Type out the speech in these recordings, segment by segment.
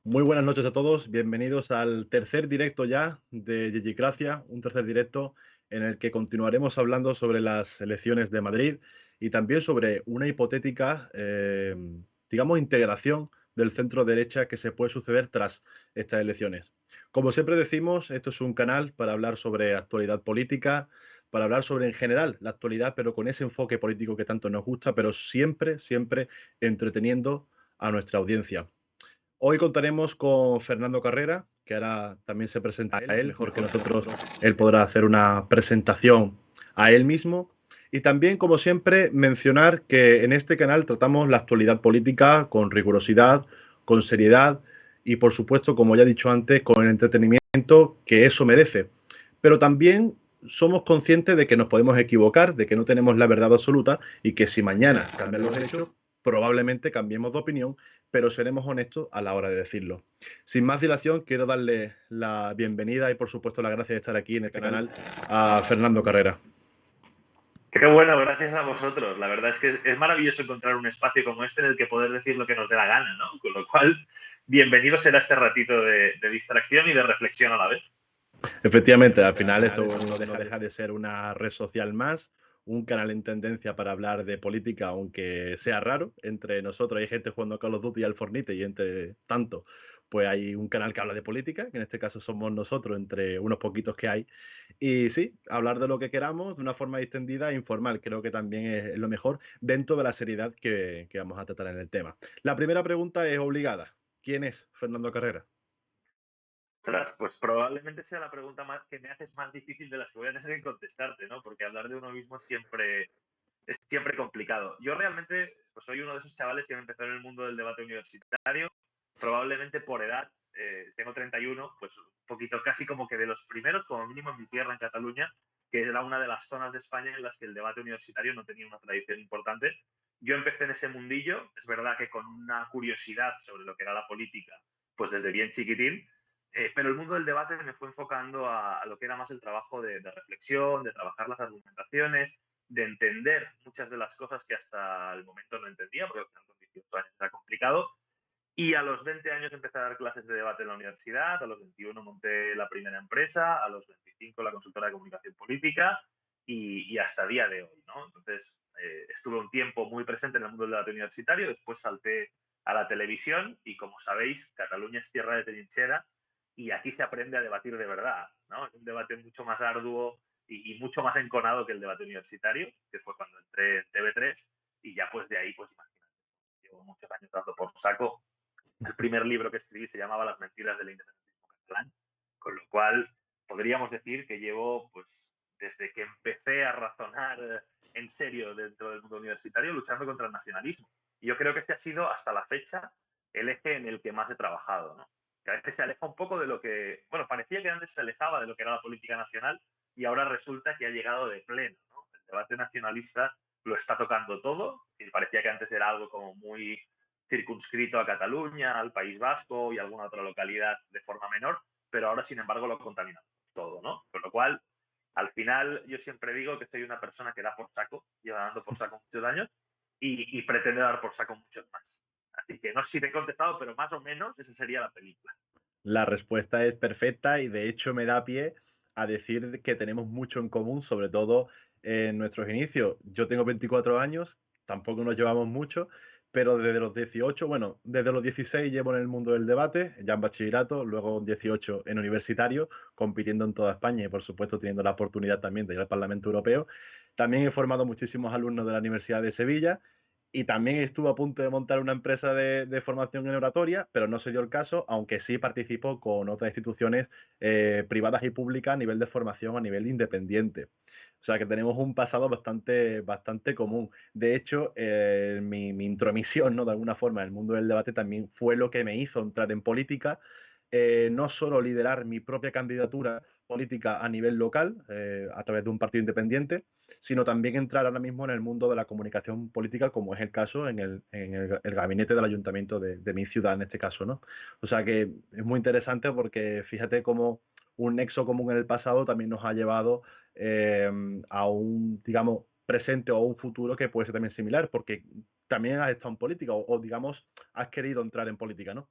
Muy buenas noches a todos, bienvenidos al tercer directo ya de Yeyicracia, un tercer directo en el que continuaremos hablando sobre las elecciones de Madrid y también sobre una hipotética, digamos, integración del centro derecha que se puede suceder tras estas elecciones. Como siempre decimos, esto es un canal para hablar sobre actualidad política, para hablar sobre en general la actualidad, pero con ese enfoque político que tanto nos gusta, pero siempre, siempre entreteniendo a nuestra audiencia. Hoy contaremos con Fernando Carrera, que ahora también se presenta a él, mejor que nosotros, él podrá hacer una presentación a él mismo. Y también, como siempre, mencionar que en este canal tratamos la actualidad política con rigurosidad, con seriedad y, por supuesto, como ya he dicho antes, con el entretenimiento que eso merece. Pero también somos conscientes de que nos podemos equivocar, de que no tenemos la verdad absoluta y que si mañana cambian los hechos, probablemente cambiemos de opinión, pero seremos honestos a la hora de decirlo. Sin más dilación, quiero darle la bienvenida y, por supuesto, la gracia de estar aquí en este canal a Fernando Carrera. Qué bueno, gracias a vosotros. La verdad es que es maravilloso encontrar un espacio como este en el que poder decir lo que nos dé la gana, ¿no? Con lo cual, bienvenido será este ratito de distracción y de reflexión a la vez. Efectivamente, al final esto no deja de ser una red social más, un canal en tendencia para hablar de política, aunque sea raro. Entre nosotros hay gente jugando a Call of Duty y al Fortnite y entre tanto, pues hay un canal que habla de política, que en este caso somos nosotros, entre unos poquitos que hay. Y sí, hablar de lo que queramos de una forma distendida e informal, creo que también es lo mejor dentro de la seriedad que vamos a tratar en el tema. La primera pregunta es obligada. ¿Quién es Fernando Carrera? Pues probablemente sea la pregunta más, que me haces más difícil de las que voy a tener que contestarte, ¿no? Porque hablar de uno mismo es siempre complicado. Yo realmente pues soy uno de esos chavales que empezó en el mundo del debate universitario, probablemente por edad, tengo 31, pues un poquito casi como que de los primeros, como mínimo en mi tierra, en Cataluña, que era una de las zonas de España en las que el debate universitario no tenía una tradición importante. Yo empecé en ese mundillo, es verdad que con una curiosidad sobre lo que era la política, pues desde bien chiquitín, pero el mundo del debate me fue enfocando a lo que era más el trabajo de reflexión, de trabajar las argumentaciones, de entender muchas de las cosas que hasta el momento no entendía, porque al final con 18 años era complicado. Y a los 20 años empecé a dar clases de debate en la universidad, a los 21 monté la primera empresa, a los 25 la consultora de comunicación política y hasta día de hoy, ¿no? Entonces, estuve un tiempo muy presente en el mundo del debate universitario, después salté a la televisión y, como sabéis, Cataluña es tierra de trinchera y aquí se aprende a debatir de verdad, ¿no? Es un debate mucho más arduo y mucho más enconado que el debate universitario, que fue cuando entré en TV3 y ya pues de ahí, pues imagínate, llevo muchos años dando por saco. El primer libro que escribí se llamaba Las mentiras del independentismo catalán, con lo cual podríamos decir que llevo, pues, desde que empecé a razonar en serio dentro del mundo universitario, luchando contra el nacionalismo. Y yo creo que este ha sido, hasta la fecha, el eje en el que más he trabajado, ¿no? Que a veces se aleja un poco de lo que, bueno, parecía que antes se alejaba de lo que era la política nacional y ahora resulta que ha llegado de pleno, ¿no? El debate nacionalista lo está tocando todo y parecía que antes era algo como muy circunscrito a Cataluña, al País Vasco y alguna otra localidad de forma menor, pero ahora, sin embargo, lo contamina todo, ¿no? Con lo cual, al final, yo siempre digo que soy una persona que da por saco, lleva dando por saco muchos años y pretende dar por saco muchos más. Así que no sé si te he contestado, pero más o menos esa sería la película. La respuesta es perfecta y de hecho me da pie a decir que tenemos mucho en común, sobre todo en nuestros inicios. Yo tengo 24 años, tampoco nos llevamos mucho, pero desde los 18, bueno, desde los 16 llevo en el mundo del debate, ya en bachillerato, luego en 18 en universitario, compitiendo en toda España y por supuesto teniendo la oportunidad también de ir al Parlamento Europeo. También he formado muchísimos alumnos de la Universidad de Sevilla y también estuvo a punto de montar una empresa de formación en oratoria, pero no se dio el caso, aunque sí participó con otras instituciones privadas y públicas a nivel de formación, a nivel independiente. O sea que tenemos un pasado bastante común. De hecho, mi intromisión, ¿no? De alguna forma, en el mundo del debate también fue lo que me hizo entrar en política. No solo liderar mi propia candidatura política a nivel local, a través de un partido independiente, sino también entrar ahora mismo en el mundo de la comunicación política, como es el caso en el gabinete del ayuntamiento de mi ciudad, en este caso, ¿no? O sea que es muy interesante porque fíjate cómo un nexo común en el pasado también nos ha llevado eh, a un, digamos, presente o un futuro que puede ser también similar, porque también has estado en política o digamos, has querido entrar en política, ¿no?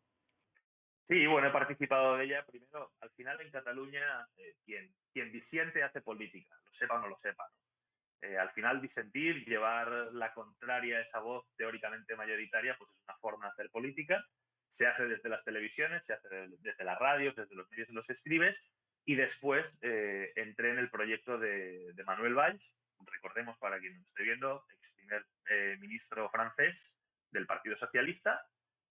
Sí, bueno, he participado de ella. Primero, al final en Cataluña, quien disiente hace política, lo sepa o no lo sepa, ¿no? Al final disentir, llevar la contraria a esa voz teóricamente mayoritaria, pues es una forma de hacer política. Se hace desde las televisiones, se hace desde las radios, desde los medios en los que escribes, y después entré en el proyecto de Manuel Valls, recordemos para quien nos esté viendo, ex primer ministro francés del Partido Socialista,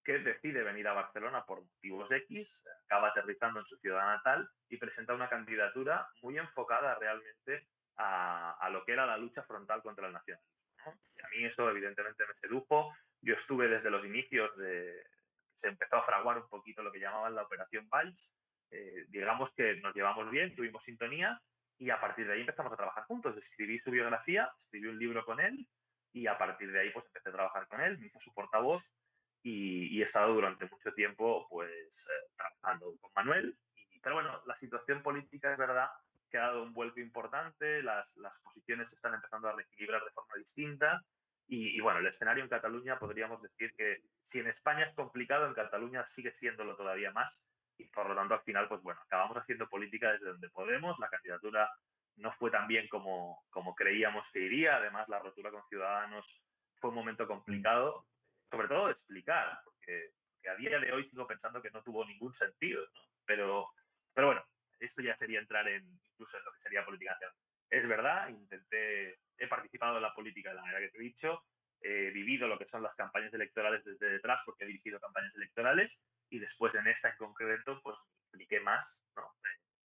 que decide venir a Barcelona por motivos X, acaba aterrizando en su ciudad natal y presenta una candidatura muy enfocada realmente a lo que era la lucha frontal contra el nacionalismo, ¿no? Y a mí eso evidentemente me sedujo. Yo estuve desde los inicios de... Se empezó a fraguar un poquito lo que llamaban la Operación Valls. Digamos que nos llevamos bien, tuvimos sintonía y a partir de ahí empezamos a trabajar juntos. Escribí su biografía, escribí un libro con él y a partir de ahí pues empecé a trabajar con él, me hizo su portavoz y he estado durante mucho tiempo pues trabajando con Manuel. Pero bueno, la situación política es verdad que ha dado un vuelco importante, las posiciones se están empezando a reequilibrar de forma distinta bueno, el escenario en Cataluña podríamos decir que si en España es complicado, en Cataluña sigue siéndolo todavía más y por lo tanto al final, pues bueno, acabamos haciendo política desde donde podemos, la candidatura no fue tan bien como creíamos que iría, además la rotura con Ciudadanos fue un momento Mm. complicado, sobre todo de explicar, porque a día de hoy sigo pensando que no tuvo ningún sentido, ¿no? Pero bueno, esto ya sería entrar incluso en lo que sería política nacional. Es verdad, he participado en la política de la manera que te he dicho, he vivido lo que son las campañas electorales desde detrás porque he dirigido campañas electorales y después en esta en concreto pues me impliqué más, ¿no?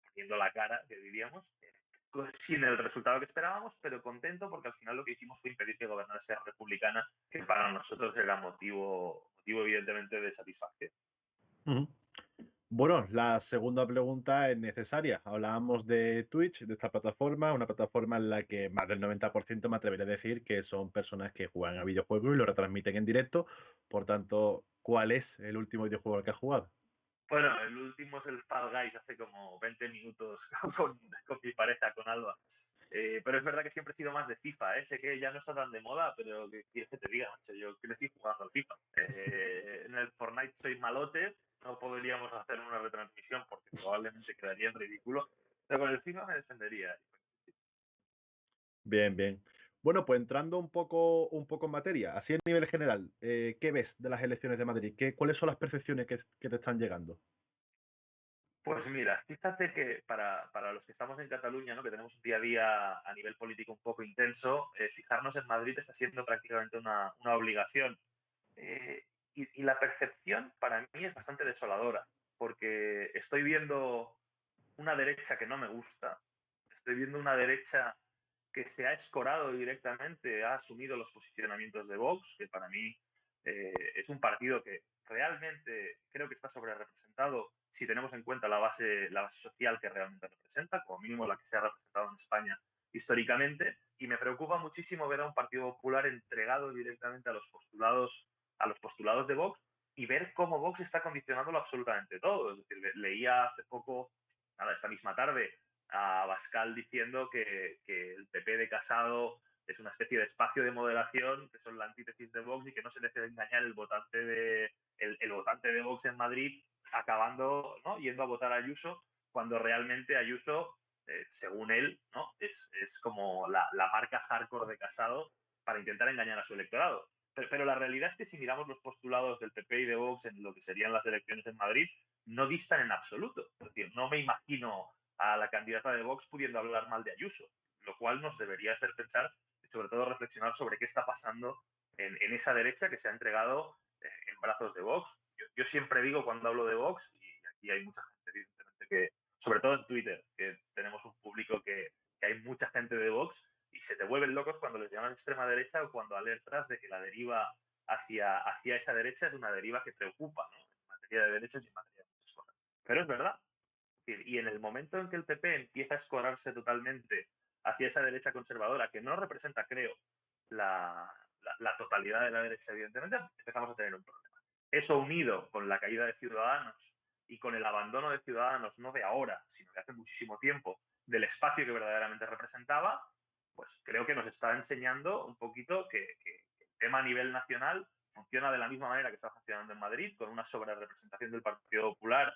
Poniendo la cara que diríamos, pues, sin el resultado que esperábamos, pero contento porque al final lo que hicimos fue impedir que gobernara Esquerra Republicana, que para nosotros era motivo evidentemente de satisfacción. Ujú. Bueno, la segunda pregunta es necesaria. Hablábamos de Twitch, de esta plataforma, una plataforma en la que más del 90% me atreveré a decir que son personas que juegan a videojuegos y lo retransmiten en directo. Por tanto, ¿cuál es el último videojuego al que has jugado? Bueno, el último es el Fall Guys, hace como 20 minutos con mi pareja, con Alba. Pero es verdad que siempre he sido más de FIFA, ¿eh? Sé que ya no está tan de moda, pero ¿qué quieres que te diga, macho? Yo crecí jugando al FIFA. En el Fortnite soy malote, no podríamos hacer una retransmisión porque probablemente quedaría en ridículo, pero con el FIFA me defendería. Bien, bien. Bueno, pues entrando un poco en materia, así a nivel general, ¿qué ves de las elecciones de Madrid? ¿Cuáles son las percepciones que te están llegando? Pues mira, fíjate que para los que estamos en Cataluña, ¿no? Que tenemos un día a día a nivel político un poco intenso, fijarnos en Madrid está siendo prácticamente una obligación. Eh, y la percepción para mí es bastante desoladora, porque estoy viendo una derecha que no me gusta, estoy viendo una derecha que se ha escorado directamente, ha asumido los posicionamientos de Vox, que para mí es un partido que realmente creo que está sobre representado si tenemos en cuenta la base social que realmente representa, como mínimo la que se ha representado en España históricamente, y me preocupa muchísimo ver a un Partido Popular entregado directamente a los postulados de Vox y ver cómo Vox está condicionándolo absolutamente todo. Es decir, leía hace poco, nada, esta misma tarde, a Abascal diciendo que el PP de Casado es una especie de espacio de moderación, que son la antítesis de Vox y que no se deje de engañar el votante de Vox en Madrid acabando, ¿no? Yendo a votar a Ayuso, cuando realmente Ayuso, según él, ¿no? Es como la marca hardcore de Casado para intentar engañar a su electorado. Pero la realidad es que si miramos los postulados del PP y de Vox en lo que serían las elecciones en Madrid, no distan en absoluto. Es decir, no me imagino a la candidata de Vox pudiendo hablar mal de Ayuso, lo cual nos debería hacer pensar y sobre todo reflexionar sobre qué está pasando en esa derecha que se ha entregado en brazos de Vox. Yo siempre digo cuando hablo de Vox, y aquí hay mucha gente, evidentemente, que, sobre todo en Twitter, que tenemos un público que hay mucha gente de Vox, y se te vuelven locos cuando les llaman extrema derecha o cuando alertas de que la deriva hacia esa derecha es una deriva que preocupa, ¿no? En materia de derechos y en materia de muchas cosas. Pero es verdad. Y en el momento en que el PP empieza a escorarse totalmente hacia esa derecha conservadora, que no representa, creo, la totalidad de la derecha, evidentemente, empezamos a tener un problema. Eso unido con la caída de Ciudadanos y con el abandono de Ciudadanos, no de ahora, sino de hace muchísimo tiempo, del espacio que verdaderamente representaba, pues creo que nos está enseñando un poquito que el tema a nivel nacional funciona de la misma manera que está funcionando en Madrid, con una sobrerepresentación del Partido Popular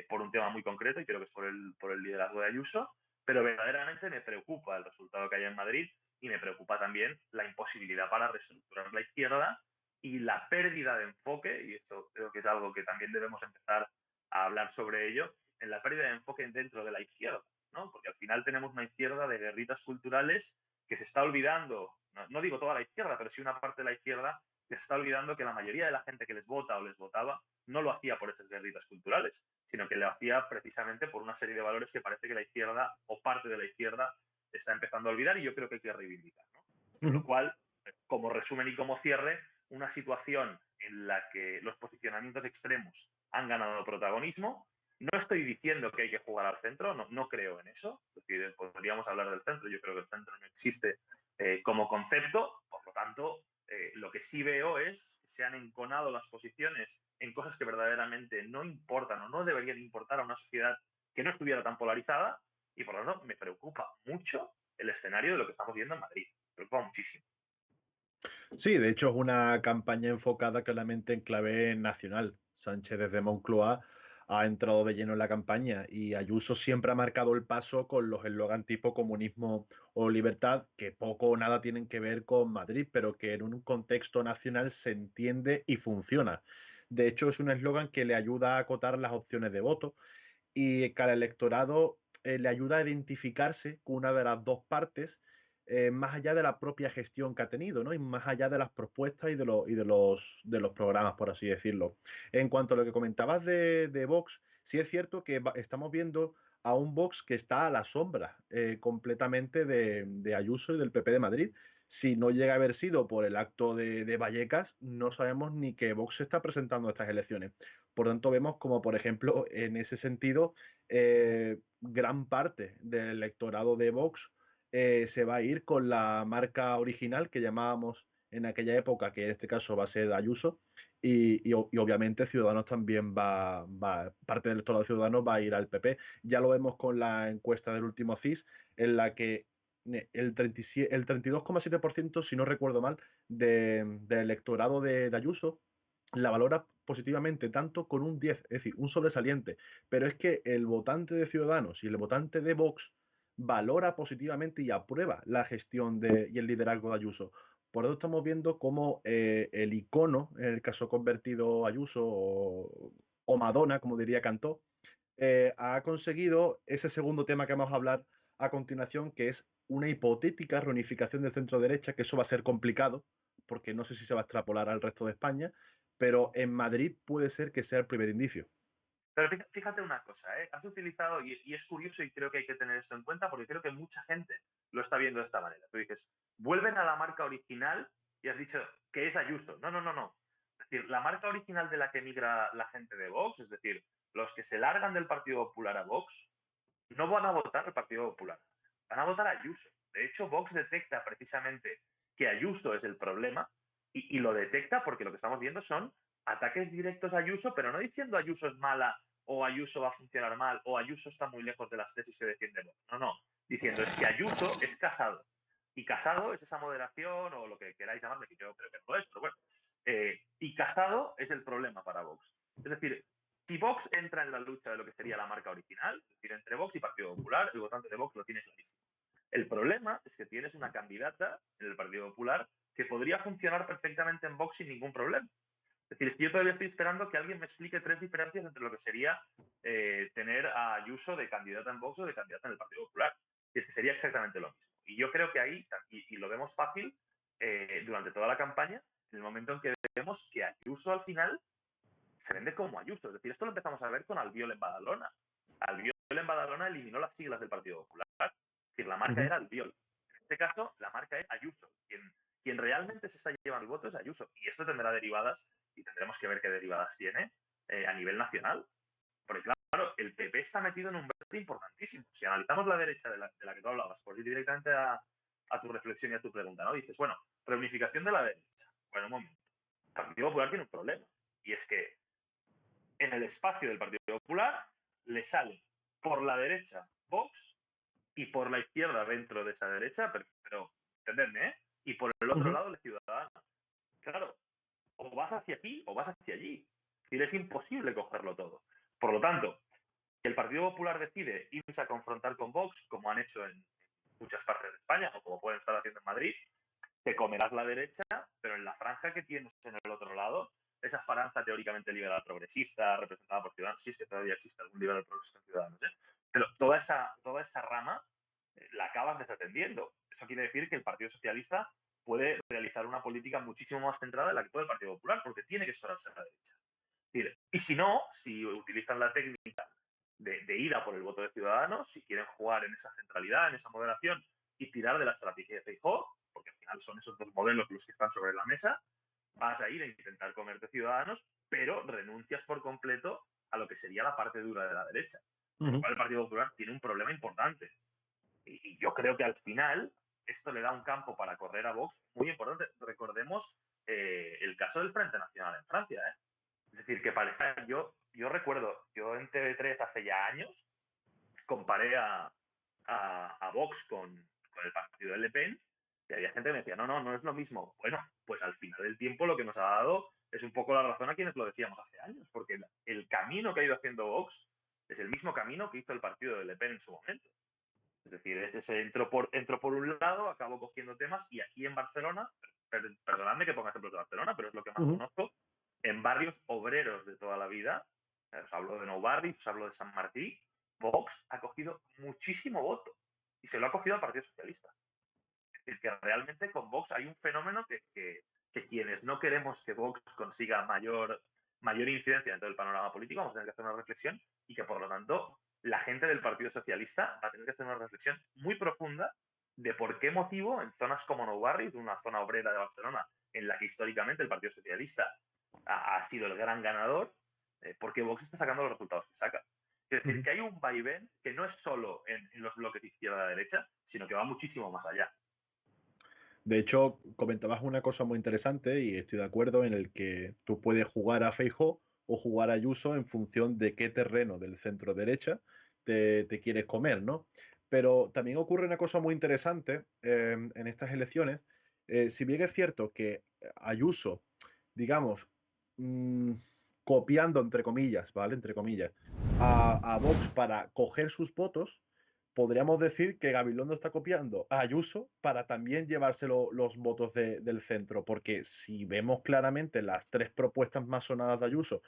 por un tema muy concreto, y creo que es por el liderazgo de Ayuso, pero verdaderamente me preocupa el resultado que hay en Madrid y me preocupa también la imposibilidad para reestructurar la izquierda y la pérdida de enfoque, y esto creo que es algo que también debemos empezar a hablar sobre ello, en la pérdida de enfoque dentro de la izquierda, ¿no? Porque al final tenemos una izquierda de guerritas culturales que se está olvidando, no digo toda la izquierda, pero sí una parte de la izquierda que se está olvidando que la mayoría de la gente que les vota o les votaba no lo hacía por esas guerritas culturales, sino que lo hacía precisamente por una serie de valores que parece que la izquierda o parte de la izquierda está empezando a olvidar, y yo creo que hay que reivindicar, ¿no? Con lo cual, como resumen y como cierre, una situación en la que los posicionamientos extremos han ganado protagonismo. No estoy diciendo que hay que jugar al centro, no creo en eso. Es decir, podríamos hablar del centro, yo creo que el centro no existe como concepto, por lo tanto, lo que sí veo es que se han enconado las posiciones en cosas que verdaderamente no importan o no deberían importar a una sociedad que no estuviera tan polarizada, y por lo tanto me preocupa mucho el escenario de lo que estamos viendo en Madrid. Me preocupa muchísimo. Sí, de hecho es una campaña enfocada claramente en clave nacional. Sánchez desde Moncloa ha entrado de lleno en la campaña y Ayuso siempre ha marcado el paso con los eslogan tipo comunismo o libertad, que poco o nada tienen que ver con Madrid, pero que en un contexto nacional se entiende y funciona. De hecho, es un eslogan que le ayuda a acotar las opciones de voto y que al electorado le ayuda a identificarse con una de las dos partes, más allá de la propia gestión que ha tenido, ¿no? Y más allá de las propuestas y de los programas, por así decirlo. En cuanto a lo que comentabas de Vox, sí es cierto que estamos viendo a un Vox que está a la sombra completamente de Ayuso y del PP de Madrid. Si no llega a haber sido por el acto de Vallecas, no sabemos ni que Vox se está presentando a estas elecciones. Por tanto, vemos como, por ejemplo, en ese sentido, gran parte del electorado de Vox se va a ir con la marca original que llamábamos en aquella época, que en este caso va a ser Ayuso, y obviamente Ciudadanos también parte del electorado de Ciudadanos va a ir al PP. Ya lo vemos con la encuesta del último CIS, en la que el 32,7%, si no recuerdo mal, del electorado de Ayuso la valora positivamente tanto con un 10, es decir, un sobresaliente. Pero es que el votante de Ciudadanos y el votante de Vox valora positivamente y aprueba la gestión y el liderazgo de Ayuso. Por eso estamos viendo cómo el icono, en el caso convertido Ayuso o Madonna, como diría Cantó, ha conseguido ese segundo tema que vamos a hablar a continuación, que es una hipotética reunificación del centro derecha, que eso va a ser complicado, porque no sé si se va a extrapolar al resto de España, pero en Madrid puede ser que sea el primer indicio. Pero fíjate una cosa, ¿eh? Has utilizado, y es curioso y creo que hay que tener esto en cuenta porque creo que mucha gente lo está viendo de esta manera. Tú dices, vuelven a la marca original y has dicho que es Ayuso. No. Es decir, la marca original de la que migra la gente de Vox, es decir, los que se largan del Partido Popular a Vox, no van a votar al Partido Popular, van a votar a Ayuso. De hecho, Vox detecta precisamente que Ayuso es el problema y lo detecta porque lo que estamos viendo son ataques directos a Ayuso, pero no diciendo Ayuso es mala o Ayuso va a funcionar mal o Ayuso está muy lejos de las tesis que defiende Vox. No, diciendo es que Ayuso es Casado. Y Casado es esa moderación o lo que queráis llamarle, que yo creo que no lo es, pero bueno. Y Casado es el problema para Vox. Es decir, si Vox entra en la lucha de lo que sería la marca original, es decir, entre Vox y Partido Popular, el votante de Vox lo tiene clarísimo. El problema es que tienes una candidata en el Partido Popular que podría funcionar perfectamente en Vox sin ningún problema. Es decir, es que yo todavía estoy esperando que alguien me explique tres diferencias entre lo que sería tener a Ayuso de candidata en Vox o de candidata en el Partido Popular. Y es que sería exactamente lo mismo. Y yo creo que ahí, y lo vemos fácil, durante toda la campaña, en el momento en que vemos que Ayuso al final se vende como Ayuso. Es decir, esto lo empezamos a ver con Albiol en Badalona. Albiol en Badalona eliminó las siglas del Partido Popular. Es decir, la marca era Albiol. En este caso, la marca es Ayuso. Quien realmente se está llevando el voto es Ayuso. Y esto tendrá derivadas y tendremos que ver qué derivadas tiene a nivel nacional. Porque claro, el PP está metido en un verde importantísimo. Si analizamos la derecha de la que tú hablabas, por ir directamente a tu reflexión y a tu pregunta, ¿no? Dices, bueno, reunificación de la derecha. Bueno, un momento. El Partido Popular tiene un problema. Y es que en el espacio del Partido Popular le sale por la derecha Vox y por la izquierda dentro de esa derecha, pero entendedme, ¿eh? Y por el otro lado, el Ciudadanos. Claro, o vas hacia aquí o vas hacia allí. Es decir, es imposible cogerlo todo. Por lo tanto, si el Partido Popular decide irse a confrontar con Vox, como han hecho en muchas partes de España o como pueden estar haciendo en Madrid, te comerás la derecha, pero en la franja que tienes en el otro lado, esa franja teóricamente liberal progresista, representada por Ciudadanos, si es que todavía existe algún liberal progresista en Ciudadanos, pero toda esa rama la acabas desatendiendo. Eso quiere decir que el Partido Socialista puede realizar una política muchísimo más centrada en la que puede el Partido Popular, porque tiene que esperarse a la derecha. Y si no, si utilizan la técnica de ir a por el voto de Ciudadanos, si quieren jugar en esa centralidad, en esa moderación y tirar de la estrategia de Feijóo, porque al final son esos dos modelos los que están sobre la mesa, vas a ir a intentar comerte Ciudadanos, pero renuncias por completo a lo que sería la parte dura de la derecha. Con lo cual el Partido Popular tiene un problema importante. Y yo creo que al final esto le da un campo para correr a Vox muy importante. Recordemos el caso del Frente Nacional en Francia. Es decir, que pareja, yo recuerdo, yo en TV3 hace ya años comparé a Vox con el partido de Le Pen y había gente que me decía, no es lo mismo. Bueno, pues al final del tiempo lo que nos ha dado es un poco la razón a quienes lo decíamos hace años, porque el camino que ha ido haciendo Vox es el mismo camino que hizo el partido de Le Pen en su momento. Es decir, ese entró por un lado, acabó cogiendo temas y aquí en Barcelona, perdonadme que ponga ejemplos de Barcelona, pero es lo que más conozco, en barrios obreros de toda la vida, os hablo de Nou Barris, os hablo de San Martí, Vox ha cogido muchísimo voto y se lo ha cogido al Partido Socialista. Es decir, que realmente con Vox hay un fenómeno que quienes no queremos que Vox consiga mayor incidencia dentro del panorama político, vamos a tener que hacer una reflexión y que por lo tanto la gente del Partido Socialista va a tener que hacer una reflexión muy profunda de por qué motivo en zonas como Nou Barris, una zona obrera de Barcelona, en la que históricamente el Partido Socialista ha sido el gran ganador, por qué Vox está sacando los resultados que saca. Es decir, que hay un vaivén que no es solo en los bloques izquierda-derecha, sino que va muchísimo más allá. De hecho, comentabas una cosa muy interesante y estoy de acuerdo en el que tú puedes jugar a Feijóo o jugar a Ayuso en función de qué terreno del centro derecha te quieres comer, ¿no? Pero también ocurre una cosa muy interesante en estas elecciones. Si bien es cierto que Ayuso, digamos, mm, copiando entre comillas, ¿vale? Entre comillas, a Vox para coger sus votos, podríamos decir que Gabilondo está copiando a Ayuso para también llevárselo los votos del centro, porque si vemos claramente las tres propuestas más sonadas de Ayuso,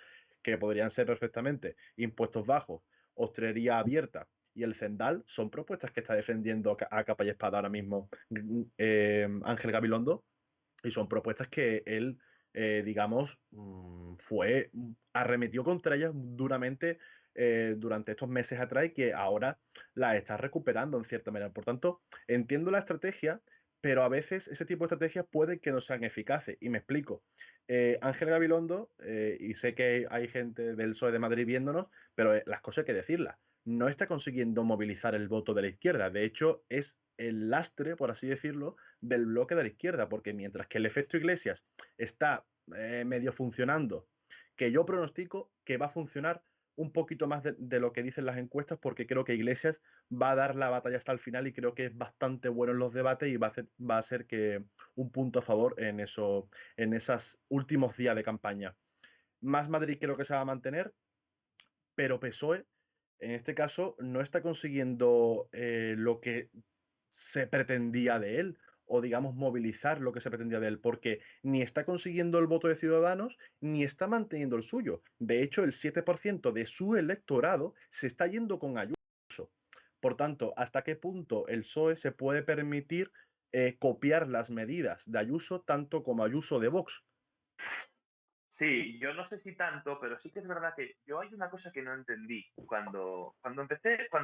que podrían ser perfectamente impuestos bajos, hostelería abierta y el Cendal, son propuestas que está defendiendo a capa y espada ahora mismo Ángel Gabilondo, y son propuestas que él, digamos, arremetió contra ellas duramente durante estos meses atrás y que ahora las está recuperando en cierta manera. Por tanto, entiendo la estrategia, pero a veces ese tipo de estrategias puede que no sean eficaces. Y me explico. Ángel Gabilondo, y sé que hay gente del PSOE de Madrid viéndonos, pero las cosas hay que decirlas. No está consiguiendo movilizar el voto de la izquierda. De hecho, es el lastre, por así decirlo, del bloque de la izquierda, porque mientras que el efecto Iglesias está medio funcionando, que yo pronostico que va a funcionar un poquito más de lo que dicen las encuestas, porque creo que Iglesias va a dar la batalla hasta el final y creo que es bastante bueno en los debates y va a ser que un punto a favor en esos últimos días de campaña. Más Madrid creo que se va a mantener, pero PSOE en este caso no está consiguiendo lo que se pretendía de él, o digamos movilizar lo que se pretendía de él, porque ni está consiguiendo el voto de Ciudadanos, ni está manteniendo el suyo. De hecho, el 7% de su electorado se está yendo con Ayuso. Por tanto, ¿hasta qué punto el PSOE se puede permitir copiar las medidas de Ayuso tanto como Ayuso de Vox? Sí, yo no sé si tanto, pero sí que es verdad que yo hay una cosa que no entendí cuando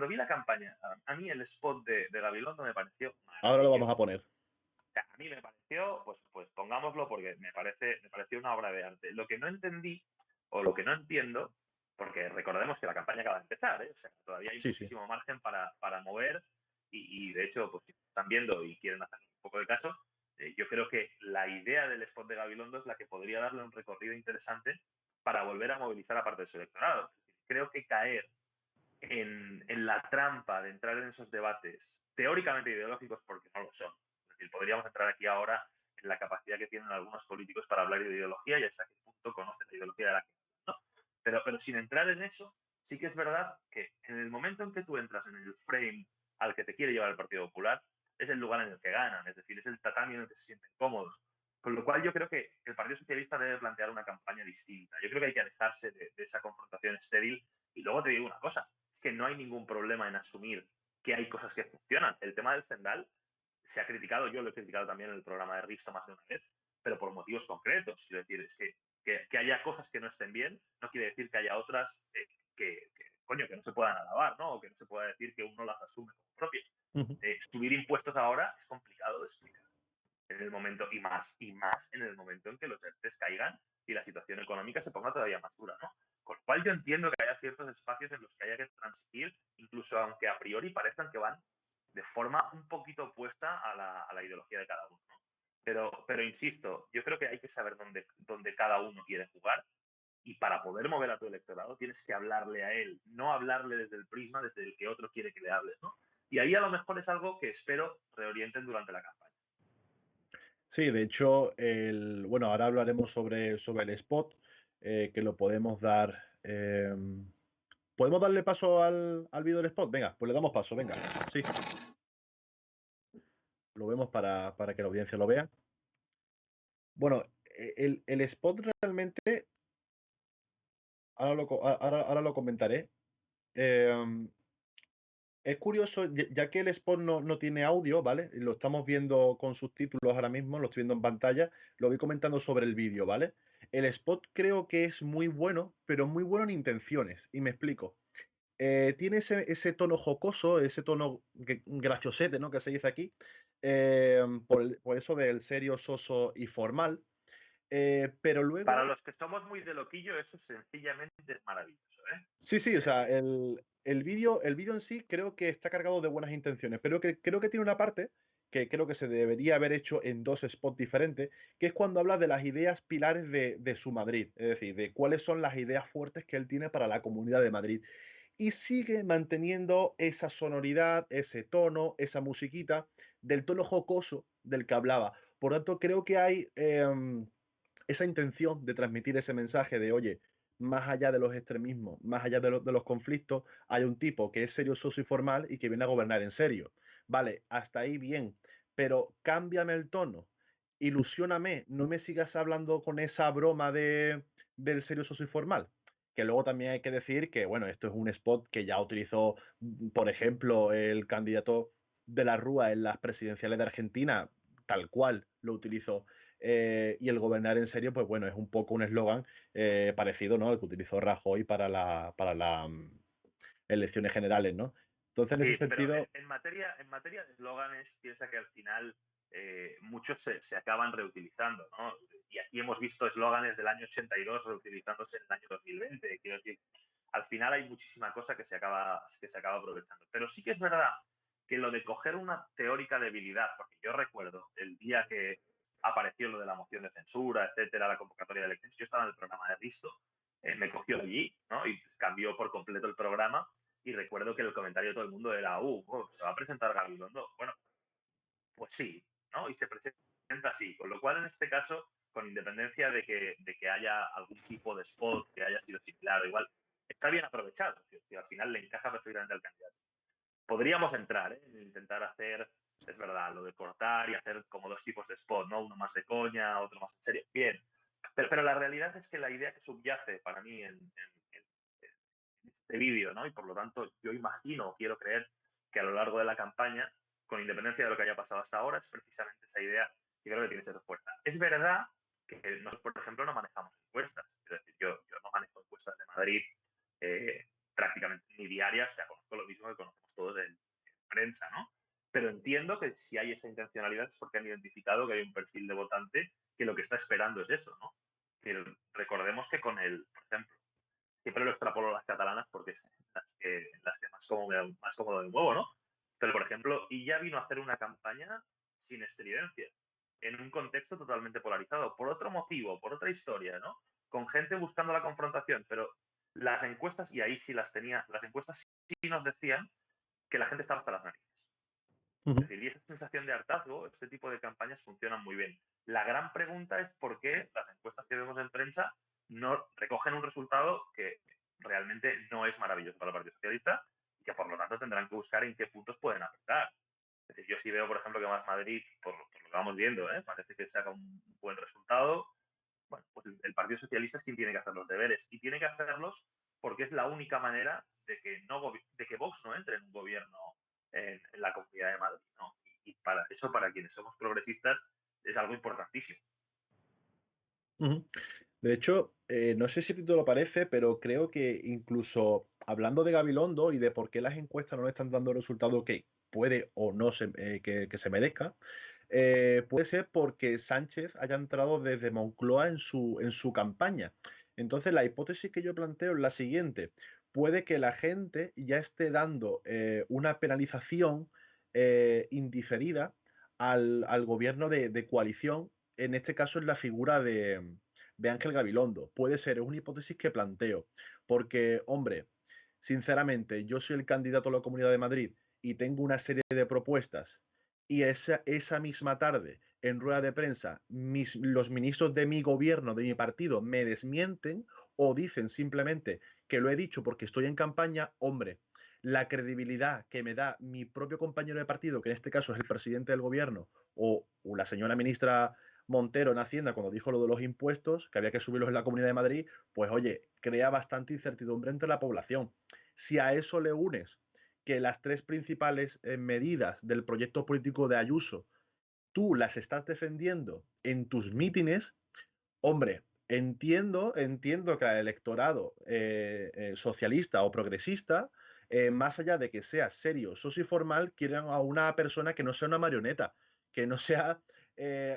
vi la campaña. A mí el spot de Gabilondo me pareció Ahora lo vamos maravilloso. a poner. O sea, a mí me pareció, pues pongámoslo porque me pareció una obra de arte. Lo que no entendí o lo que no entiendo, porque recordemos que la campaña acaba de empezar, ¿eh? O sea, todavía hay Sí, sí. muchísimo margen para mover y de hecho, pues si están viendo y quieren hacer un poco de caso, yo creo que la idea del spot de Gabilondo es la que podría darle un recorrido interesante para volver a movilizar a parte de su electorado. Es decir, creo que caer en la trampa de entrar en esos debates teóricamente ideológicos, porque no lo son. Es decir, podríamos entrar aquí ahora en la capacidad que tienen algunos políticos para hablar de ideología y hasta qué punto conocen la ideología de la que ¿no? Pero sin entrar en eso, sí que es verdad que en el momento en que tú entras en el frame al que te quiere llevar el Partido Popular, es el lugar en el que ganan, es decir, es el tatami en el que se sienten cómodos. Con lo cual yo creo que el Partido Socialista debe plantear una campaña distinta. Yo creo que hay que alejarse de esa confrontación estéril. Y luego te digo una cosa, es que no hay ningún problema en asumir que hay cosas que funcionan. El tema del Zendal se ha criticado, yo lo he criticado también en el programa de Risto más de una vez, pero por motivos concretos. Quiero decir, es que haya cosas que no estén bien, no quiere decir que haya otras coño, que no se puedan alabar, ¿no? O que no se pueda decir que uno las asume como propias. Subir impuestos ahora es complicado de explicar en el momento, y más en el momento en que los ERTEs caigan y la situación económica se ponga todavía más dura, ¿no? Con lo cual yo entiendo que haya ciertos espacios en los que haya que transigir, incluso aunque a priori parezcan que van de forma un poquito opuesta a la ideología de cada uno, ¿no? Pero insisto, yo creo que hay que saber dónde cada uno quiere jugar y para poder mover a tu electorado tienes que hablarle a él, no hablarle desde el prisma desde el que otro quiere que le hables, ¿no? Y ahí a lo mejor es algo que espero reorienten durante la campaña. Sí, de hecho, bueno, ahora hablaremos sobre el spot, que lo podemos dar. ¿Podemos darle paso al vídeo del spot? Venga, pues le damos paso, venga. Sí, lo vemos para que la audiencia lo vea. Bueno, el spot realmente, ahora lo comentaré. Em, es curioso, ya que el spot no tiene audio, ¿vale? Y lo estamos viendo con subtítulos ahora mismo, lo estoy viendo en pantalla, lo voy comentando sobre el vídeo, ¿vale? El spot creo que es muy bueno, pero muy bueno en intenciones, y me explico. Tiene ese tono jocoso, ese tono graciosete, ¿no? Que se dice aquí, por eso del serio, soso y formal. Pero Para luego, los que somos muy de loquillo, eso sencillamente es maravilloso, ¿eh? sí, sí, o sea, el vídeo en sí creo que está cargado de buenas intenciones, pero creo que tiene una parte que creo que se debería haber hecho en dos spots diferentes, que es cuando habla de las ideas pilares de su Madrid, es decir, de cuáles son las ideas fuertes que él tiene para la Comunidad de Madrid. Y sigue manteniendo esa sonoridad, ese tono, esa musiquita del tono jocoso del que hablaba. Por tanto, creo que hay esa intención de transmitir ese mensaje de, oye, más allá de los extremismos, más allá de los conflictos, hay un tipo que es serio, socio y formal y que viene a gobernar en serio. Vale, hasta ahí bien, pero cámbiame el tono, ilusióname, no me sigas hablando con esa broma del serio, socio y formal. Que luego también hay que decir que, bueno, esto es un spot que ya utilizó, por ejemplo, el candidato de la Rúa en las presidenciales de Argentina, tal cual lo utilizó. Y el gobernar en serio, pues bueno, es un poco un eslogan parecido, ¿no? Al que utilizó Rajoy para las elecciones generales, ¿no? Entonces, en ese Sí, pero sentido, en materia de eslóganes, piensa que al final muchos se acaban reutilizando, ¿no? Y aquí hemos visto eslóganes del año 82 reutilizándose en el año 2020. Quiero decir, al final hay muchísima cosa que se acaba aprovechando. Pero sí que es verdad que lo de coger una teórica debilidad, porque yo recuerdo el día que apareció lo de la moción de censura, etcétera, la convocatoria de elecciones, yo estaba en el programa de Risto, me cogió allí, ¿no? Y cambió por completo el programa y recuerdo que el comentario de todo el mundo era, se va a presentar Gabilondo. Bueno, pues sí, ¿no? Y se presenta así. Con lo cual, en este caso, con independencia de que haya algún tipo de spot que haya sido similar o igual, está bien aprovechado. Que al final le encaja perfectamente al candidato. Podríamos entrar en intentar hacer, es verdad, lo de cortar y hacer como dos tipos de spot, ¿no? Uno más de coña, otro más en serio. Bien. Pero la realidad es que la idea que subyace para mí en este vídeo, ¿no? Y por lo tanto, yo imagino, quiero creer que a lo largo de la campaña, con independencia de lo que haya pasado hasta ahora, es precisamente esa idea que creo que tiene que ser fuerza. Es verdad que nosotros, por ejemplo, no manejamos encuestas. Es decir, yo no manejo encuestas de Madrid prácticamente ni diarias, o sea, conozco lo mismo que conocemos todos en prensa, ¿no? Pero entiendo que si hay esa intencionalidad es porque han identificado que hay un perfil de votante que lo que está esperando es eso, ¿no? Que recordemos que con el, por ejemplo, siempre lo extrapolo a las catalanas porque es las que más cómodo de nuevo, ¿no? Pero, por ejemplo, Illa vino a hacer una campaña sin estridencias, en un contexto totalmente polarizado, por otro motivo, por otra historia, ¿no? Con gente buscando la confrontación, pero las encuestas, y ahí sí las tenía, las encuestas sí nos decían que la gente estaba hasta las narices. Ujú, Es decir, y esa sensación de hartazgo, este tipo de campañas funcionan muy bien. La gran pregunta es por qué las encuestas que vemos en prensa no recogen un resultado que realmente no es maravilloso para el Partido Socialista y que por lo tanto tendrán que buscar en qué puntos pueden apretar. Es decir, yo sí veo, por ejemplo, que Más Madrid, por lo que vamos viendo, parece que saca un buen resultado. Bueno, pues el Partido Socialista es quien tiene que hacer los deberes y tiene que hacerlos porque es la única manera de que, de que Vox no entre en un gobierno en la Comunidad de Madrid, ¿no? Y para eso, para quienes somos progresistas, es algo importantísimo. ujú. De hecho, no sé si a ti te lo parece, pero creo que incluso hablando de Gabilondo y de por qué las encuestas no le están dando el resultado que puede o no que se merezca, puede ser porque Sánchez haya entrado desde Moncloa en su campaña. Entonces, la hipótesis que yo planteo es la siguiente. Puede que la gente ya esté dando una penalización indiferida al gobierno de coalición, en este caso es la figura de Ángel Gabilondo. Puede ser, es una hipótesis que planteo, porque, hombre, sinceramente, yo soy el candidato a la Comunidad de Madrid y tengo una serie de propuestas y esa misma tarde, en rueda de prensa, los ministros de mi gobierno, de mi partido, me desmienten o dicen simplemente que lo he dicho porque estoy en campaña, hombre, la credibilidad que me da mi propio compañero de partido, que en este caso es el presidente del gobierno, o la señora ministra Montero en Hacienda cuando dijo lo de los impuestos, que había que subirlos en la Comunidad de Madrid, pues oye, crea bastante incertidumbre entre la población. Si a eso le unes que las tres principales medidas del proyecto político de Ayuso, tú las estás defendiendo en tus mítines, hombre, entiendo que al electorado socialista o progresista, más allá de que sea serio, socio y formal, quieran a una persona que no sea una marioneta, que no sea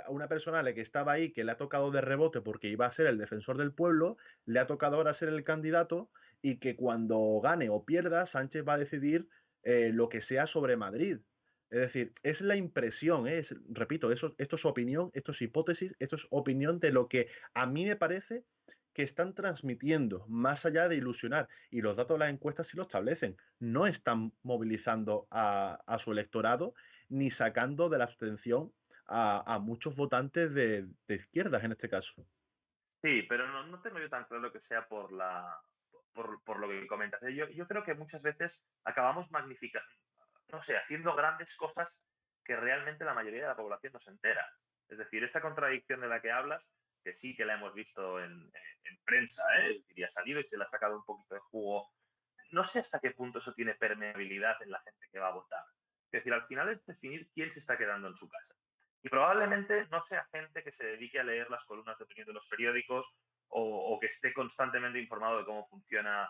una persona a la que estaba ahí, que le ha tocado de rebote porque iba a ser el defensor del pueblo, le ha tocado ahora ser el candidato y que cuando gane o pierda, Sánchez va a decidir lo que sea sobre Madrid. Es decir, es la impresión, repito, esto es opinión, esto es hipótesis, esto es opinión de lo que a mí me parece que están transmitiendo, más allá de ilusionar. Y los datos de las encuestas sí lo establecen. No están movilizando a su electorado ni sacando de la abstención a muchos votantes de izquierdas en este caso. Sí, pero no tengo yo tan claro que sea por lo que comentas. Yo creo que muchas veces acabamos magnificando, no sé, haciendo grandes cosas que realmente la mayoría de la población no se entera. Es decir, esa contradicción de la que hablas, que sí que la hemos visto en prensa, es decir, y ha salido y se le ha sacado un poquito de jugo. No sé hasta qué punto eso tiene permeabilidad en la gente que va a votar. Es decir, al final es definir quién se está quedando en su casa. Y probablemente no sea gente que se dedique a leer las columnas de opinión de los periódicos o que esté constantemente informado de cómo funciona,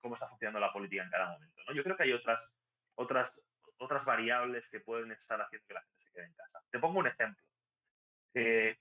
cómo está funcionando la política en cada momento, ¿no? Yo creo que hay otras, otras variables que pueden estar haciendo que la gente se quede en casa. Te pongo un ejemplo.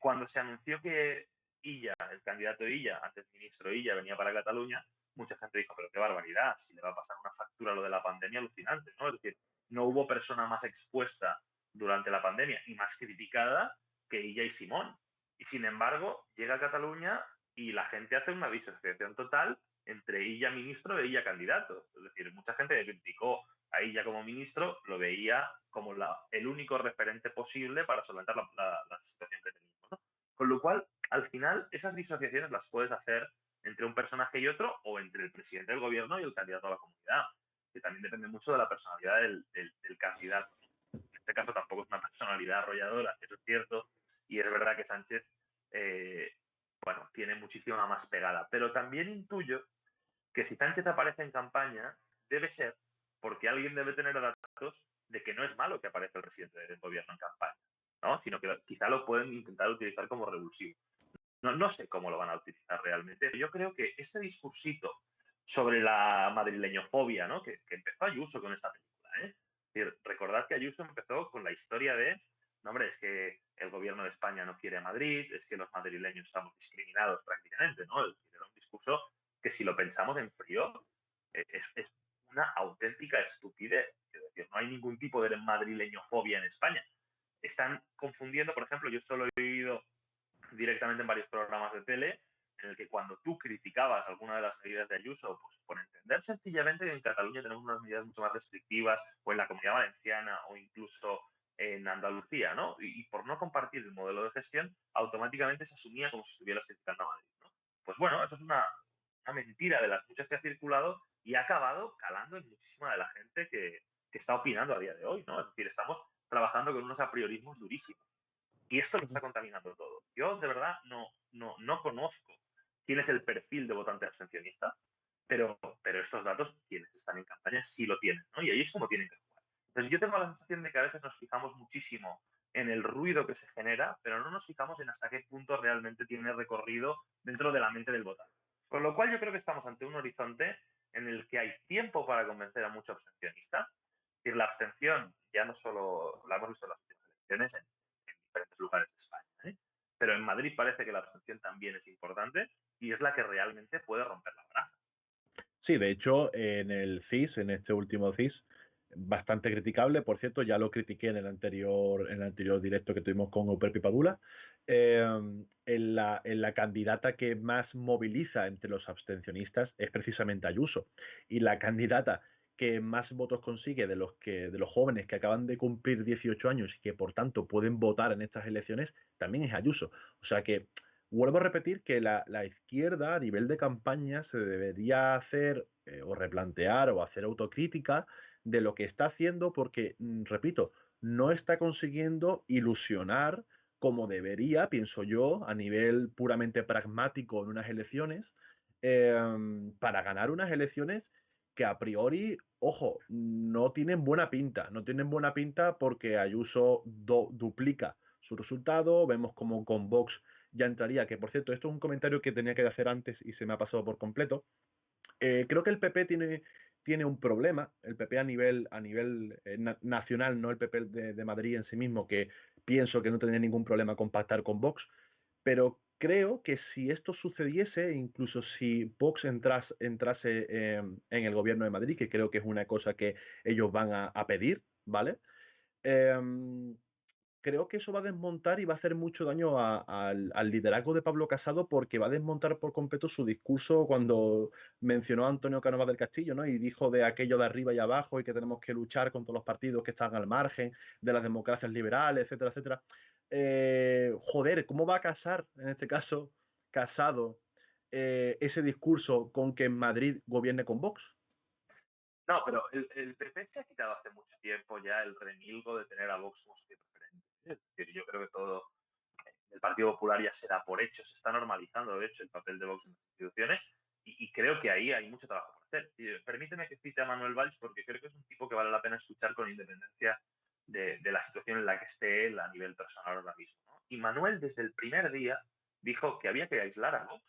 Cuando se anunció que Illa, el candidato Illa, antes ministro Illa, venía para Cataluña, mucha gente dijo, pero qué barbaridad, si le va a pasar una factura a lo de la pandemia, alucinante, ¿no? Es decir, no hubo persona más expuesta durante la pandemia y más criticada que Illa y Simón. Y sin embargo, llega a Cataluña y la gente hace una disociación total entre Illa ministro e Illa candidato. Es decir, mucha gente que criticó a Illa como ministro lo veía como el único referente posible para solventar la situación que teníamos, ¿no? Con lo cual, al final, esas disociaciones las puedes hacer entre un personaje y otro o entre el presidente del gobierno y el candidato a la comunidad, que también depende mucho de la personalidad del candidato. En este caso tampoco es una personalidad arrolladora, eso es cierto, y es verdad que Sánchez, eh, bueno, tiene muchísima más pegada, pero también intuyo que si Sánchez aparece en campaña, debe ser porque alguien debe tener datos de que no es malo que aparezca el presidente del gobierno en campaña, ¿no? Sino que quizá lo pueden intentar utilizar como revulsivo. No sé cómo lo van a utilizar realmente, pero yo creo que este discursito sobre la madrileñofobia, ¿no? Que empezó Ayuso con esta película, ¿eh? Es decir, recordad que Ayuso empezó con la historia de, no, hombre, es que el gobierno de España no quiere a Madrid, es que los madrileños estamos discriminados prácticamente, ¿no? Era un discurso que si lo pensamos en frío es una auténtica estupidez. Es decir, no hay ningún tipo de madrileñofobia en España. Están confundiendo, por ejemplo, yo esto lo he vivido directamente en varios programas de tele, en el que cuando tú criticabas alguna de las medidas de Ayuso, pues por entender sencillamente que en Cataluña tenemos unas medidas mucho más restrictivas, o en la Comunidad Valenciana, o incluso en Andalucía, ¿no? Y por no compartir el modelo de gestión, automáticamente se asumía como si estuvieras criticando a Madrid, ¿no? Pues bueno, eso es una mentira de las muchas que ha circulado y ha acabado calando en muchísima de la gente que está opinando a día de hoy, ¿no? Es decir, estamos trabajando con unos apriorismos durísimos. Y esto lo está contaminando todo. Yo de verdad no conozco quién es el perfil de votante abstencionista, pero estos datos, quienes están en campaña, sí lo tienen, ¿no? Y ahí es como tienen que jugar. Entonces yo tengo la sensación de que a veces nos fijamos muchísimo en el ruido que se genera, pero no nos fijamos en hasta qué punto realmente tiene recorrido dentro de la mente del votante. Con lo cual yo creo que estamos ante un horizonte en el que hay tiempo para convencer a mucho abstencionista. Es decir, la abstención ya no solo la hemos visto en las últimas elecciones, en diferentes lugares de España, ¿eh? Pero en Madrid parece que la abstención también es importante y es la que realmente puede romper la baraja. Sí, de hecho, en el CIS, en este último CIS, bastante criticable, por cierto, ya lo critiqué en el anterior directo que tuvimos con Euper Pipadula, en la candidata que más moviliza entre los abstencionistas es precisamente Ayuso, y la candidata que más votos consigue de los jóvenes que acaban de cumplir 18 años y que por tanto pueden votar en estas elecciones también es Ayuso. O sea que vuelvo a repetir que la izquierda a nivel de campaña se debería hacer o replantear o hacer autocrítica de lo que está haciendo porque, repito, no está consiguiendo ilusionar como debería, pienso yo, a nivel puramente pragmático en unas elecciones, para ganar unas elecciones que a priori, ojo, no tienen buena pinta. No tienen buena pinta porque Ayuso duplica su resultado. Vemos como con Vox ya entraría, que por cierto, esto es un comentario que tenía que hacer antes y se me ha pasado por completo. Creo que el PP tiene un problema, el PP a nivel nacional, no el PP de Madrid en sí mismo, que pienso que no tendría ningún problema con pactar con Vox, pero creo que si esto sucediese, incluso si Vox entrase en el gobierno de Madrid, que creo que es una cosa que ellos van a pedir, ¿vale? Em, Creo que eso va a desmontar y va a hacer mucho daño al liderazgo de Pablo Casado porque va a desmontar por completo su discurso cuando mencionó a Antonio Cánovas del Castillo, ¿no? Y dijo de aquello de arriba y abajo y que tenemos que luchar contra los partidos que están al margen de las democracias liberales, etcétera, etcétera. Joder, ¿cómo va a casar, en este caso, Casado, ese discurso con que en Madrid gobierne con Vox? No, pero el PP se ha quitado hace mucho tiempo ya el remilgo de tener a Vox como socio preferente. Es decir, yo creo que todo el Partido Popular ya se da por hecho, se está normalizando, de hecho, el papel de Vox en las instituciones y creo que ahí hay mucho trabajo por hacer. Permíteme que cite a Manuel Valls porque creo que es un tipo que vale la pena escuchar con independencia de la situación en la que esté él a nivel personal ahora mismo, ¿no? Y Manuel desde el primer día dijo que había que aislar a Vox,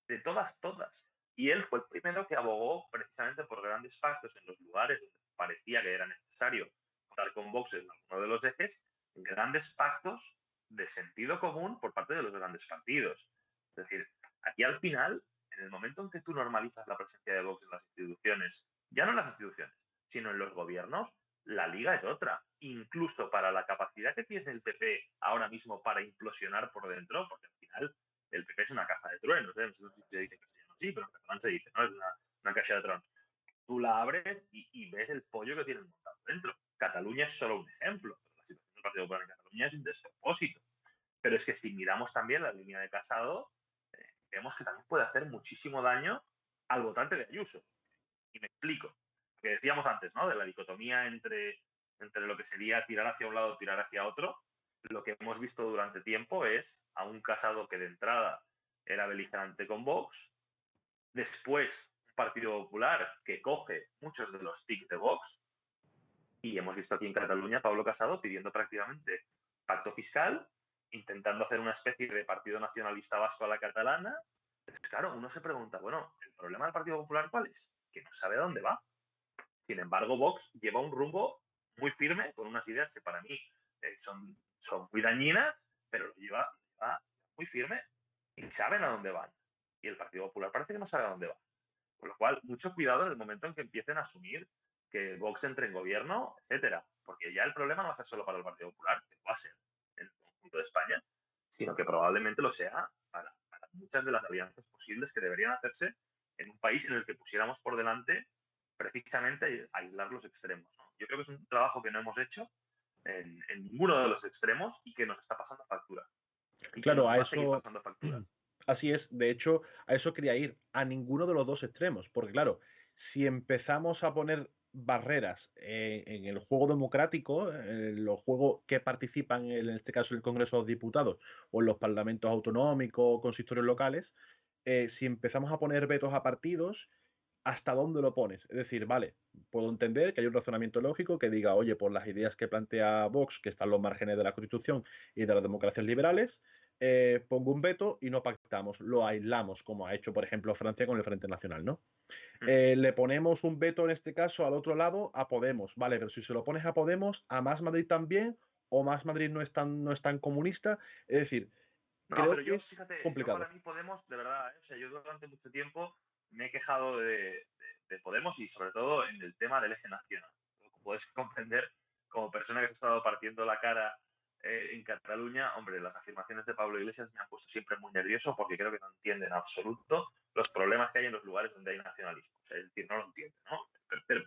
de todas, todas. Y él fue el primero que abogó precisamente por grandes pactos en los lugares donde parecía que era necesario contar con Vox en alguno de los ejes, grandes pactos de sentido común por parte de los grandes partidos. Es decir, aquí al final, en el momento en que tú normalizas la presencia de Vox en las instituciones, ya no en las instituciones, sino en los gobiernos, la liga es otra. Incluso para la capacidad que tiene el PP ahora mismo para implosionar por dentro, porque al final el PP es una caja de truenos, ¿eh? No sé si se dice en castellano, sí, pero en catalán se dice, ¿no? Es una caja de truenos. Tú la abres y ves el pollo que tienen montado dentro. Cataluña es solo un ejemplo, pero la situación del Partido Popular en Cataluña es un despropósito. Pero es que si miramos también la línea de Casado, vemos que también puede hacer muchísimo daño al votante de Ayuso. Y me explico. Lo que decíamos antes, ¿no? De la dicotomía entre lo que sería tirar hacia un lado o tirar hacia otro. Lo que hemos visto durante tiempo es a un Casado que de entrada era beligerante con Vox, después un Partido Popular que coge muchos de los tics de Vox, y hemos visto aquí en Cataluña a Pablo Casado pidiendo prácticamente pacto fiscal, intentando hacer una especie de partido nacionalista vasco a la catalana. Entonces, claro, uno se pregunta, bueno, ¿el problema del Partido Popular cuál es? Que no sabe a dónde va. Sin embargo, Vox lleva un rumbo muy firme, con unas ideas que para mí son muy dañinas, pero lo lleva muy firme y saben a dónde van. Y el Partido Popular parece que no sabe a dónde va. Con lo cual, mucho cuidado en el momento en que empiecen a asumir que Vox entre en gobierno, etcétera. Porque ya el problema no va a ser solo para el Partido Popular, que va a ser en el conjunto de España, sino que probablemente lo sea para muchas de las alianzas posibles que deberían hacerse en un país en el que pusiéramos por delante precisamente aislar los extremos, ¿no? Yo creo que es un trabajo que no hemos hecho en ninguno de los extremos y que nos está pasando factura. Y que Claro, nos a va a seguir eso, pasando factura. así es. De hecho, a eso quería ir, a ninguno de los dos extremos. Porque claro, si empezamos a poner barreras en el juego democrático, en los juegos que participan, en este caso, en el Congreso de los Diputados o en los parlamentos autonómicos o consistorios locales, si empezamos a poner vetos a partidos, ¿hasta dónde lo pones? Es decir, vale, puedo entender que hay un razonamiento lógico que diga, oye, por las ideas que plantea Vox, que están los márgenes de la Constitución y de las democracias liberales, pongo un veto y no pactamos, lo aislamos, como ha hecho, por ejemplo, Francia con el Frente Nacional, ¿no? Mm. Le ponemos un veto, en este caso, al otro lado, a Podemos, ¿vale? Pero si se lo pones a Podemos, a Más Madrid también, o Más Madrid no es tan comunista, es decir, No, creo pero que yo, es fíjate, yo para complicado. mí Podemos, de verdad, o sea, yo durante mucho tiempo me he quejado de Podemos y sobre todo en el tema del eje nacional. Como puedes comprender, como persona que se ha estado partiendo la cara en Cataluña, hombre, las afirmaciones de Pablo Iglesias me han puesto siempre muy nervioso porque creo que no entienden en absoluto los problemas que hay en los lugares donde hay nacionalismo. O sea, es decir, no lo entienden, ¿no?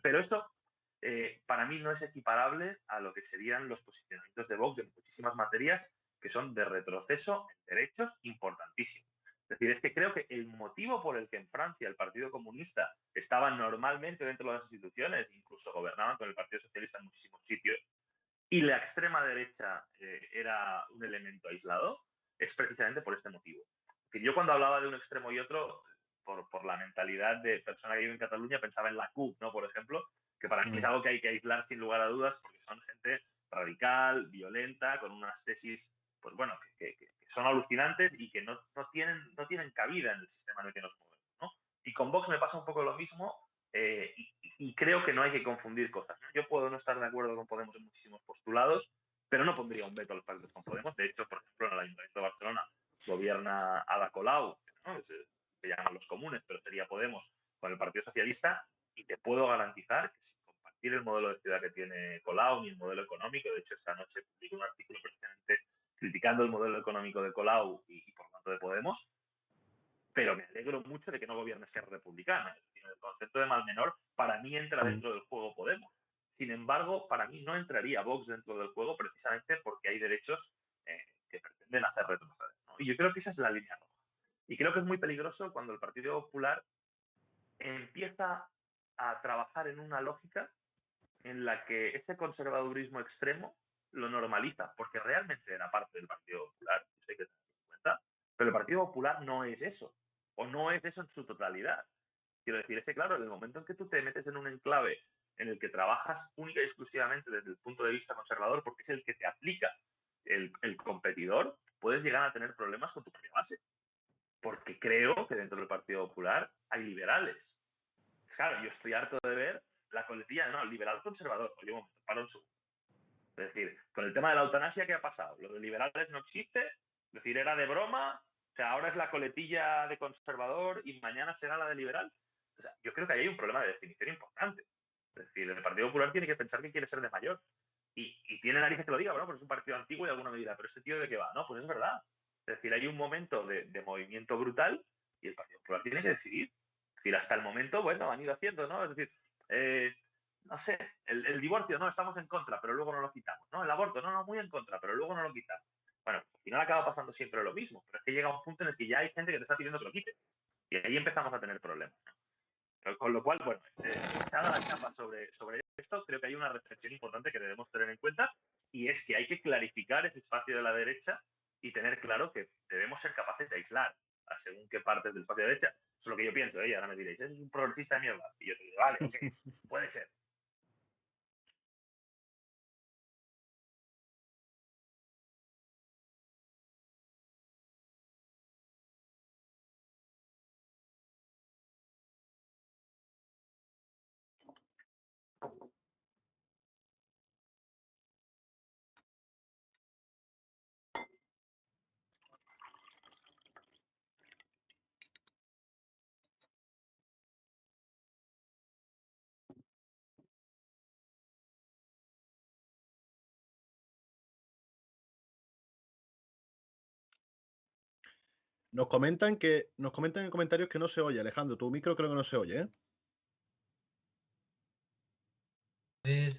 Pero esto para mí no es equiparable a lo que serían los posicionamientos de Vox en muchísimas materias que son de retroceso en derechos importantísimos. Es decir, es que creo que el motivo por el que en Francia el Partido Comunista estaba normalmente dentro de las instituciones, incluso gobernaban con el Partido Socialista en muchísimos sitios, y la extrema derecha era un elemento aislado, es precisamente por este motivo. Es decir, yo cuando hablaba de un extremo y otro, por la mentalidad de persona que vive en Cataluña, pensaba en la CUP, ¿no? Por ejemplo, que para mí es Mm, algo que hay que aislar sin lugar a dudas porque son gente radical, violenta, con unas tesis, pues bueno, que son alucinantes y que no tienen cabida en el sistema en el que nos movemos, ¿no? Y con Vox me pasa un poco lo mismo y creo que no hay que confundir cosas, ¿no? Yo puedo no estar de acuerdo con Podemos en muchísimos postulados, pero no pondría un veto a los pactos con Podemos. De hecho, por ejemplo, en el Ayuntamiento de Barcelona gobierna Ada Colau, ¿no? Se llaman los comunes, pero sería Podemos con el Partido Socialista, y te puedo garantizar que sin compartir el modelo de ciudad que tiene Colau ni el modelo económico, de hecho esta noche publico un artículo precisamente criticando el modelo económico de Colau y por tanto de Podemos, pero me alegro mucho de que no gobierne Esquerra Republicana. Es decir, el concepto de mal menor para mí entra mm, dentro del juego Podemos. Sin embargo, para mí no entraría Vox dentro del juego precisamente porque hay derechos que pretenden hacer retroceder, ¿no? Y yo creo que esa es la línea roja. Y creo que es muy peligroso cuando el Partido Popular empieza a trabajar en una lógica en la que ese conservadurismo extremo lo normaliza, porque realmente era parte del Partido Popular, eso hay que tener en cuenta, pero el Partido Popular no es eso, o no es eso en su totalidad. Quiero decir, es que claro, en el momento en que tú te metes en un enclave en el que trabajas única y exclusivamente desde el punto de vista conservador, porque es el que te aplica el competidor, puedes llegar a tener problemas con tu propia base. Porque creo que dentro del Partido Popular hay liberales. Claro, yo estoy harto de ver la coletilla de no, liberal conservador. Oye, un momento, para un segundo. Es decir, con el tema de la eutanasia, ¿qué ha pasado? Lo de liberales no existe, es decir, era de broma, o sea, ahora es la coletilla de conservador y mañana será la de liberal. O sea, yo creo que ahí hay un problema de definición importante. Es decir, el Partido Popular tiene que pensar que quiere ser de mayor. Y tiene narices que lo diga, bueno, pero es un partido antiguo y alguna medida, pero este tío de qué va, no, pues es verdad. Es decir, hay un momento de movimiento brutal y el Partido Popular tiene que decidir. Es decir, hasta el momento, bueno, han ido haciendo, ¿no? Es decir, eh, no sé, el divorcio, no, estamos en contra, pero luego no lo quitamos, ¿no? El aborto, no, no, muy en contra, pero luego no lo quitamos. Bueno, al final acaba pasando siempre lo mismo, pero es que llega un punto en el que ya hay gente que te está pidiendo que lo quites. Y ahí empezamos a tener problemas, ¿no? Con lo cual, bueno, echada la chapa sobre esto, creo que hay una reflexión importante que debemos tener en cuenta y es que hay que clarificar ese espacio de la derecha y tener claro que debemos ser capaces de aislar a según qué partes del espacio de derecha. Eso es lo que yo pienso, ¿eh? Y ahora me diréis, es un progresista de mierda. Y yo te digo, vale, ok, puede ser. Nos comentan en comentarios que no se oye, Alejandro. Tu micro creo que no se oye, ¿eh? ver.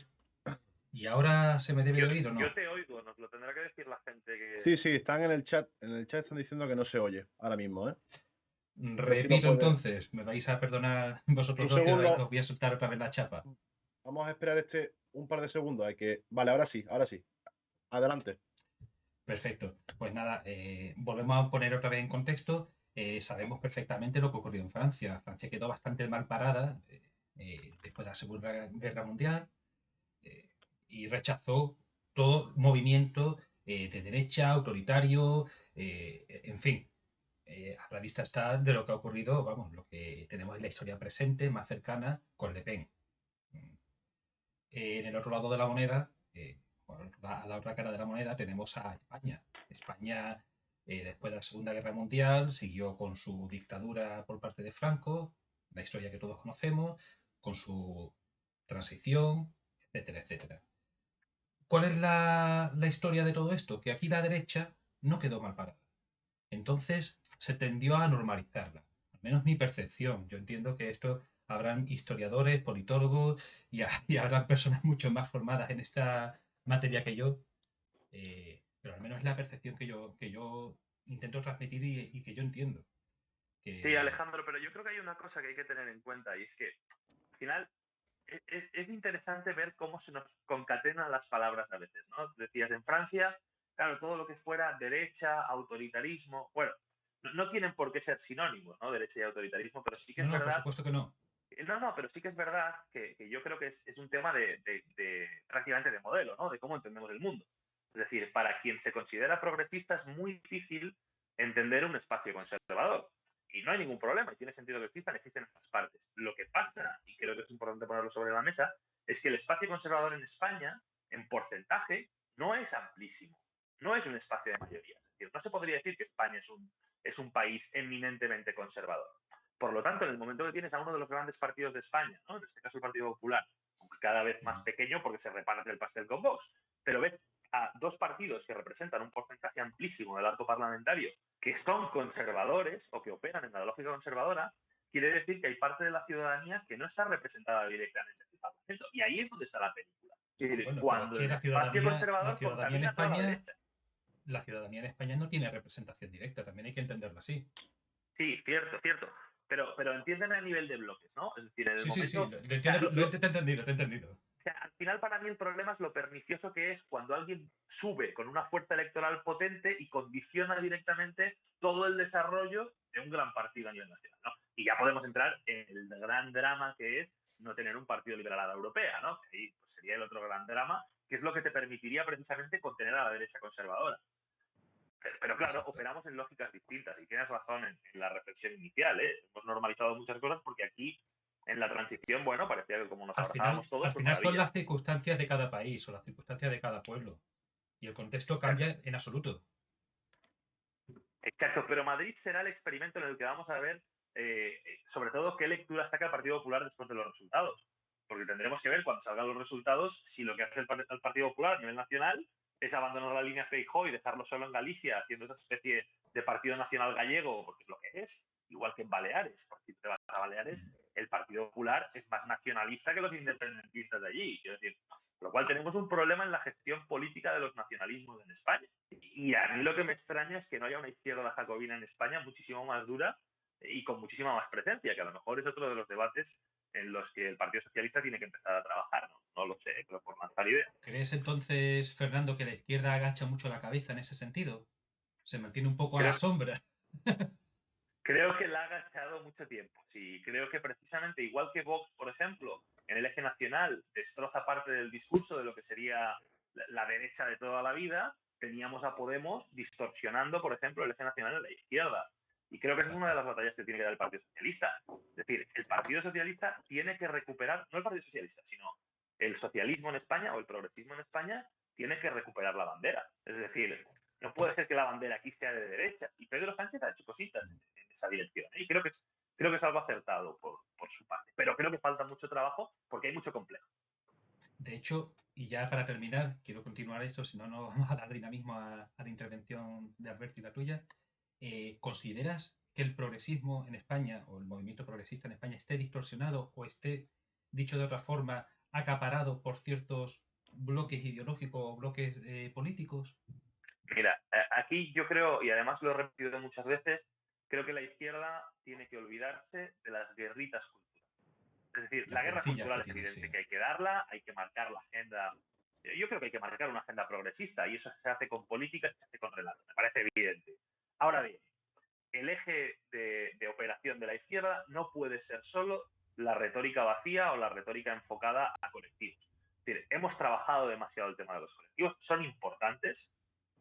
¿Y ahora se me debe de Yo, oír o no? yo te oigo, nos lo tendrá que decir la gente que... Sí, sí, están en el chat. En el chat están diciendo que no se oye ahora mismo, ¿eh? A ver si lo Repito puede. entonces, me vais a perdonar vosotros Un dos que segundo. os voy a soltar otra vez la chapa. Vamos a esperar un par de segundos. Vale, ahora sí, ahora sí. Adelante. Perfecto. Pues nada, volvemos a poner otra vez en contexto. Sabemos perfectamente lo que ocurrió en Francia. Francia quedó bastante mal parada después de la Segunda Guerra Mundial eh, y rechazó todo movimiento de derecha, autoritario, en fin. A la vista está de lo que ha ocurrido, vamos, lo que tenemos en la historia presente más cercana con Le Pen. En el otro lado de la moneda, a la otra cara de la moneda, tenemos a España. España, después de la Segunda Guerra Mundial, siguió con su dictadura por parte de Franco, la historia que todos conocemos, con su transición, etcétera, etcétera. ¿Cuál es la historia de todo esto? Que aquí la derecha no quedó mal parada. Entonces se tendió a normalizarla. Al menos mi percepción. Yo entiendo que esto habrán historiadores, politólogos y habrán personas mucho más formadas en esta materia que yo. Pero al menos es la percepción que yo intento transmitir y que yo entiendo. Sí, Que, Alejandro, pero yo creo que hay una cosa que hay que tener en cuenta y es que al final es interesante ver cómo se nos concatenan las palabras a veces, ¿no? Decías, en Francia, claro, todo lo que fuera derecha, autoritarismo, bueno, no tienen por qué ser sinónimos, ¿no? Derecha y autoritarismo, pero sí que no, es no, por verdad. supuesto que no. No, pero sí que es verdad que yo creo que es un tema prácticamente de modelo, ¿no? De cómo entendemos el mundo. Es decir, para quien se considera progresista es muy difícil entender un espacio conservador. Y no hay ningún problema, y tiene sentido que existen en estas partes. Lo que pasa, y creo que es importante ponerlo sobre la mesa, es que el espacio conservador en España, en porcentaje, no es amplísimo. No es un espacio de mayoría. Es decir, no se podría decir que España es un país eminentemente conservador. Por lo tanto, en el momento que tienes a uno de los grandes partidos de España, ¿no? En este caso el Partido Popular, aunque cada vez más pequeño porque se reparte el pastel con Vox, pero ves a dos partidos que representan un porcentaje amplísimo del arco parlamentario, que son conservadores o que operan en la lógica conservadora, quiere decir que hay parte de la ciudadanía que no está representada directamente en el Parlamento. Y ahí es donde está la película. Es decir, Bueno, pero es cuando que el la espacio ciudadanía, la conservador ciudadanía en contamina a toda la España, derecha. la ciudadanía en España no tiene representación directa, también hay que entenderlo así. Sí, cierto, cierto. Pero entienden a nivel de bloques, ¿no? Es decir, en el Sí, sí, sí, momento... lo O sea, entiendo, te he entendido, te he entendido. o sea, al final para mí el problema es lo pernicioso que es cuando alguien sube con una fuerza electoral potente y condiciona directamente todo el desarrollo de un gran partido a nivel nacional, ¿no? Y ya podemos entrar en el gran drama que es no tener un partido liberal a la europea, ¿no? Que ahí pues, sería el otro gran drama, que es lo que te permitiría precisamente contener a la derecha conservadora. Pero claro, Exacto. operamos en lógicas distintas y tienes razón en la reflexión inicial, ¿eh? Hemos normalizado muchas cosas porque aquí en la transición, bueno, parecía que como nos abrazábamos todos, Al pues final son maravilla. las circunstancias de cada país o las circunstancias de cada pueblo. Y el contexto Exacto, cambia en absoluto. exacto, pero Madrid será el experimento en el que vamos a ver, sobre todo, qué lectura saca el Partido Popular después de los resultados. Porque tendremos que ver cuando salgan los resultados si lo que hace el Partido Popular a nivel nacional es abandonar la línea Feijóo y dejarlo solo en Galicia, haciendo esa especie de Partido Nacional Gallego, porque es lo que es, igual que en Baleares. Porque si te vas a Baleares, el Partido Popular es más nacionalista que los independentistas de allí. Quiero decir, con lo cual tenemos un problema en la gestión política de los nacionalismos en España. Y a mí lo que me extraña es que no haya una izquierda jacobina en España muchísimo más dura y con muchísima más presencia, que a lo mejor es otro de los debates en los que el Partido Socialista tiene que empezar a trabajar. No lo sé, pero por lanzar ideas. ¿Crees entonces, Fernando, que la izquierda agacha mucho la cabeza en ese sentido? Se mantiene un poco a la Creo, sombra. creo que la ha agachado mucho tiempo. Sí, creo que precisamente, igual que Vox, por ejemplo, en el eje nacional destroza parte del discurso de lo que sería la derecha de toda la vida, teníamos a Podemos distorsionando, por ejemplo, el eje nacional en la izquierda. Y creo que esa es una de Exacto. las batallas que tiene que dar el Partido Socialista. Es decir, el Partido Socialista tiene que recuperar, no el Partido Socialista, sino el socialismo en España o el progresismo en España tiene que recuperar la bandera. Es decir, no puede ser que la bandera aquí sea de derecha. Y Pedro Sánchez ha hecho cositas en esa dirección. Y creo que es algo acertado por su parte. Pero creo que falta mucho trabajo porque hay mucho complejo. De hecho, y ya para terminar, quiero continuar esto, si no, no vamos a dar dinamismo a la intervención de Alberto y la tuya. ¿consideras que el progresismo en España o el movimiento progresista en España esté distorsionado o esté, dicho de otra forma, acaparado por ciertos bloques ideológicos o bloques políticos? Mira, aquí yo creo, y además lo he repetido muchas veces, creo que la izquierda tiene que olvidarse de las guerritas culturales. Es decir, Las la guerra rencillas cultural que es tiene, evidente sí. que hay que darla, hay que marcar la agenda. Yo creo que hay que marcar una agenda progresista y eso se hace con políticas, se hace con relatos. Me parece evidente. Ahora bien, el eje de operación de la izquierda no puede ser solo la retórica vacía o la retórica enfocada a colectivos. Es decir, hemos trabajado demasiado el tema de los colectivos, son importantes,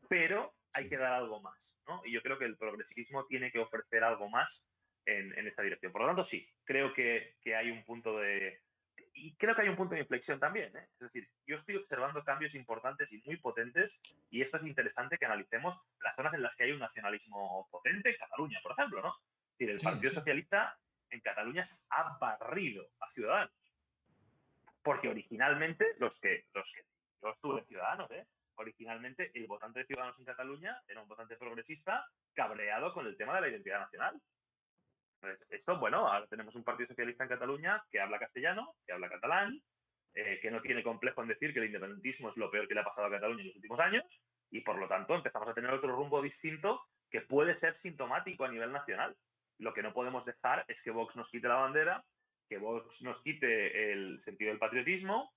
pero hay que Sí. dar algo más, ¿no? Y yo creo que el progresismo tiene que ofrecer algo más en esta dirección. Por lo tanto, sí, creo que hay un punto de... Y creo que hay un punto de inflexión también, ¿eh? Es decir, yo estoy observando cambios importantes y muy potentes y esto es interesante que analicemos las zonas en las que hay un nacionalismo potente, en Cataluña, por ejemplo, ¿no? Es decir, el Sí, Partido sí. Socialista en Cataluña ha barrido a Ciudadanos porque originalmente los que yo estuve en Ciudadanos, originalmente el votante de Ciudadanos en Cataluña era un votante progresista cabreado con el tema de la identidad nacional. Entonces, esto, bueno, ahora tenemos un Partido Socialista en Cataluña que habla castellano, que habla catalán, que no tiene complejo en decir que el independentismo es lo peor que le ha pasado a Cataluña en los últimos años y por lo tanto empezamos a tener otro rumbo distinto que puede ser sintomático a nivel nacional. Lo que no podemos dejar es que Vox nos quite la bandera, que Vox nos quite el sentido del patriotismo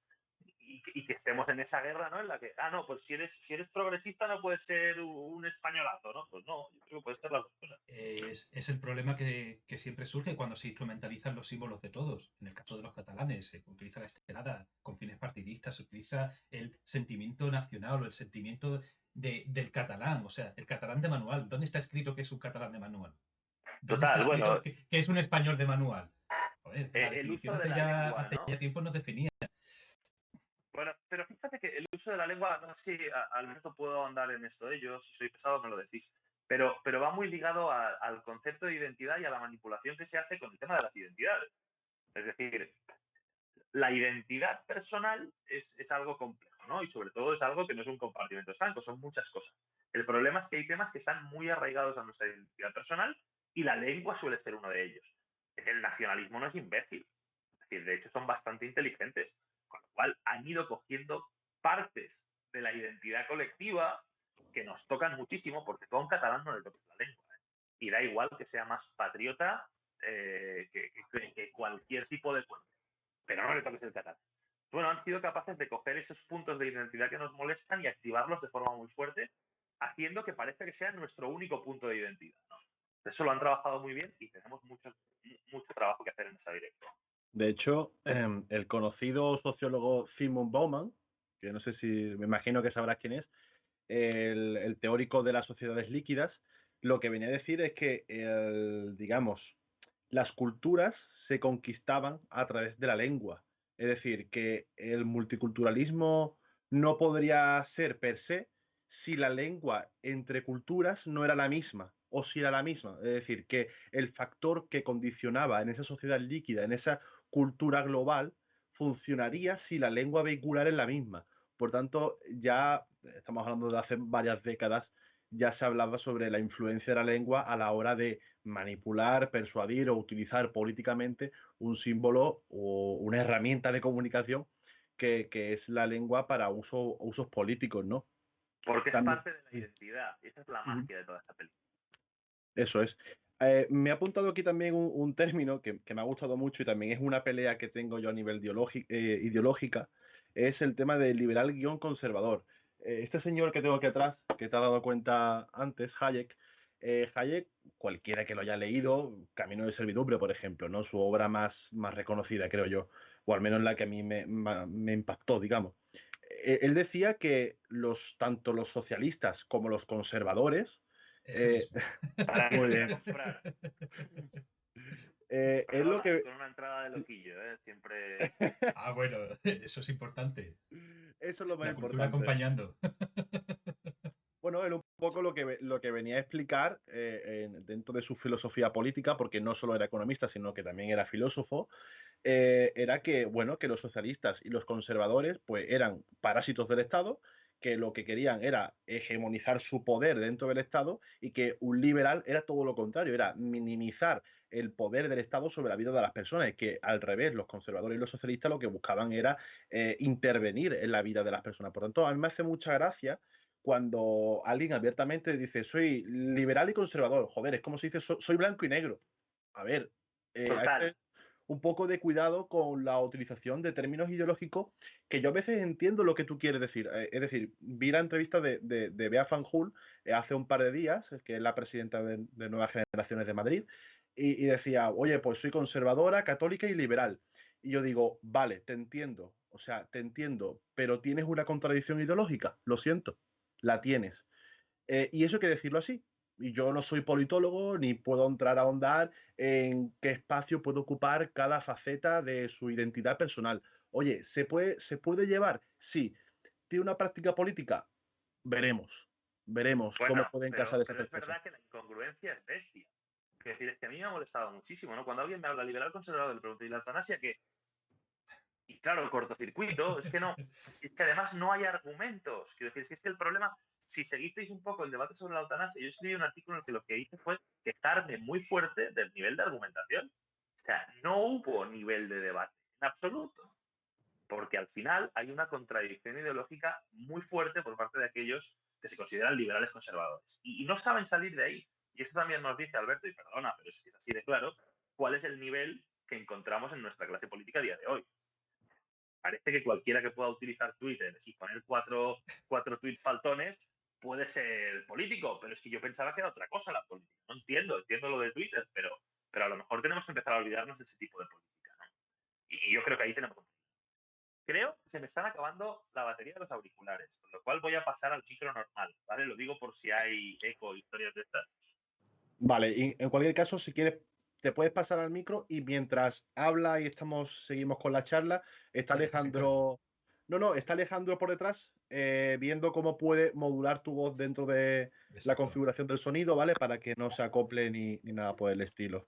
y que estemos en esa guerra, ¿no? En la que, no, pues si eres progresista no puedes ser un españolazo, ¿no? Pues no, yo creo que puede ser las dos cosas. Es el problema que siempre surge cuando se instrumentalizan los símbolos de todos. En el caso de los catalanes, se utiliza la estelada con fines partidistas, se utiliza el sentimiento nacional o el sentimiento del catalán, o sea, el catalán de manual. ¿Dónde está escrito que es un catalán de manual? ¿Dónde está Total, escrito bueno, que es un español de manual? Joder, la el definición uso de la lengua, hace ya ¿no? tiempo nos definía. Bueno, pero fíjate que el uso de la lengua, no sé si al menos puedo andar en esto, yo si soy pesado me lo decís, pero va muy ligado al concepto de identidad y a la manipulación que se hace con el tema de las identidades. Es decir, la identidad personal es algo complejo, ¿no? Y sobre todo es algo que no es un compartimento estanco, son muchas cosas. El problema es que hay temas que están muy arraigados a nuestra identidad personal y la lengua suele ser uno de ellos. El nacionalismo no es imbécil, es decir, de hecho son bastante inteligentes, con lo cual han ido cogiendo partes de la identidad colectiva que nos tocan muchísimo, porque tú a un catalán no le toques la lengua, ¿eh? Y da igual que sea más patriota que cualquier tipo de pueblo, pero no le toques el catalán. Bueno, han sido capaces de coger esos puntos de identidad que nos molestan y activarlos de forma muy fuerte, haciendo que parezca que sea nuestro único punto de identidad, ¿no? Eso lo han trabajado muy bien y tenemos mucho trabajo que hacer en esa dirección. De hecho, el conocido sociólogo Zygmunt Bauman, que no sé si, me imagino que sabrás quién es, el teórico de las sociedades líquidas, lo que venía a decir es que, digamos, las culturas se conquistaban a través de la lengua. Es decir, que el multiculturalismo no podría ser per se si la lengua entre culturas no era la misma o si era la misma. Es decir, que el factor que condicionaba en esa sociedad líquida, en esa cultura global, funcionaría si la lengua vehicular es la misma. Por tanto, ya estamos hablando de hace varias décadas, ya se hablaba sobre la influencia de la lengua a la hora de manipular, persuadir o utilizar políticamente un símbolo o una herramienta de comunicación que es la lengua para usos políticos, ¿no? Porque es También, parte de la identidad. Esa es la ujú, magia de toda esta película. eso es. Me ha apuntado aquí también un término que me ha gustado mucho y también es una pelea que tengo yo a nivel ideológica, es el tema del liberal-conservador. Este señor que tengo aquí atrás, que te has dado cuenta antes, Hayek, Hayek, cualquiera que lo haya leído, Camino de Servidumbre, por ejemplo, ¿no? Su obra más reconocida, creo yo, o al menos la que a mí me impactó, digamos. Él decía que tanto los socialistas como los conservadores, Ese eh, mismo. ¿Para qué te muy voy a bien. comprar? Es lo Perdona, y que... con una entrada de sí. loquillo, siempre. Ah, bueno, eso es importante. Eso es lo más La cultura importante. acompañando. Bueno, era un poco lo que venía a explicar dentro de su filosofía política, porque no solo era economista, sino que también era filósofo, era que, bueno, que los socialistas y los conservadores pues eran parásitos del Estado, que lo que querían era hegemonizar su poder dentro del Estado y que un liberal era todo lo contrario, era minimizar el poder del Estado sobre la vida de las personas, y que al revés, los conservadores y los socialistas lo que buscaban era intervenir en la vida de las personas. Por tanto, a mí me hace mucha gracia cuando alguien abiertamente dice soy liberal y conservador. Joder, es como si dice soy blanco y negro. A ver, hay que tener Total. un poco de cuidado con la utilización de términos ideológicos, que yo a veces entiendo lo que tú quieres decir. Es decir, vi la entrevista de Bea Fanjul hace un par de días, que es la presidenta de Nuevas Generaciones de Madrid, y decía, oye, pues soy conservadora, católica y liberal. Y yo digo, vale, te entiendo, o sea, te entiendo, pero tienes una contradicción ideológica, lo siento, la tienes. Y eso hay que decirlo así. Y yo no soy politólogo ni puedo entrar a ahondar en qué espacio puede ocupar cada faceta de su identidad personal. Oye, ¿se puede llevar? Sí. ¿Tiene una práctica política? Veremos. Veremos cómo Bueno, pueden casar esas pero tres es cosas. verdad que la incongruencia es bestia. Es decir, es que a mí me ha molestado muchísimo, ¿no? Cuando alguien me habla liberal conservador, le pregunto, ¿y la eutanasia qué? Y claro, el cortocircuito, es que no, es que además no hay argumentos. Quiero decir, es que el problema, si seguisteis un poco el debate sobre la eutanasia, yo escribí un artículo en el que lo que hice fue quejarme muy fuerte del nivel de argumentación. O sea, no hubo nivel de debate, en absoluto. Porque al final hay una contradicción ideológica muy fuerte por parte de aquellos que se consideran liberales conservadores. Y no saben salir de ahí. Y esto también nos dice Alberto, y perdona, pero es que es así de claro, cuál es el nivel que encontramos en nuestra clase política a día de hoy. Parece que cualquiera que pueda utilizar Twitter y poner cuatro tweets faltones puede ser político, pero es que yo pensaba que era otra cosa la política. No entiendo lo de Twitter, pero a lo mejor tenemos que empezar a olvidarnos de ese tipo de política, ¿no? Y yo creo que ahí tenemos. Creo que se me están acabando la batería de los auriculares, con lo cual voy a pasar al micro normal, ¿vale? Lo digo por si hay eco, historias de estas. Vale, y en cualquier caso, si quieres, te puedes pasar al micro y mientras habla y seguimos con la charla, está Alejandro. No, no, está Alejandro por detrás, viendo cómo puede modular tu voz dentro de la Exacto. configuración del sonido, ¿vale? Para que no se acople ni nada por el estilo.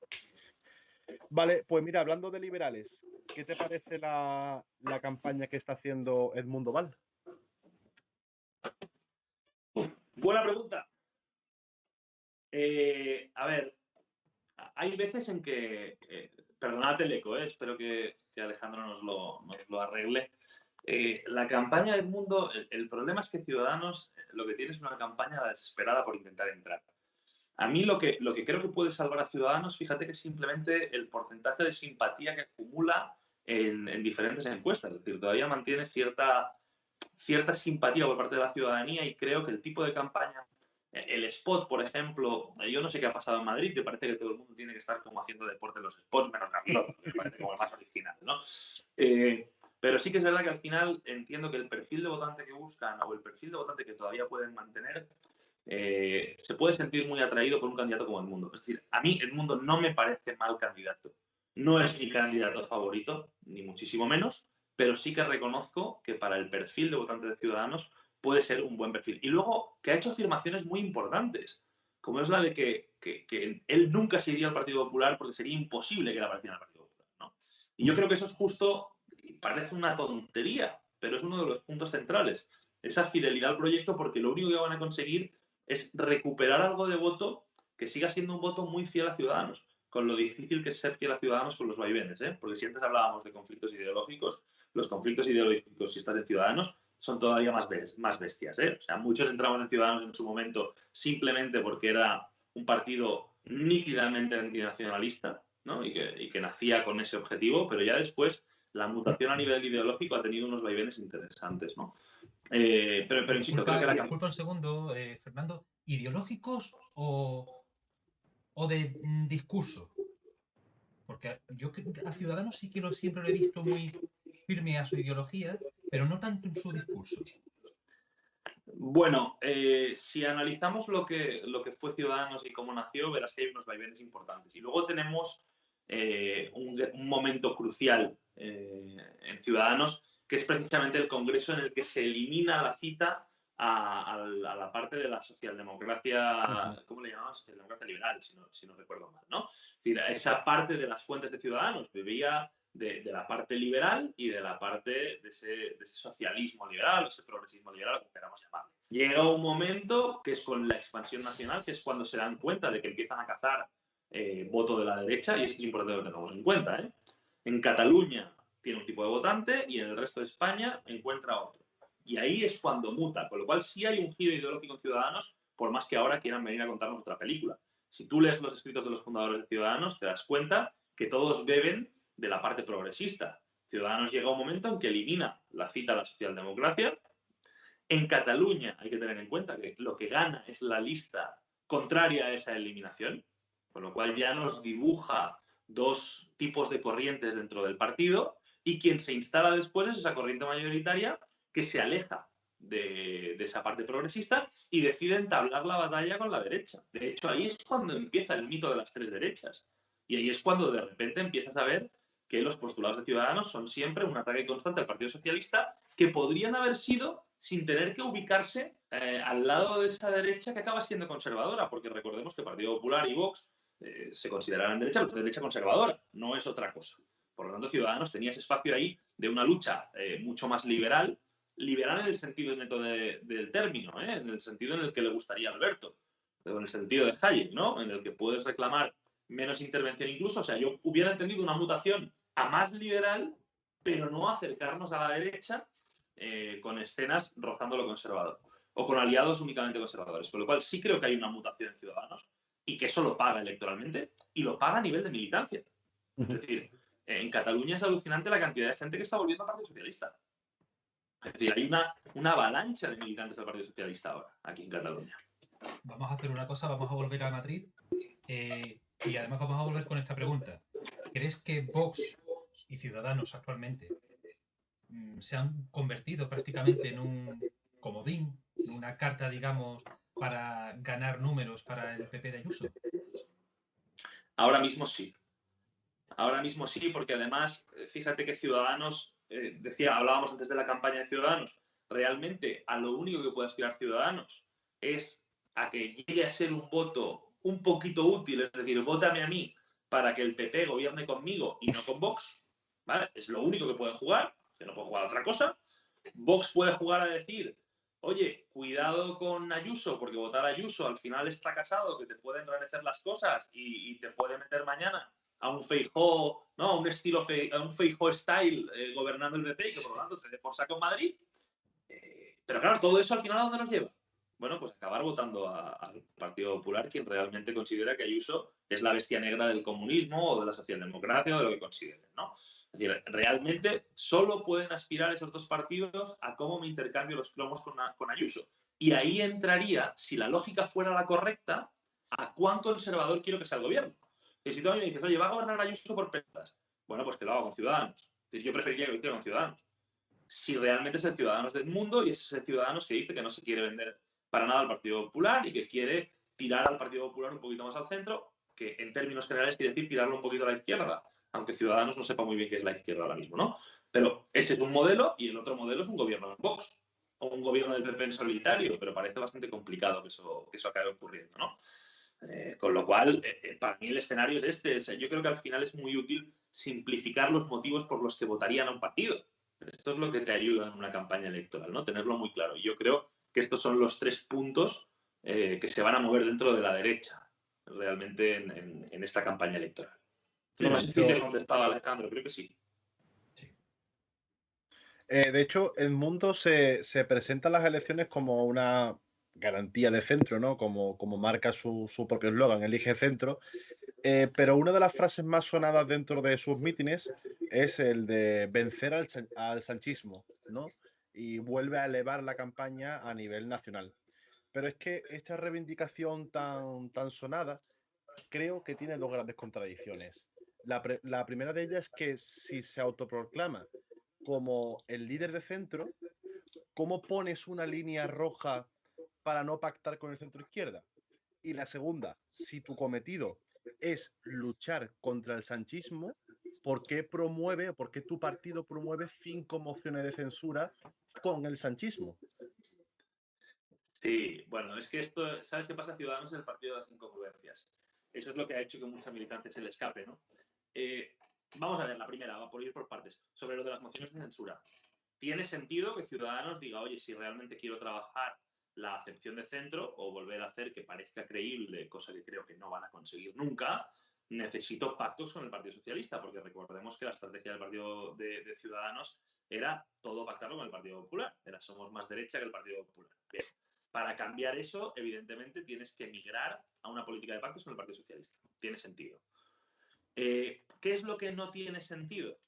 Vale, pues mira, hablando de liberales, ¿qué te parece la campaña que está haciendo Edmundo Val? Buena pregunta. A ver, hay veces en que, perdonad el eco, espero que Alejandro nos lo arregle. La campaña del mundo, el problema es que Ciudadanos lo que tiene es una campaña desesperada por intentar entrar. A mí lo que creo que puede salvar a Ciudadanos, fíjate que es simplemente el porcentaje de simpatía que acumula en diferentes encuestas. Es decir, todavía mantiene cierta simpatía por parte de la ciudadanía y creo que el tipo de campaña, el spot, por ejemplo, yo no sé qué ha pasado en Madrid, que parece que todo el mundo tiene que estar como haciendo deporte en los spots, menos Gabilondo, que me parece como el más original, ¿no? Pero sí que es verdad que al final entiendo que el perfil de votante que buscan o el perfil de votante que todavía pueden mantener se puede sentir muy atraído por un candidato como Edmundo. Es decir, a mí Edmundo no me parece mal candidato. No es mi candidato favorito, ni muchísimo menos, pero sí que reconozco que para el perfil de votante de Ciudadanos puede ser un buen perfil. Y luego que ha hecho afirmaciones muy importantes, como es la de que él nunca se iría al Partido Popular porque sería imposible que él apareciera en el Partido Popular, ¿no? Y yo creo que eso es justo, parece una tontería, pero es uno de los puntos centrales. Esa fidelidad al proyecto, porque lo único que van a conseguir es recuperar algo de voto que siga siendo un voto muy fiel a Ciudadanos, con lo difícil que es ser fiel a Ciudadanos con los vaivenes, ¿eh? Porque si antes hablábamos de conflictos ideológicos, los conflictos ideológicos, si estás en Ciudadanos, son todavía más bestias, ¿eh? O sea, muchos entramos en Ciudadanos en su momento simplemente porque era un partido nítidamente antinacionalista, ¿no? Y que nacía con ese objetivo, pero ya después la mutación a nivel ideológico ha tenido unos vaivenes interesantes, ¿no? Pero insisto, creo que Disculpa un segundo, Fernando. ¿Ideológicos o de discurso? Porque yo a Ciudadanos sí que siempre lo he visto muy firme a su ideología, pero no tanto en su discurso. Bueno, si analizamos lo que fue Ciudadanos y cómo nació, verás que hay unos vaivenes importantes. Y luego tenemos un momento crucial en Ciudadanos, que es precisamente el congreso en el que se elimina la cita a la parte de la socialdemocracia, ¿cómo le llamaban? Socialdemocracia liberal, si no recuerdo mal, ¿no? Es decir, esa parte de las fuentes de Ciudadanos. Veía de la parte liberal y de la parte de ese socialismo liberal o ese progresismo liberal, como queramos llamarlo. Llega un momento que es con la expansión nacional, que es cuando se dan cuenta de que empiezan a cazar voto de la derecha, y esto es importante que lo tengamos en cuenta. En Cataluña tiene un tipo de votante y en el resto de España encuentra otro. Y ahí es cuando muta, con lo cual sí hay un giro ideológico en Ciudadanos, por más que ahora quieran venir a contarnos otra película. Si tú lees los escritos de los fundadores de Ciudadanos, te das cuenta que todos beben de la parte progresista. Ciudadanos llega un momento en que elimina la cita a la socialdemocracia. En Cataluña hay que tener en cuenta que lo que gana es la lista contraria a esa eliminación, con lo cual ya nos dibuja dos tipos de corrientes dentro del partido, y quien se instala después es esa corriente mayoritaria que se aleja de esa parte progresista y decide entablar la batalla con la derecha. De hecho, ahí es cuando empieza el mito de las tres derechas. Y ahí es cuando de repente empiezas a ver que los postulados de Ciudadanos son siempre un ataque constante al Partido Socialista, que podrían haber sido sin tener que ubicarse al lado de esa derecha que acaba siendo conservadora, porque recordemos que el Partido Popular y Vox se consideran derecha, pero derecha conservadora, no es otra cosa. Por lo tanto, Ciudadanos tenía ese espacio ahí de una lucha mucho más liberal en el sentido neto del término, en el sentido en el que le gustaría a Alberto, en el sentido de Hayek, ¿no? En el que puedes reclamar menos intervención incluso. O sea, yo hubiera entendido una mutación a más liberal, pero no acercarnos a la derecha con escenas rozando lo conservador o con aliados únicamente conservadores. Con lo cual sí creo que hay una mutación en Ciudadanos y que eso lo paga electoralmente y lo paga a nivel de militancia. Es decir, en Cataluña es alucinante la cantidad de gente que está volviendo al Partido Socialista. Es decir, hay una avalancha de militantes del Partido Socialista ahora, aquí en Cataluña. Vamos a hacer una cosa, vamos a volver a Madrid y además vamos a volver con esta pregunta. ¿Crees que Vox y Ciudadanos actualmente se han convertido prácticamente en un comodín, en una carta, digamos, para ganar números para el PP de Ayuso? Ahora mismo sí. Ahora mismo sí, porque además, fíjate que Ciudadanos, hablábamos antes de la campaña de Ciudadanos, realmente a lo único que puede aspirar Ciudadanos es a que llegue a ser un voto un poquito útil, es decir, vótame a mí para que el PP gobierne conmigo y no con Vox, ¿vale? Es lo único que pueden jugar, que no pueden jugar a otra cosa. Vox puede jugar a decir, oye, cuidado con Ayuso, porque votar a Ayuso al final está casado, que te puede enrarecer las cosas y te puede meter mañana a un Feijóo, ¿no? A un Feijóo style gobernando el PP y que por lo tanto se dé por saco en Madrid. Pero claro, todo eso al final ¿a dónde nos lleva? Bueno, pues acabar votando al Partido Popular, quien realmente considera que Ayuso es la bestia negra del comunismo o de la socialdemocracia o de lo que consideren, ¿no? Es decir, realmente solo pueden aspirar esos dos partidos a cómo me intercambio los cromos con Ayuso. Y ahí entraría, si la lógica fuera la correcta, a cuán conservador quiero que sea el gobierno. Y si tú a mí me dices, oye, va a gobernar Ayuso por petas, bueno, pues que lo haga con Ciudadanos. Es decir, yo preferiría que lo hiciera con Ciudadanos. Si realmente es el Ciudadanos del mundo y es ese Ciudadanos que dice que no se quiere vender para nada al Partido Popular y que quiere tirar al Partido Popular un poquito más al centro, que en términos generales quiere decir tirarlo un poquito a la izquierda, aunque Ciudadanos no sepa muy bien qué es la izquierda ahora mismo, ¿no? Pero ese es un modelo y el otro modelo es un gobierno de Vox o un gobierno del PP en solitario, pero parece bastante complicado que eso acabe ocurriendo, ¿no? Con lo cual, para mí el escenario es este. O sea, yo creo que al final es muy útil simplificar los motivos por los que votarían a un partido. Esto es lo que te ayuda en una campaña electoral, ¿no? Tenerlo muy claro. Y yo creo que estos son los tres puntos que se van a mover dentro de la derecha realmente en esta campaña electoral. No sé si te he contestado, Alejandro, creo que sí. De hecho, el mundo se presenta las elecciones como una garantía de centro, ¿no? Como marca su propio eslogan, elige centro. Pero una de las frases más sonadas dentro de sus mítines es el de vencer al sanchismo, ¿no? Y vuelve a elevar la campaña a nivel nacional. Pero es que esta reivindicación tan sonada creo que tiene dos grandes contradicciones. La primera de ellas es que si se autoproclama como el líder de centro, ¿cómo pones una línea roja para no pactar con el centro izquierda? Y la segunda, si tu cometido es luchar contra el sanchismo, ¿por qué tu partido promueve 5 mociones de censura con el sanchismo? Sí, bueno, es que esto, ¿sabes qué pasa? Ciudadanos es el partido de las incongruencias. Eso es lo que ha hecho que mucha militancia se le escape, ¿no? vamos a ver, la primera, va por ir por partes. Sobre lo de las mociones de censura. Tiene sentido que Ciudadanos diga, oye, si realmente quiero trabajar la acepción de centro o volver a hacer que parezca creíble, cosa que creo que no van a conseguir nunca, necesito pactos con el Partido Socialista, porque recordemos que la estrategia del Partido de Ciudadanos era todo pactarlo con el Partido Popular. Era somos más derecha que el Partido Popular. Bien. Para cambiar eso, evidentemente, tienes que migrar a una política de pactos con el Partido Socialista. Tiene sentido. ¿Qué es lo que no tiene sentido?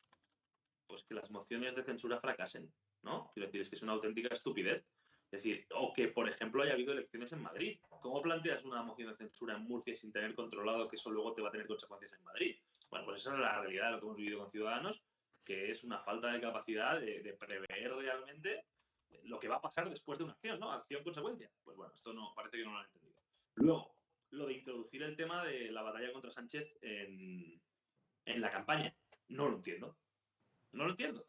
Pues que las mociones de censura fracasen, ¿no? Quiero decir, es que es una auténtica estupidez. Es decir, o que, por ejemplo, haya habido elecciones en Madrid. ¿Cómo planteas una moción de censura en Murcia sin tener controlado que eso luego te va a tener consecuencias en Madrid? Bueno, pues esa es la realidad de lo que hemos vivido con Ciudadanos, que es una falta de capacidad de prever realmente lo que va a pasar después de una acción, ¿no? Acción-consecuencia. Pues bueno, esto no parece que no lo han entendido. Luego, lo de introducir el tema de la batalla contra Sánchez en la campaña. No lo entiendo. No lo entiendo.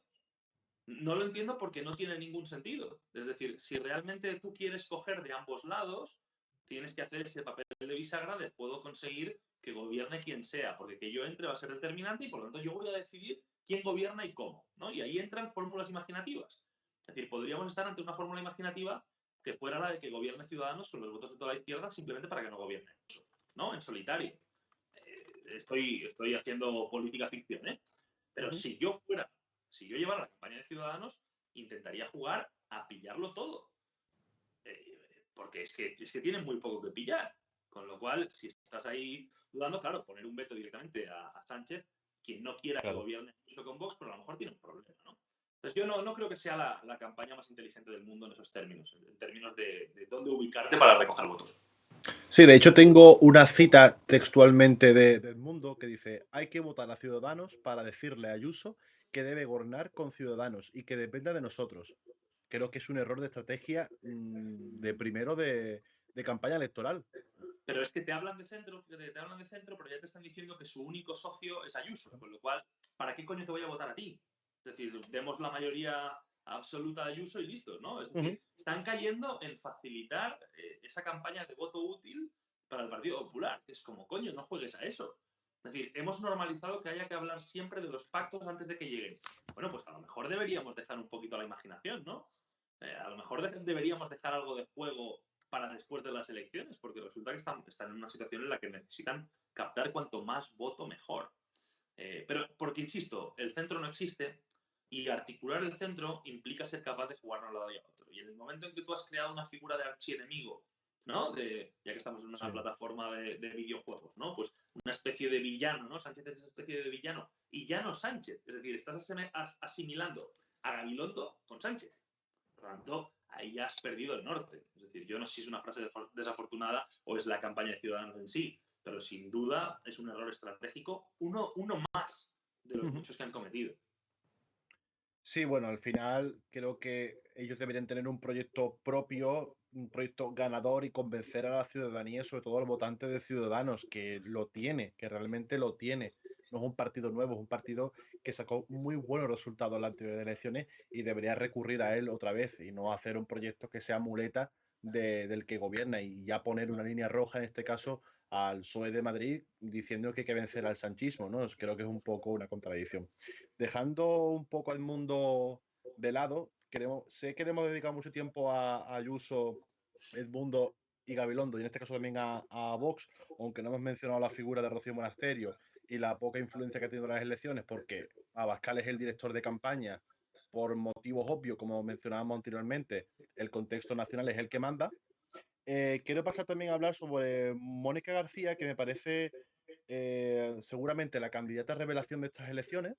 No lo entiendo porque no tiene ningún sentido. Es decir, si realmente tú quieres coger de ambos lados, tienes que hacer ese papel de bisagra de puedo conseguir que gobierne quien sea, porque que yo entre va a ser determinante y por lo tanto yo voy a decidir quién gobierna y cómo, ¿no? Y ahí entran fórmulas imaginativas. Es decir, podríamos estar ante una fórmula imaginativa que fuera la de que gobierne Ciudadanos con los votos de toda la izquierda simplemente para que no gobierne, ¿no? En solitario. Estoy haciendo política ficción, ¿eh? Pero si yo llevara la campaña de Ciudadanos, intentaría jugar a pillarlo todo. Porque es que tienen muy poco que pillar. Con lo cual, si estás ahí dudando, claro, poner un veto directamente a Sánchez, quien no quiera que gobierne incluso con Vox, pero a lo mejor tiene un problema, ¿no? Entonces yo no creo que sea la campaña más inteligente del mundo en esos términos, en términos de dónde ubicarte para recoger votos. Sí, de hecho tengo una cita textualmente del Mundo que dice: hay que votar a Ciudadanos para decirle a Ayuso que debe gobernar con Ciudadanos y que dependa de nosotros. Creo que es un error de estrategia de primero de campaña electoral. Pero es que te hablan de centro, pero ya te están diciendo que su único socio es Ayuso, con lo cual, ¿para qué coño te voy a votar a ti? Es decir, demos la mayoría absoluta de Ayuso y listos, ¿no? Es decir, están cayendo en facilitar esa campaña de voto útil para el Partido Popular, que es como, coño, no juegues a eso. Es decir, hemos normalizado que haya que hablar siempre de los pactos antes de que lleguen. Bueno, pues a lo mejor deberíamos dejar un poquito la imaginación, ¿no? A lo mejor deberíamos dejar algo de juego para después de las elecciones, porque resulta que están en una situación en la que necesitan captar cuanto más voto mejor. Pero porque, insisto, el centro no existe y articular el centro implica ser capaz de jugar a un lado y a otro. Y en el momento en que tú has creado una figura de archienemigo, ¿no? Ya que estamos en una plataforma de videojuegos, ¿no? Pues una especie de villano, ¿no? Sánchez es una especie de villano y ya no Sánchez. Es decir, estás asimilando a Gabilondo con Sánchez. Por lo tanto, ahí ya has perdido el norte. Es decir, yo no sé si es una frase desafortunada o es la campaña de Ciudadanos en sí, pero sin duda es un error estratégico, uno más de los muchos que han cometido. Sí, bueno, al final creo que ellos deberían tener un proyecto propio, un proyecto ganador y convencer a la ciudadanía, sobre todo al votante de Ciudadanos, que lo tiene, que realmente lo tiene. No es un partido nuevo, es un partido que sacó muy buenos resultados en las anteriores elecciones y debería recurrir a él otra vez y no hacer un proyecto que sea muleta del que gobierna y ya poner una línea roja, en este caso, al PSOE de Madrid, diciendo que hay que vencer al sanchismo, ¿no? Creo que es un poco una contradicción. Dejando un poco el mundo de lado, sé que hemos dedicado mucho tiempo a Ayuso, Edmundo y Gabilondo, y en este caso también a Vox, aunque no hemos mencionado la figura de Rocío Monasterio y la poca influencia que ha tenido en las elecciones, porque Abascal es el director de campaña por motivos obvios, como mencionábamos anteriormente, el contexto nacional es el que manda. Quiero pasar también a hablar sobre Mónica García, que me parece seguramente la candidata revelación de estas elecciones.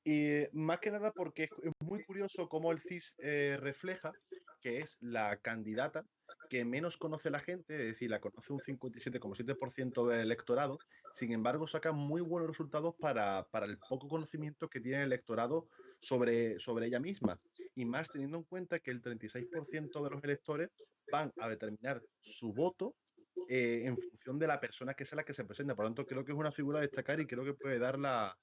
Y más que nada porque es muy curioso cómo el CIS refleja que es la candidata que menos conoce la gente, es decir, la conoce un 57,7% del electorado, sin embargo saca muy buenos resultados para el poco conocimiento que tiene el electorado sobre ella misma, y más teniendo en cuenta que el 36% de los electores van a determinar su voto en función de la persona que sea la que se presenta. Por lo tanto, creo que es una figura a destacar y creo que puede dar la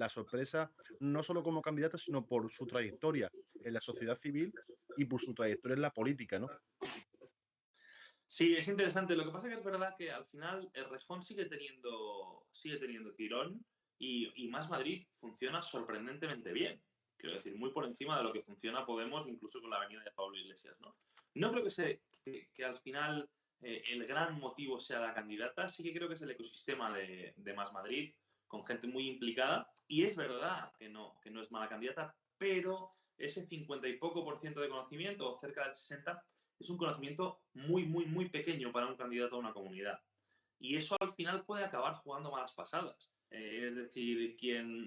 sorpresa, no solo como candidata, sino por su trayectoria en la sociedad civil y por su trayectoria en la política, ¿no? Sí, es interesante. Lo que pasa es que es verdad que al final el Rejón sigue teniendo tirón y Más Madrid funciona sorprendentemente bien. Quiero decir, muy por encima de lo que funciona Podemos, incluso con la venida de Pablo Iglesias, ¿no? No creo que al final el gran motivo sea la candidata, sí que creo que es el ecosistema de Más Madrid, con gente muy implicada, y es verdad que no es mala candidata, pero ese 50 y poco % de conocimiento, o cerca del 60%, es un conocimiento muy, muy, muy pequeño para un candidato a una comunidad. Y eso al final puede acabar jugando malas pasadas. Es decir,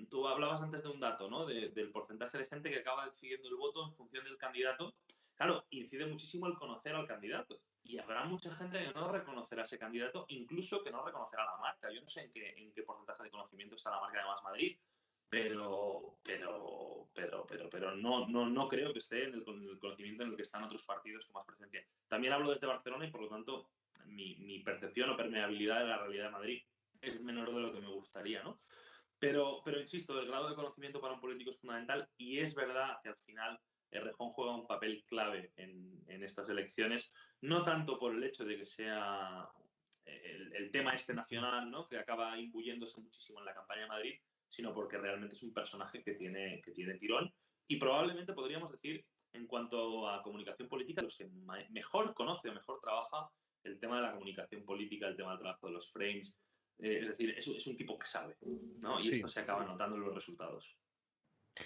tú hablabas antes de un dato, ¿no? Del porcentaje de gente que acaba decidiendo el voto en función del candidato. Claro, incide muchísimo el conocer al candidato. Y habrá mucha gente que no reconocerá a ese candidato, incluso que no reconocerá la marca. Yo no sé en qué porcentaje de conocimiento está la marca de Más Madrid, pero no creo que esté en el conocimiento en el que están otros partidos con más presencia. También hablo desde Barcelona y por lo tanto mi percepción o permeabilidad de la realidad de Madrid es menor de lo que me gustaría, ¿no? Pero insisto, el grado de conocimiento para un político es fundamental y es verdad que al final Errejón juega un papel clave en estas elecciones, no tanto por el hecho de que sea el tema nacional, ¿no? Que acaba imbuyéndose muchísimo en la campaña de Madrid, sino porque realmente es un personaje que tiene tirón y probablemente podríamos decir, en cuanto a comunicación política, los que mejor conoce o mejor trabaja el tema de la comunicación política, el tema del trabajo de los frames. Es decir, es un tipo que sabe, ¿no? Y Sí. esto se acaba notando en los resultados.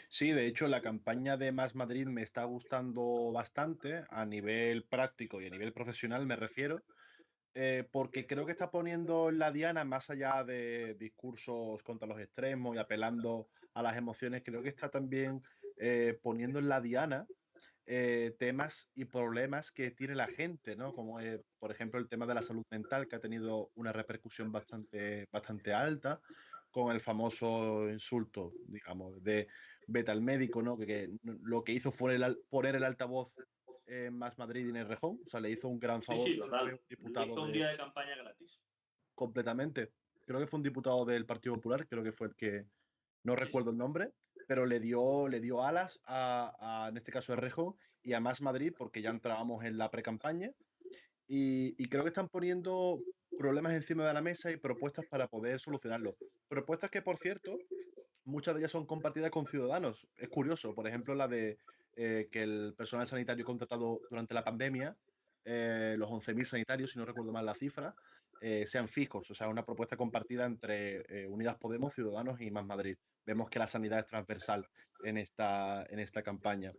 Sí, de hecho, la campaña de Más Madrid me está gustando bastante a nivel práctico y a nivel profesional, me refiero, porque creo que está poniendo en la diana, más allá de discursos contra los extremos y apelando a las emociones, creo que está también poniendo en la diana temas y problemas que tiene la gente, ¿no? Como por ejemplo el tema de la salud mental, que ha tenido una repercusión bastante alta, con el famoso insulto, digamos, de vete al médico, ¿no? Que lo que hizo fue poner el altavoz en Más Madrid y en Errejón, o sea, le hizo un gran favor. Sí, Fue total. un Le diputado hizo un día de campaña gratis. completamente. Creo que fue un diputado del Partido Popular, creo que fue el que, no Sí, recuerdo el nombre, pero le dio alas en este caso, Errejón y a Más Madrid, porque ya entrábamos en la pre-campaña y creo que están poniendo problemas encima de la mesa y propuestas para poder solucionarlos. Propuestas que, por cierto, muchas de ellas son compartidas con ciudadanos. Es curioso, por ejemplo, la de que el personal sanitario contratado durante la pandemia, los 11.000 sanitarios, si no recuerdo mal la cifra, sean fijos. O sea, una propuesta compartida entre Unidas Podemos, Ciudadanos y Más Madrid. Vemos que la sanidad es transversal en esta campaña.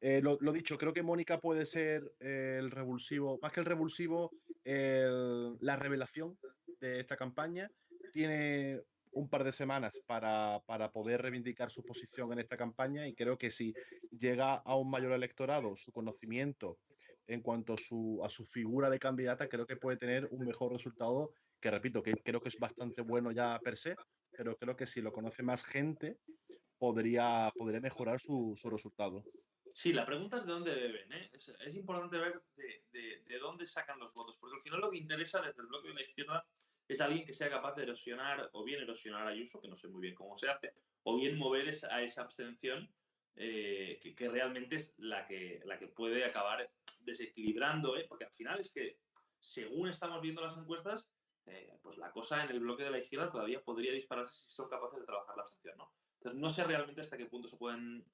Lo dicho, creo que Mónica puede ser el revulsivo, más que el revulsivo, la revelación de esta campaña. Tiene un par de semanas para poder reivindicar su posición en esta campaña y creo que si llega a un mayor electorado, su conocimiento en cuanto a su figura de candidata, creo que puede tener un mejor resultado, que repito, que creo que es bastante bueno ya per se, pero creo que si lo conoce más gente, podría mejorar su resultado. Sí, la pregunta es de dónde beben, ¿eh? Es importante ver de dónde sacan los votos, porque al final lo que interesa desde el bloque de la izquierda es alguien que sea capaz de erosionar, o bien erosionar a Ayuso, que no sé muy bien cómo se hace, o bien mover a esa abstención que realmente es la que puede acabar desequilibrando, ¿eh? Porque al final es que, según estamos viendo las encuestas, pues la cosa en el bloque de la izquierda todavía podría dispararse si son capaces de trabajar la abstención, ¿no? Entonces, no sé realmente hasta qué punto se pueden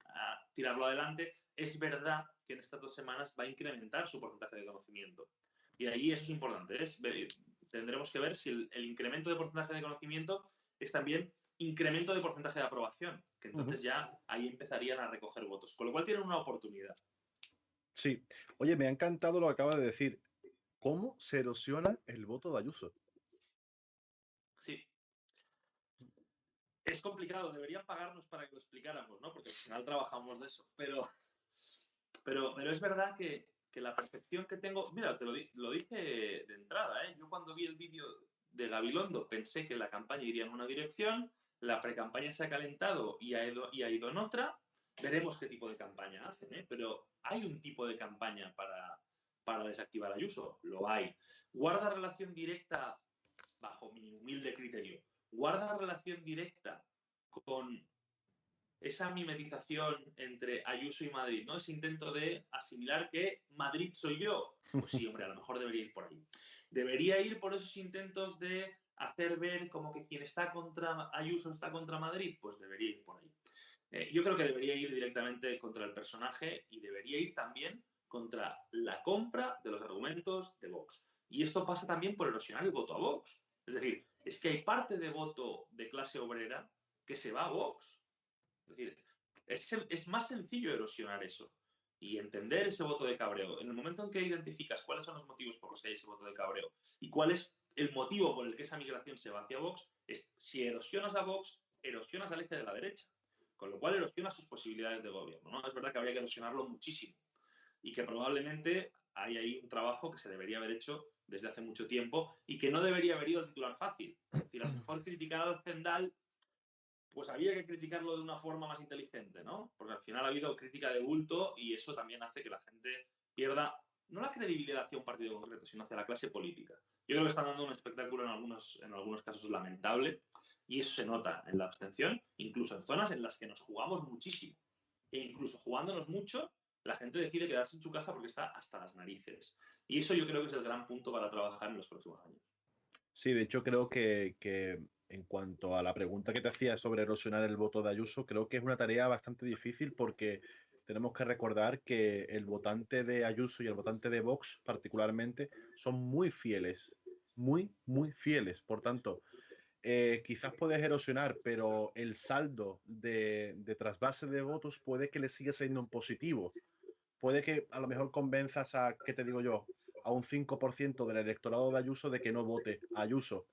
tirarlo adelante. Es verdad que en estas 2 semanas va a incrementar su porcentaje de conocimiento. Y ahí eso es importante. Tendremos que ver si el incremento de porcentaje de conocimiento es también incremento de porcentaje de aprobación, que entonces ya ahí empezarían a recoger votos. Con lo cual tienen una oportunidad. Sí. Oye, me ha encantado lo que acaba de decir. ¿Cómo se erosiona el voto de Ayuso? Sí. Es complicado, deberían pagarnos para que lo explicáramos, ¿no? Porque al final trabajamos de eso. Pero es verdad que la percepción que tengo... Mira, lo dije de entrada, ¿eh? Yo cuando vi el vídeo de Gabilondo pensé que la campaña iría en una dirección, la precampaña se ha calentado y ha ido en otra. Veremos qué tipo de campaña hacen, ¿eh? Pero hay un tipo de campaña para desactivar a Ayuso. Lo hay. Guarda relación directa, bajo mi humilde criterio, guarda relación directa con esa mimetización entre Ayuso y Madrid, ¿no? Ese intento de asimilar que Madrid soy yo. Pues sí, hombre, a lo mejor debería ir por ahí. Debería ir por esos intentos de hacer ver como que quien está contra Ayuso está contra Madrid, pues debería ir por ahí. Yo creo que debería ir directamente contra el personaje y debería ir también contra la compra de los argumentos de Vox. Y esto pasa también por erosionar el voto a Vox. Es decir, es que hay parte de voto de clase obrera que se va a Vox. Es decir, es más sencillo erosionar eso y entender ese voto de cabreo. En el momento en que identificas cuáles son los motivos por los que hay ese voto de cabreo y cuál es el motivo por el que esa migración se va hacia Vox, si erosionas a Vox, erosionas al eje de la derecha, con lo cual erosionas sus posibilidades de gobierno, ¿no? Es verdad que habría que erosionarlo muchísimo y que probablemente hay ahí un trabajo que se debería haber hecho desde hace mucho tiempo y que no debería haber ido al titular fácil. Es decir, a lo mejor criticar al Zendal, pues había que criticarlo de una forma más inteligente, ¿no? Porque al final ha habido crítica de bulto y eso también hace que la gente pierda, no la credibilidad hacia un partido concreto, sino hacia la clase política. Yo creo que están dando un espectáculo en algunos casos lamentable y eso se nota en la abstención, incluso en zonas en las que nos jugamos muchísimo. E incluso jugándonos mucho, la gente decide quedarse en su casa porque está hasta las narices. Y eso yo creo que es el gran punto para trabajar en los próximos años. Sí, de hecho creo que en cuanto a la pregunta que te hacía sobre erosionar el voto de Ayuso, creo que es una tarea bastante difícil porque tenemos que recordar que el votante de Ayuso y el votante de Vox particularmente son muy fieles, muy, muy fieles. Por tanto, quizás puedes erosionar, pero el saldo de trasvase de votos puede que le siga siendo en positivo. Puede que a lo mejor convenzas a, ¿qué te digo yo?, a un 5% del electorado de Ayuso de que no vote a Ayuso,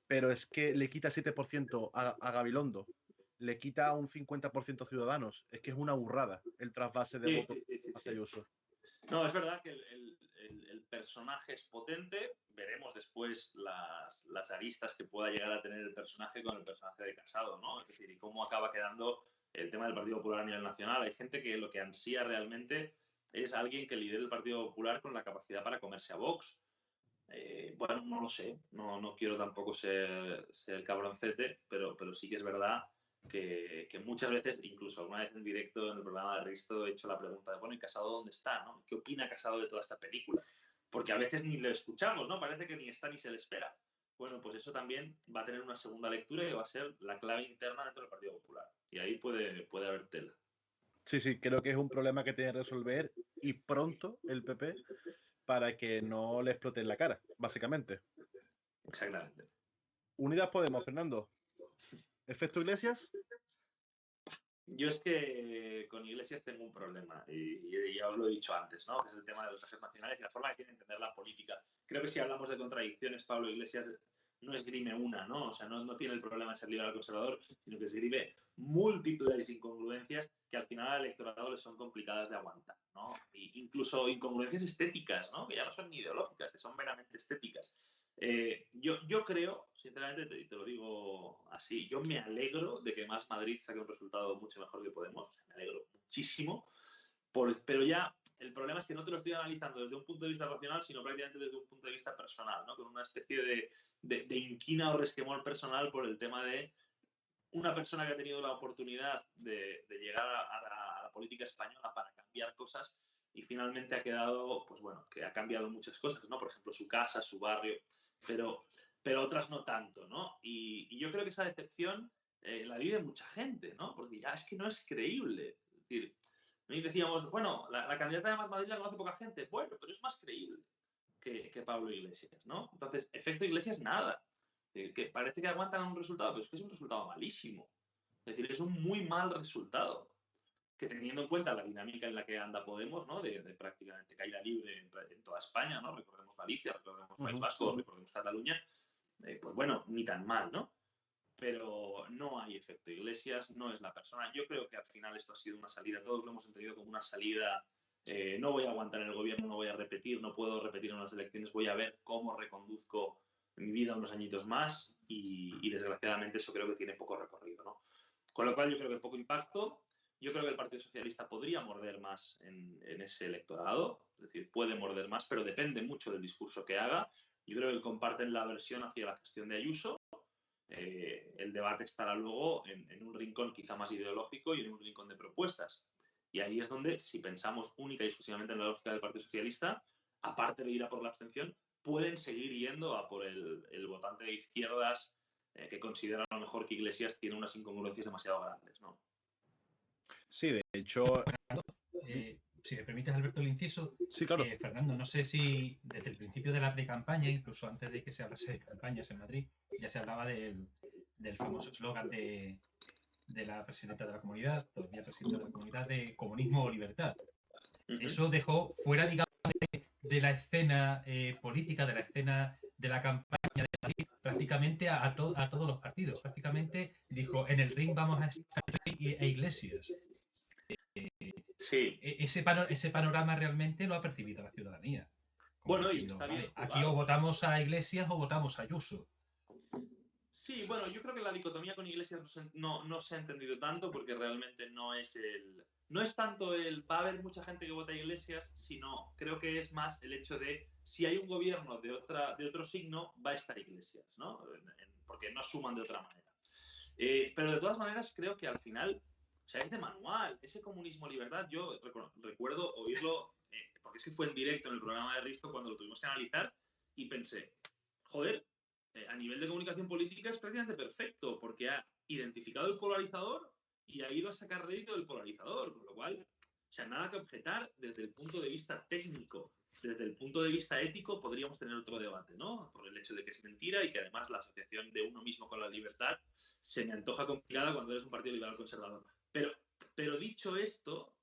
pero es que le quita 7% a Gabilondo, le quita un 50% a Ciudadanos. Es que es una burrada el trasvase de votos hacia Ayuso. No, es verdad que el personaje es potente. Veremos después las aristas que pueda llegar a tener el personaje con el personaje de Casado, ¿no? Es decir, y cómo acaba quedando el tema del Partido Popular a nivel nacional. Hay gente que lo que ansía realmente es alguien que lidere el Partido Popular con la capacidad para comerse a Vox. Bueno, no lo sé, no quiero tampoco ser cabroncete, pero sí que es verdad que muchas veces, incluso alguna vez en directo en el programa de Risto, he hecho la pregunta de, bueno, ¿y Casado dónde está? ¿No? ¿Qué opina Casado de toda esta película? Porque a veces ni lo escuchamos, ¿no? Parece que ni está ni se le espera. Bueno, pues eso también va a tener una segunda lectura y va a ser la clave interna dentro del Partido Popular. Y ahí puede haber tela. Sí, sí, creo que es un problema que tiene que resolver y pronto el PP para que no le explote en la cara, básicamente. Exactamente. Unidas Podemos, Fernando. ¿Efecto Iglesias? Yo es que con Iglesias tengo un problema y ya os lo he dicho antes, ¿no? Que es el tema de los asuntos nacionales y la forma que tiene de entender la política. Creo que si hablamos de contradicciones, Pablo Iglesias no esgrime una, ¿no? O sea, no tiene el problema de ser liberal conservador, sino que esgrime múltiples incongruencias que al final al electorado les son complicadas de aguantar, ¿no? E incluso incongruencias estéticas, ¿no? Que ya no son ni ideológicas, que son meramente estéticas. Yo creo, sinceramente, te lo digo así, yo me alegro de que Más Madrid saque un resultado mucho mejor que Podemos, o sea, me alegro muchísimo, pero ya el problema es que no te lo estoy analizando desde un punto de vista racional, sino prácticamente desde un punto de vista personal, ¿no? Con una especie de inquina o resquemor personal por el tema de una persona que ha tenido la oportunidad de llegar a la política española para cambiar cosas y finalmente ha quedado, pues bueno, que ha cambiado muchas cosas, ¿no? Por ejemplo, su casa, su barrio, pero otras no tanto, ¿no? Y yo creo que esa decepción la vive mucha gente, ¿no? Porque ya es que no es creíble. Es decir, decíamos, bueno, la candidata de Más Madrid la conoce poca gente. Bueno, pero es más creíble que Pablo Iglesias, ¿no? Entonces, efecto Iglesias, nada. Que parece que aguantan un resultado, pero es que es un resultado malísimo. Es decir, es un muy mal resultado. Que teniendo en cuenta la dinámica en la que anda Podemos, ¿no? De prácticamente caída libre en toda España, ¿no? Recordemos Galicia, recordemos País Vasco, recordemos Cataluña, pues bueno, ni tan mal, ¿no? Pero no hay efecto Iglesias, no es la persona. Yo creo que al final esto ha sido una salida, todos lo hemos entendido como una salida. No voy a aguantar en el gobierno, no voy a repetir, no puedo repetir en las elecciones, voy a ver cómo reconduzco mi vida unos añitos más y desgraciadamente eso creo que tiene poco recorrido, ¿no? Con lo cual yo creo que poco impacto. Yo creo que el Partido Socialista podría morder más en ese electorado, es decir, puede morder más, pero depende mucho del discurso que haga. Yo creo que comparten la aversión hacia la gestión de Ayuso. El debate estará luego en un rincón quizá más ideológico y en un rincón de propuestas. Y ahí es donde, si pensamos única y exclusivamente en la lógica del Partido Socialista, aparte de ir a por la abstención, pueden seguir yendo a por el votante de izquierdas que considera a lo mejor que Iglesias tiene unas incongruencias demasiado grandes, ¿no? Sí, de hecho, Si me permites, Alberto, el inciso, sí, claro. Fernando, no sé si desde el principio de la pre-campaña, incluso antes de que se hablase de campañas en Madrid, ya se hablaba del famoso eslogan de la presidenta de la comunidad, todavía presidenta de la comunidad, de comunismo o libertad. Eso dejó fuera, digamos, de la escena política, de la escena de la campaña de Madrid, prácticamente a todos los partidos. Prácticamente dijo, en el ring vamos a estar e Iglesias. Sí. Ese panorama realmente lo ha percibido la ciudadanía. Bueno, diciendo, y está bien jugado. aquí o votamos a Iglesias o votamos a Ayuso. Sí, bueno, yo creo que la dicotomía con Iglesias no se ha entendido tanto porque realmente no es tanto va a haber mucha gente que vota a Iglesias, sino creo que es más el hecho de si hay un gobierno de otro signo, va a estar Iglesias, ¿no? Porque no suman de otra manera. Pero de todas maneras creo que al final, o sea, es de manual, ese comunismo-libertad, yo recuerdo oírlo, porque es que fue en directo en el programa de Risto cuando lo tuvimos que analizar y pensé, joder, a nivel de comunicación política es prácticamente perfecto, porque ha identificado el polarizador y ha ido a sacar rédito del polarizador, con lo cual, o sea, nada que objetar desde el punto de vista técnico. Desde el punto de vista ético podríamos tener otro debate, ¿no? Por el hecho de que es mentira y que además la asociación de uno mismo con la libertad se me antoja complicada cuando eres un partido liberal conservador. Pero dicho esto,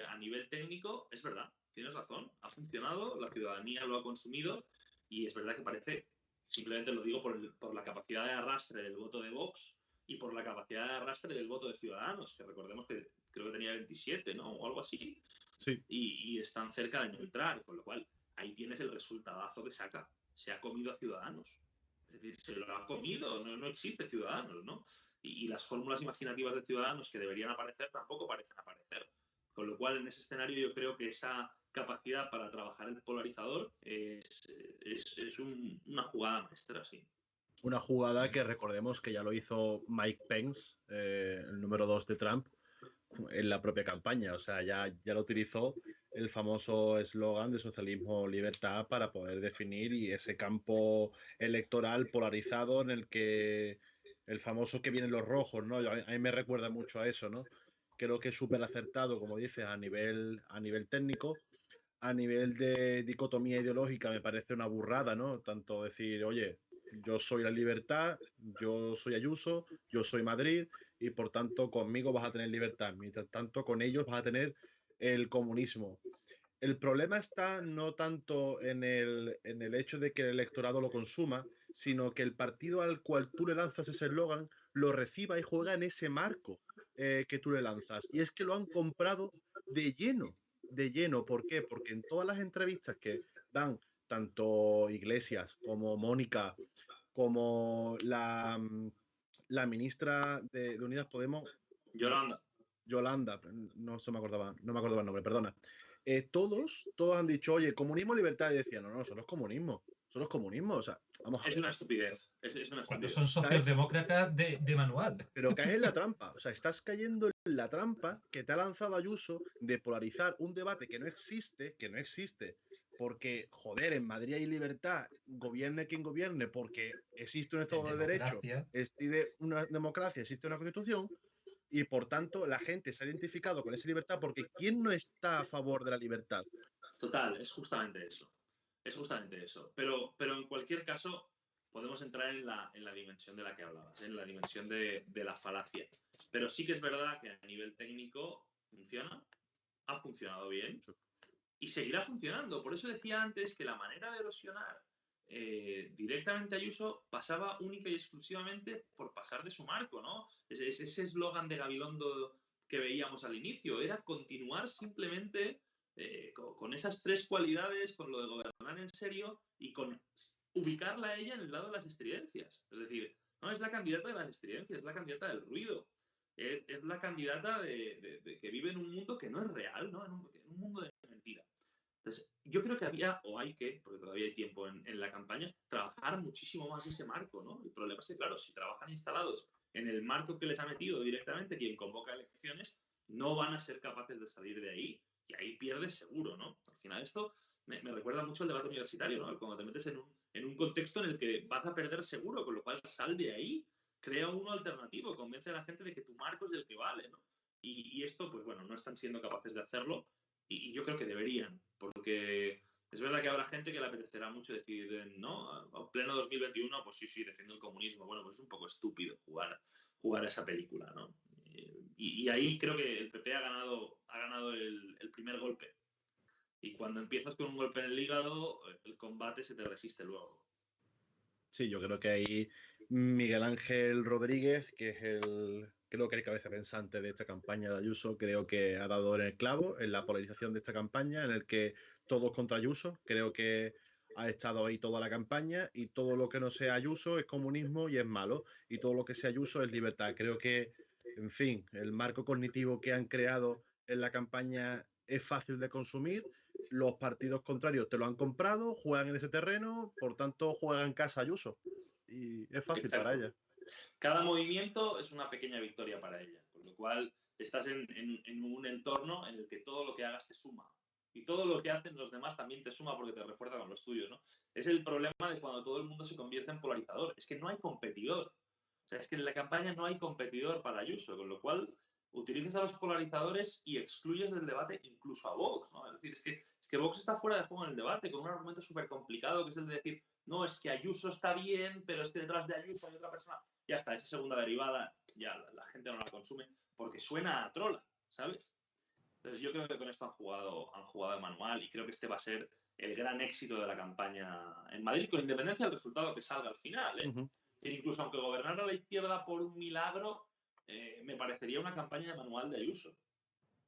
a nivel técnico, es verdad, tienes razón, ha funcionado, la ciudadanía lo ha consumido y es verdad que parece, simplemente lo digo por la capacidad de arrastre del voto de Vox y por la capacidad de arrastre del voto de Ciudadanos, que recordemos que creo que tenía 27, ¿no? O algo así. Sí. Y están cerca de neutral, con lo cual ahí tienes el resultadazo que saca. Se ha comido a Ciudadanos. Es decir, se lo ha comido, no existe Ciudadanos, ¿no? Y las fórmulas imaginativas de Ciudadanos que deberían aparecer tampoco parecen aparecer. Con lo cual, en ese escenario, yo creo que esa capacidad para trabajar el polarizador es una jugada maestra, sí. Una jugada que recordemos que ya lo hizo Mike Pence, el número 2 de Trump, en la propia campaña. O sea, ya lo utilizó el famoso eslogan de socialismo libertad para poder definir y ese campo electoral polarizado en el que el famoso que vienen los rojos, ¿no? A mí me recuerda mucho a eso, ¿no? Creo que es súper acertado, como dices, a nivel técnico. A nivel de dicotomía ideológica me parece una burrada, ¿no? Tanto decir, oye, yo soy la libertad, yo soy Ayuso, yo soy Madrid y por tanto conmigo vas a tener libertad, mientras tanto con ellos vas a tener el comunismo. El problema está no tanto en el hecho de que el electorado lo consuma, sino que el partido al cual tú le lanzas ese eslogan lo reciba y juega en ese marco que tú le lanzas. Y es que lo han comprado de lleno, de lleno. ¿Por qué? Porque en todas las entrevistas que dan tanto Iglesias como Mónica, como la ministra de Unidas Podemos, Yolanda, no me acordaba el nombre, perdona. Todos han dicho, oye, comunismo, libertad, y decían, no, eso no es comunismo, o sea, vamos a ver. Es una estupidez. Es una estupidez. Cuando son socialdemócratas de manual. Pero caes en la trampa, o sea, estás cayendo en la trampa que te ha lanzado Ayuso de polarizar un debate que no existe, porque, joder, en Madrid hay libertad, gobierne quien gobierne, porque existe un Estado de Derecho, existe una democracia, existe una Constitución, y por tanto la gente se ha identificado con esa libertad porque ¿quién no está a favor de la libertad? Total, es justamente eso. Es justamente eso. Pero en cualquier caso, podemos entrar en la dimensión de la que hablabas, en la dimensión de la falacia. Pero sí que es verdad que a nivel técnico funciona, ha funcionado bien y seguirá funcionando. Por eso decía antes que la manera de erosionar directamente a Ayuso pasaba única y exclusivamente por pasar de su marco, ¿no? Ese eslogan de Gabilondo que veíamos al inicio era continuar simplemente con esas tres cualidades, con lo de gobernar en serio y con ubicarla a ella en el lado de las estridencias. Es decir, no es la candidata de las estridencias, es la candidata del ruido. Es la candidata de que vive en un mundo que no es real, ¿no? En un mundo de mentira. Entonces, yo creo que había, o hay que, porque todavía hay tiempo en la campaña, trabajar muchísimo más ese marco, ¿no? El problema es que, claro, si trabajan instalados en el marco que les ha metido directamente quien convoca elecciones, no van a ser capaces de salir de ahí. Y ahí pierdes seguro, ¿no? Al final esto me recuerda mucho al debate universitario, ¿no? Cuando te metes en un contexto en el que vas a perder seguro, con lo cual sal de ahí, crea uno alternativo, convence a la gente de que tu marco es el que vale, ¿no? Y esto, pues bueno, no están siendo capaces de hacerlo y yo creo que deberían, porque es verdad que habrá gente que le apetecerá mucho decir, no, a pleno 2021, pues sí, defiendo el comunismo. Bueno, pues es un poco estúpido jugar a esa película, ¿no? Y ahí creo que el PP ha ganado el primer golpe. Y cuando empiezas con un golpe en el hígado, el combate se te resiste luego. Sí, yo creo que ahí Miguel Ángel Rodríguez, que es creo que el cabeza pensante de esta campaña de Ayuso, creo que ha dado en el clavo en la polarización de esta campaña, en el que todos contra Ayuso, creo que ha estado ahí toda la campaña y todo lo que no sea Ayuso es comunismo y es malo, y todo lo que sea Ayuso es libertad. Creo que, en fin, el marco cognitivo que han creado en la campaña es fácil de consumir. Los partidos contrarios te lo han comprado, juegan en ese terreno, por tanto juegan en casa Ayuso. Y es fácil Exacto. para ella. Cada movimiento es una pequeña victoria para ella, con lo cual estás en un entorno en el que todo lo que hagas te suma. Y todo lo que hacen los demás también te suma porque te refuerza con los tuyos, ¿no? Es el problema de cuando todo el mundo se convierte en polarizador. Es que no hay competidor. O sea, es que en la campaña no hay competidor para Ayuso, con lo cual utilizas a los polarizadores y excluyes del debate incluso a Vox, ¿no? Es decir, es que Vox está fuera de juego en el debate con un argumento súper complicado que es el de decir, no, es que Ayuso está bien, pero es que detrás de Ayuso hay otra persona. Ya está, esa segunda derivada ya la gente no la consume porque suena a trola, ¿sabes? Entonces yo creo que con esto han jugado de manual y creo que este va a ser el gran éxito de la campaña en Madrid, con independencia del resultado que salga al final, ¿eh? Incluso aunque gobernara la izquierda por un milagro, me parecería una campaña de manual de Ayuso.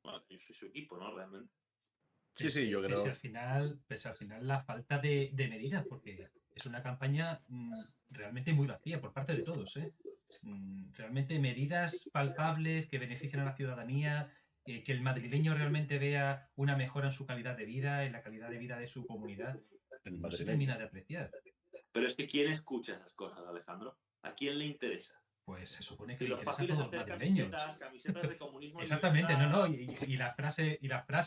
Bueno, Ayuso y su equipo, ¿no? Realmente. Sí, yo creo. Pese al final la falta de medidas, porque es una campaña realmente muy vacía por parte de todos, ¿eh? Realmente medidas palpables que beneficien a la ciudadanía, que el madrileño realmente vea una mejora en su calidad de vida, en la calidad de vida de su comunidad, no se termina de apreciar. Pero es que ¿quién escucha esas cosas, Alejandro? ¿A quién le interesa? Pues se supone que Y le lo interesa a fácil es todos los hacer madrileños. camisetas de comunismo. Exactamente, no. Y la frase,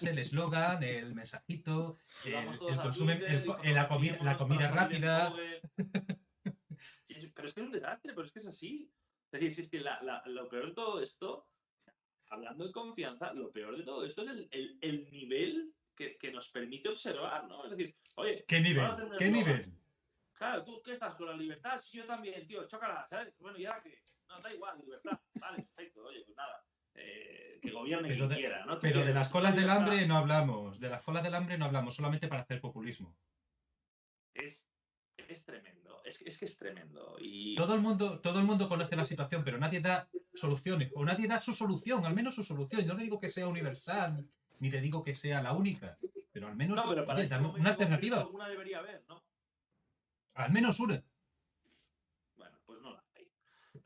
el eslogan, el mensajito, el consumo, la comida rápida. Pero es que es un desastre, pero es que es así. Es decir, si es que lo peor de todo esto, hablando de confianza, lo peor de todo esto es el nivel que nos permite observar, ¿no? Es decir, oye, ¿Qué nivel? ¿Qué nivel? Claro, ¿tú qué estás con la libertad? Sí, yo también, tío, chócala, ¿sabes? Bueno, ya que no, da igual, libertad. Vale, perfecto, oye, pues nada. Que gobierne quien quiera, ¿no? Pero de las colas del hambre no hablamos. De las colas del hambre no hablamos, solamente para hacer populismo. Es tremendo, es que es tremendo. Y todo el mundo conoce la situación, pero nadie da soluciones, o nadie da su solución, al menos su solución. Yo no te digo que sea universal, ni te digo que sea la única, pero al menos, no, pero para oye, este dame momento una alternativa. alguna debería haber, ¿no? Al menos una. Bueno, pues no la hay.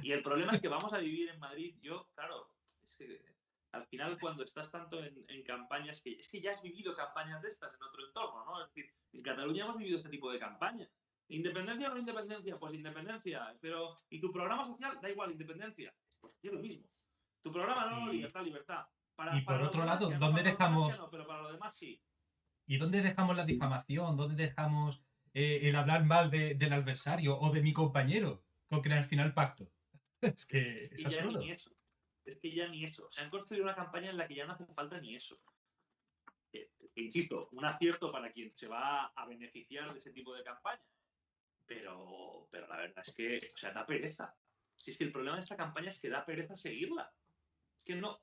Y el problema es que vamos a vivir en Madrid. Yo, claro, es que al final cuando estás tanto en campañas, es que ya has vivido campañas de estas en otro entorno, ¿no? Es decir, en Cataluña hemos vivido este tipo de campañas. ¿Independencia o no independencia? Pues independencia. Pero, ¿y tu programa social? Da igual, independencia. Pues es lo mismo. Tu programa no, libertad, libertad. Y por otro lado, ¿dónde dejamos? No, pero para lo demás sí. ¿Y dónde dejamos la difamación? ¿Dónde dejamos el hablar mal del adversario o de mi compañero con quien al final pacto? Es que es absurdo. Es que ya ni eso. Se han construido una campaña en la que ya no hace falta ni eso. Insisto, un acierto para quien se va a beneficiar de ese tipo de campaña. Pero la verdad es que, o sea, da pereza. Si es que el problema de esta campaña es que da pereza seguirla. Es que no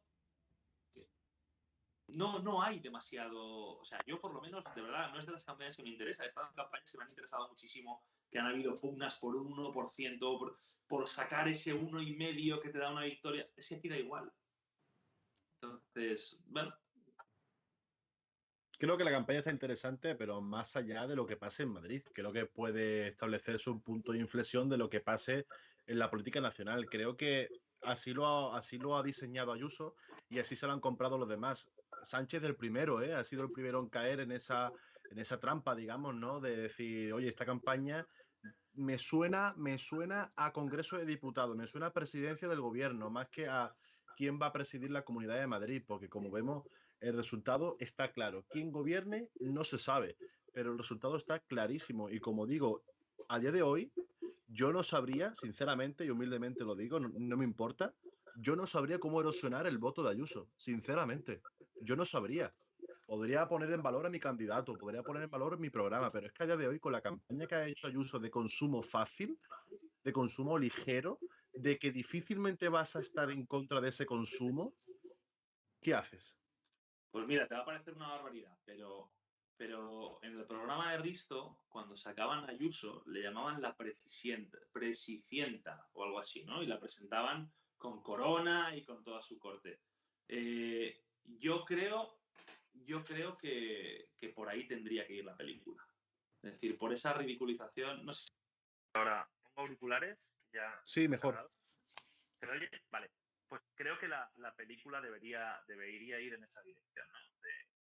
hay demasiado. O sea, yo por lo menos, de verdad, no es de las campañas que me interesa. Estas campañas que me han interesado muchísimo, que han habido pugnas por un 1%, por sacar ese 1,5% que te da una victoria. Es que aquí da igual. Entonces, bueno. Creo que la campaña está interesante, pero más allá de lo que pase en Madrid. Creo que puede establecerse un punto de inflexión de lo que pase en la política nacional. Creo que así lo ha diseñado Ayuso y así se lo han comprado los demás. Sánchez el primero, ha sido el primero en caer en esa trampa, digamos, ¿no? De decir, oye, esta campaña me suena a Congreso de Diputados, me suena a presidencia del gobierno, más que a quién va a presidir la Comunidad de Madrid, porque como vemos, El resultado está claro. Quién gobierne no se sabe, pero el resultado está clarísimo. Y como digo, a día de hoy, yo no sabría, sinceramente y humildemente lo digo, no me importa, yo no sabría cómo erosionar el voto de Ayuso, sinceramente. Yo no sabría. Podría poner en valor a mi candidato, podría poner en valor mi programa, pero es que a día de hoy, con la campaña que ha hecho Ayuso de consumo fácil, de consumo ligero, de que difícilmente vas a estar en contra de ese consumo, ¿qué haces? Pues mira, te va a parecer una barbaridad, pero en el programa de Risto, cuando sacaban a Ayuso, le llamaban la presicienta o algo así, ¿no? Y la presentaban con corona y con toda su corte. Yo creo que por ahí tendría que ir la película. Es decir, por esa ridiculización, no sé. Ahora, pongo auriculares, ya. Sí, mejor. ¿Se me oye? Vale. Pues creo que la película debería ir en esa dirección, ¿no?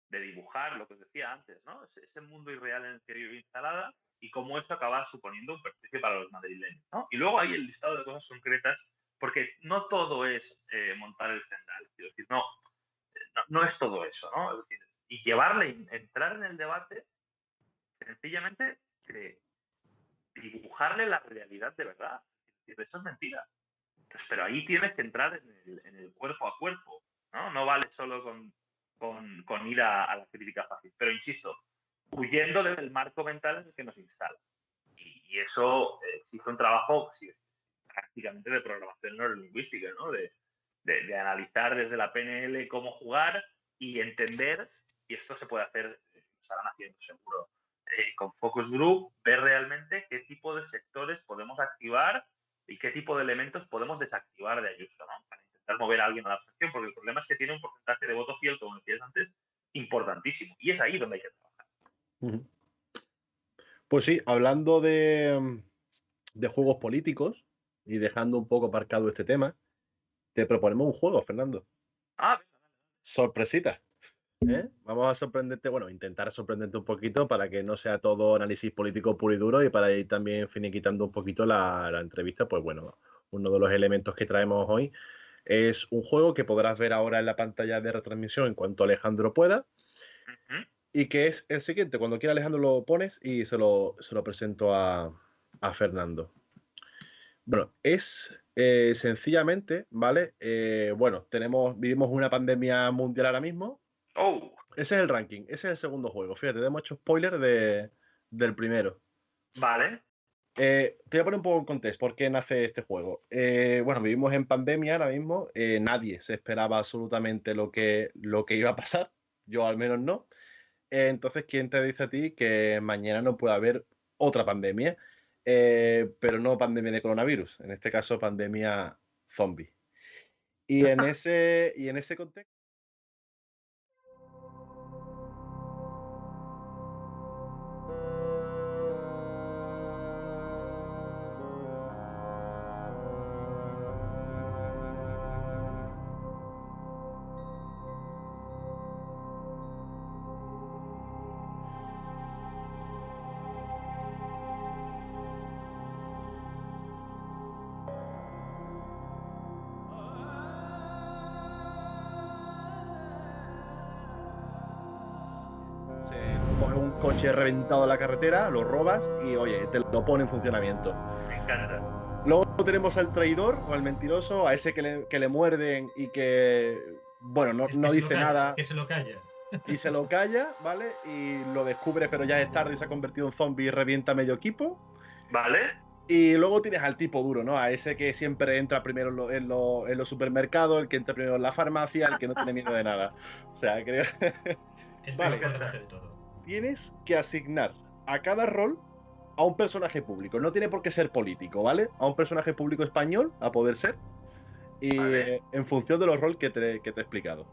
De dibujar lo que os decía antes, ¿no? Ese mundo irreal en el que vive instalada y cómo esto acaba suponiendo un perjuicio para los madrileños, ¿no? Y luego hay el listado de cosas concretas, porque no todo es montar el Zendal, quiero decir, no es todo eso, ¿no? Es decir, y entrar en el debate, sencillamente dibujarle la realidad de verdad. Es decir, eso es mentira. Pues, pero ahí tienes que entrar en el cuerpo a cuerpo, ¿no? No vale solo con ir a la crítica fácil. Pero insisto, huyendo del marco mental en el que nos instala. Y eso exige un trabajo prácticamente de programación neurolingüística, ¿no? De analizar desde la PNL cómo jugar y entender, y esto se puede hacer, lo estarán haciendo seguro, con Focus Group, ver realmente qué tipo de sectores podemos activar y qué tipo de elementos podemos desactivar de Ayuso, ¿no? Para intentar mover a alguien a la abstención, porque el problema es que tiene un porcentaje de voto fiel, como decías antes, importantísimo. Y es ahí donde hay que trabajar. Pues sí, hablando de juegos políticos y dejando un poco aparcado este tema, te proponemos un juego, Fernando. Ah, Sorpresita. Vamos a sorprenderte, bueno, intentar sorprenderte un poquito para que no sea todo análisis político puro y duro y para ir también finiquitando un poquito la entrevista, pues bueno, uno de los elementos que traemos hoy es un juego que podrás ver ahora en la pantalla de retransmisión en cuanto Alejandro pueda. Y que es el siguiente. Cuando quiera Alejandro lo pones y se lo presento a Fernando. Bueno, es sencillamente, ¿vale? Bueno, vivimos una pandemia mundial ahora mismo. Oh. Ese es el ranking, ese es el segundo juego. Fíjate, te hemos hecho spoiler del primero. Vale. Te voy a poner un poco en contexto por qué nace este juego. Bueno, vivimos en pandemia ahora mismo. Nadie se esperaba absolutamente lo que iba a pasar. Yo al menos no. Entonces, ¿quién te dice a ti que mañana no puede haber otra pandemia? Pero no pandemia de coronavirus, en este caso pandemia zombie. Y en ese contexto... Coges un coche reventado de la carretera, lo robas y, oye, te lo pone en funcionamiento. Me encanta. Luego tenemos al traidor o al mentiroso, a ese que le muerden y que, bueno, no dice nada. Que se lo calla. Y se lo calla, ¿vale? Y lo descubre, pero ya es tarde y se ha convertido en zombie y revienta medio equipo. Vale. Y luego tienes al tipo duro, ¿no? A ese que siempre entra primero en los supermercados, el que entra primero en la farmacia, el que no tiene miedo de nada. O sea, creo... Vale, por delante de todo. Tienes que asignar a cada rol a un personaje público. No tiene por qué ser político, ¿vale? A un personaje público español, a poder ser. Y vale. En función de los roles que te he explicado.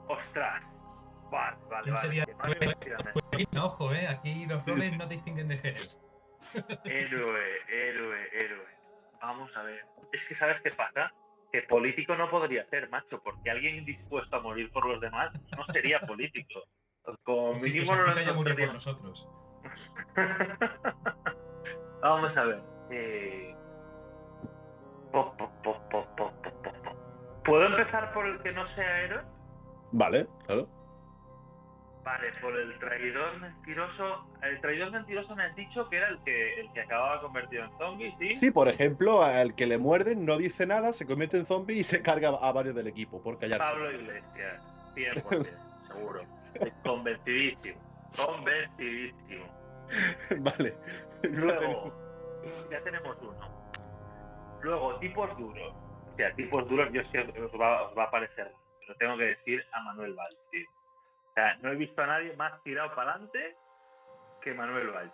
Ostras. Vale. ¿Quién sería? No, ojo, aquí los roles no distinguen de género. Héroe. Vamos a ver. Es que ¿sabes qué pasa? Que político no podría ser, macho, porque alguien dispuesto a morir por los demás no sería político. Como mínimo no lo ya murió por encontraría. nosotros. Vamos a ver. ¿Puedo empezar por el que no sea héroe? Vale, claro. Vale, por el traidor mentiroso. El traidor mentiroso me has dicho que era el que acababa convertido en zombie, ¿sí? Sí, por ejemplo, al que le muerden no dice nada, se convierte en zombie y se carga a varios del equipo por callarse. Pablo Iglesias, 100%, seguro. Convencidísimo. Convencidísimo. Vale. Luego, ya tenemos uno. Luego, tipos duros. O sea, tipos duros, yo sé que os va a parecer, pero tengo que decir a Manuel Valls, tío. O sea, no he visto a nadie más tirado para adelante que Manuel Valls.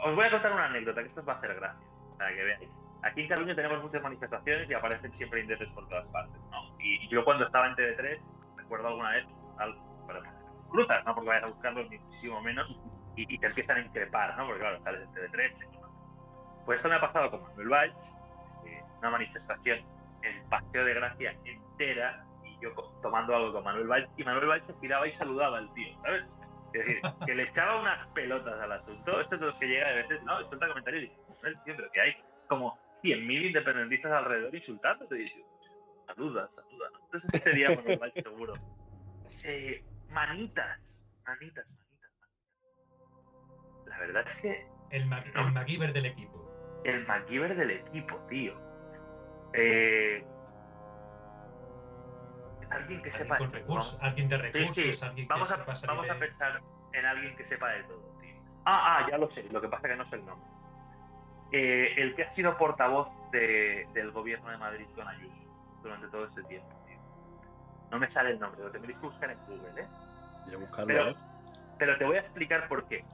Os voy a contar una anécdota, que esto os va a hacer gracia, para que veáis. Aquí en Cataluña tenemos muchas manifestaciones y aparecen siempre índices por todas partes, ¿no? Y yo cuando estaba en TV3, recuerdo alguna vez, pero cruzas, no porque vayas a buscarlos ni muchísimo menos, y te empiezan a increpar, ¿no? Porque claro, sales en TV3. Pues esto me ha pasado con Manuel Valls, una manifestación en Paseo de Gracia entera, y yo tomando algo con Manuel Valls, y Manuel Valls se giraba y saludaba al tío, ¿sabes? Es decir, que le echaba unas pelotas al asunto. Esto es de los que llega a veces, ¿no? Suelta comentarios y dice, tío, pero que hay como 100.000 independentistas alrededor insultándote. Y dice, saluda, saluda. Entonces ese sería Manuel Valls seguro. Manitas. La verdad es que... El MacGyver del equipo. El MacGyver del equipo, tío. Alguien que sepa con recursos, alguien de recursos, sí. alguien Vamos que sepa salir a pensar en alguien que sepa de todo, tío. Ya lo sé, lo que pasa es que no sé el nombre. El que ha sido portavoz del gobierno de Madrid con Ayuso durante todo este tiempo, tío. No me sale el nombre, lo tendréis que buscar en Google, ¿eh? Voy a buscarlo, pero te voy a explicar por qué.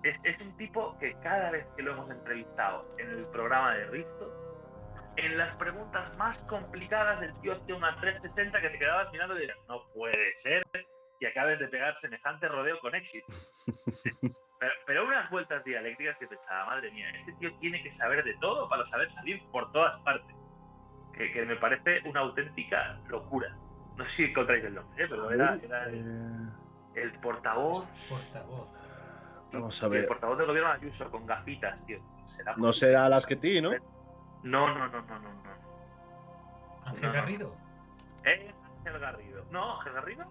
Es un tipo que cada vez que lo hemos entrevistado en el programa de Risto, en las preguntas más complicadas el tío hacía una 360 que te quedabas mirando y dirías, no puede ser que acabes de pegar semejante rodeo con éxito. pero unas vueltas dialécticas que pensaba, madre mía, este tío tiene que saber de todo para saber salir por todas partes. Que me parece una auténtica locura. No sé si encontráis el nombre, pero era el portavoz. Vamos a ver. El portavoz del gobierno de Ayuso con gafitas, tío. No será Lasquetí, ¿no? No. ¿Ángel Garrido? Ángel Garrido. No, Ángel Garrido.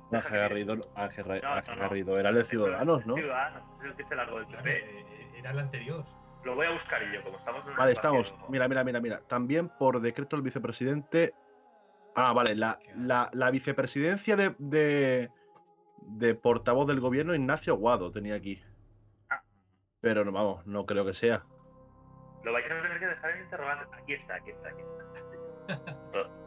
Ángel Garrido era el de Ciudadanos, ¿no? Ciudadanos, es el que se largó del PP. Era el anterior. Lo voy a buscar yo, como estamos en Vale, estamos. Mira. También por decreto del vicepresidente. Vale, la vicepresidencia de portavoz del gobierno, Ignacio Aguado, tenía aquí. Pero no, vamos, no creo que sea. Lo vais a tener que dejar en interrogante. Aquí está.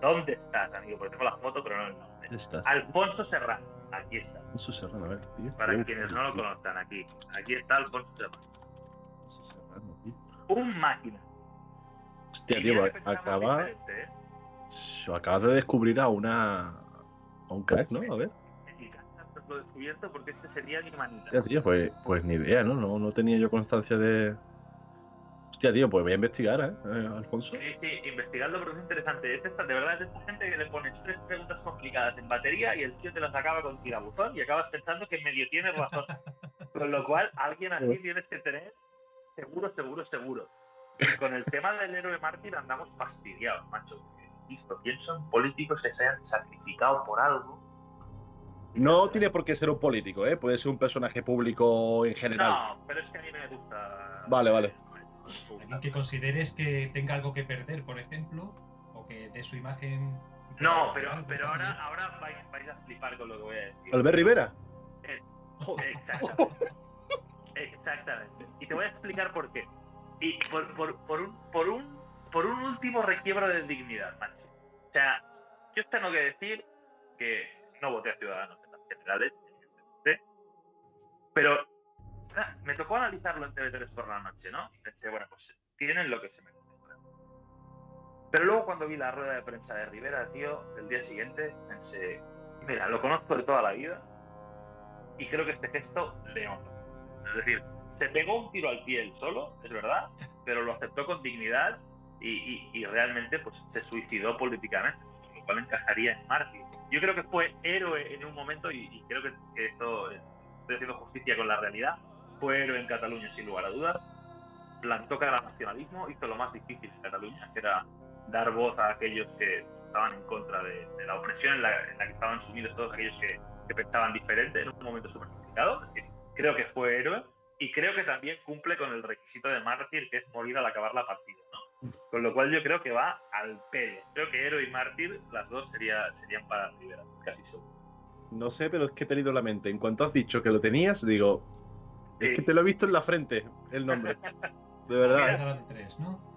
¿Dónde estás, amigo? Porque tengo la foto, pero no el nombre. ¿Estás? Alfonso Serrano. Aquí está. Alfonso Serrano, a ver, tío. Para quienes no lo conozcan, aquí está Alfonso Serrano. Tío. Un máquina. Hostia, tío, acabas de descubrir a un crack, ¿no? A ver. Lo he descubierto porque este sería mi manita. Hostia, tío, pues ni idea, ¿no? No tenía yo constancia de... Hostia, tío, pues voy a investigar, Alfonso. Sí, investigadlo porque es interesante. De verdad, es esta gente que le pones 3 preguntas complicadas en batería y el tío te las acaba con tirabuzón y acabas pensando que medio tienes razón. Con lo cual, alguien así tienes que tener seguro. Y con el tema del héroe mártir andamos fastidiados, macho. Listo, ¿quién son políticos que se han sacrificado por algo? No tiene por qué ser un político, ¿eh? Puede ser un personaje público en general. No, pero es que a mí me gusta... Vale. ¿Alguien que consideres que tenga algo que perder, por ejemplo? ¿O que de su imagen... No, pero ahora vais a flipar con lo que voy a decir. ¿Albert Rivera? Exactamente. Y te voy a explicar por qué. Y por un último requiebro de dignidad, macho. O sea, yo tengo que decir que no voté a Ciudadanos en las generales, pero me tocó analizarlo en TV3 por la noche, ¿no? Y pensé, bueno, pues tienen lo que se merecen. Pero luego cuando vi la rueda de prensa de Rivera, tío, del día siguiente, pensé, mira, lo conozco de toda la vida y creo que este gesto le honra. Es decir, se pegó un tiro al pie él solo, es verdad, pero lo aceptó con dignidad y realmente pues se suicidó políticamente, lo cual encajaría en mártir. Yo creo que fue héroe en un momento y creo que esto estoy haciendo justicia con la realidad. Fue héroe en Cataluña sin lugar a dudas, plantó cara al nacionalismo, hizo lo más difícil en Cataluña, que era dar voz a aquellos que estaban en contra de la opresión en la que estaban sumidos todos aquellos que pensaban diferente en un momento súper complicado. Es decir, creo que fue héroe y creo que también cumple con el requisito de mártir, que es morir al acabar la partida, ¿no? Con lo cual yo creo que va al pelo. Creo que héroe y mártir, las dos serían para Rivera, casi seguro. No sé, pero es que he tenido la mente. En cuanto has dicho que lo tenías, digo, es Sí. que te lo he visto en la frente, el nombre. De verdad. Mira, Era la de 3, ¿no?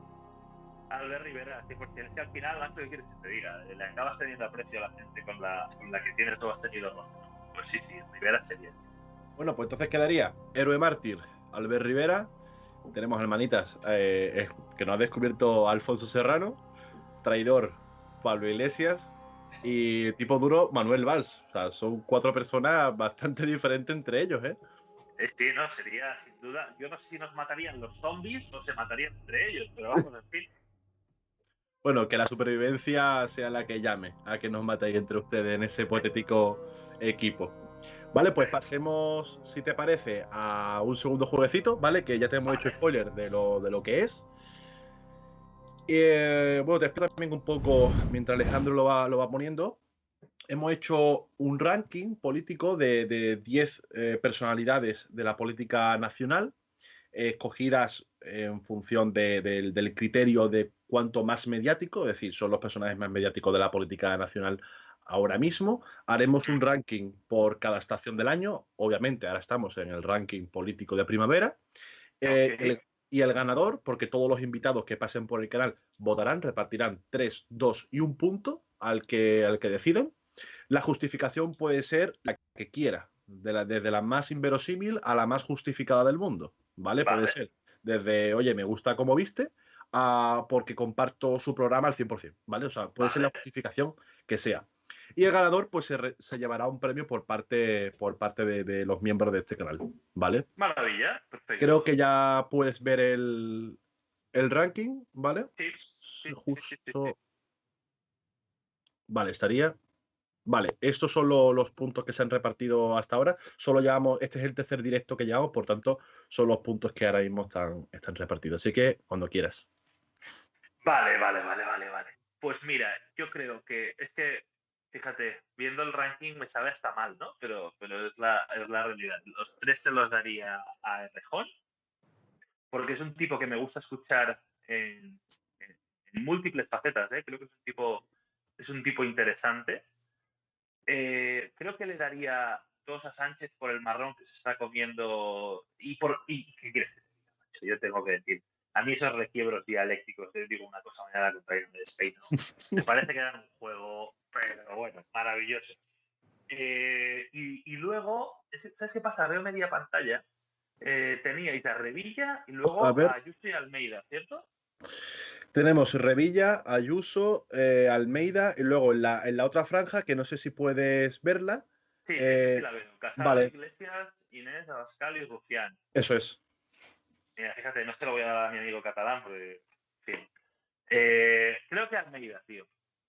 Albert Rivera, 100%. Es que al final, Nacho, ¿qué quieres que te diga? Le acabas teniendo aprecio a la gente con la que tienes o has tenido rostro. Pues sí, Rivera sería. Bueno, pues entonces quedaría héroe mártir, Albert Rivera. Tenemos hermanitas que nos ha descubierto Alfonso Serrano. Traidor, Pablo Iglesias. Y tipo duro, Manuel Valls. O sea, son 4 personas bastante diferentes entre ellos, ¿eh? Sí, no, sería sin duda. Yo no sé si nos matarían los zombies o se matarían entre ellos, pero vamos, en fin. Bueno, que la supervivencia sea la que llame a que nos matéis entre ustedes en ese hipotético equipo. Vale, pues pasemos, si te parece, a un segundo jueguecito, ¿vale? Que ya te hemos hecho spoiler de lo que es. Bueno, te explico también un poco, mientras Alejandro lo va poniendo. Hemos hecho un ranking político de 10 personalidades de la política nacional, escogidas en función del criterio de cuanto más mediático, es decir, son los personajes más mediáticos de la política nacional ahora mismo. Haremos un ranking por cada estación del año. Obviamente, ahora estamos en el ranking político de primavera. Okay. Y el ganador, porque todos los invitados que pasen por el canal votarán, repartirán 3, 2 y 1 punto al que deciden. La justificación puede ser la que quiera, desde la más inverosímil a la más justificada del mundo, ¿vale? Puede Vale. ser desde, oye, me gusta cómo viste, a porque comparto su programa al 100%, ¿vale? O sea, puede ser la Vale. justificación que sea. Y el ganador, pues, se llevará un premio por parte de los miembros de este canal, ¿vale? Maravilla, perfecto. Creo que ya puedes ver el ranking, ¿vale? Sí. Justo. Vale, estaría. Vale, estos son los puntos que se han repartido hasta ahora. Solo llevamos, este es el tercer directo que llevamos, por tanto, son los puntos que ahora mismo están repartidos. Así que cuando quieras. Vale. Pues mira, yo creo que es que, fíjate, viendo el ranking me sabe hasta mal, ¿no? Pero es la realidad. Los 3 se los daría a Errejón, porque es un tipo que me gusta escuchar en múltiples facetas, ¿eh? Creo que es un tipo interesante. Creo que le daría 2 a Sánchez por el marrón que se está comiendo. ¿Y qué quieres que te diga, macho? Yo tengo que decir, a mí esos requiebros dialécticos, te digo una cosa, mañana contraria me despeino. Me parece que eran un juego, pero bueno, maravilloso. Y luego, ¿sabes qué pasa? Veo media pantalla. Teníais a Revilla y A luego a ver, Ayuso y Almeida, ¿cierto? tenemos Revilla, Ayuso, Almeida y luego en la otra franja, que no sé si puedes verla. Sí, esa sí la veo. Casado, Vale, Iglesias, Inés, Abascal y Rufián. eso es. Mira, fíjate, no se lo voy a dar a mi amigo catalán, porque, en fin. Creo que Almeida, tío.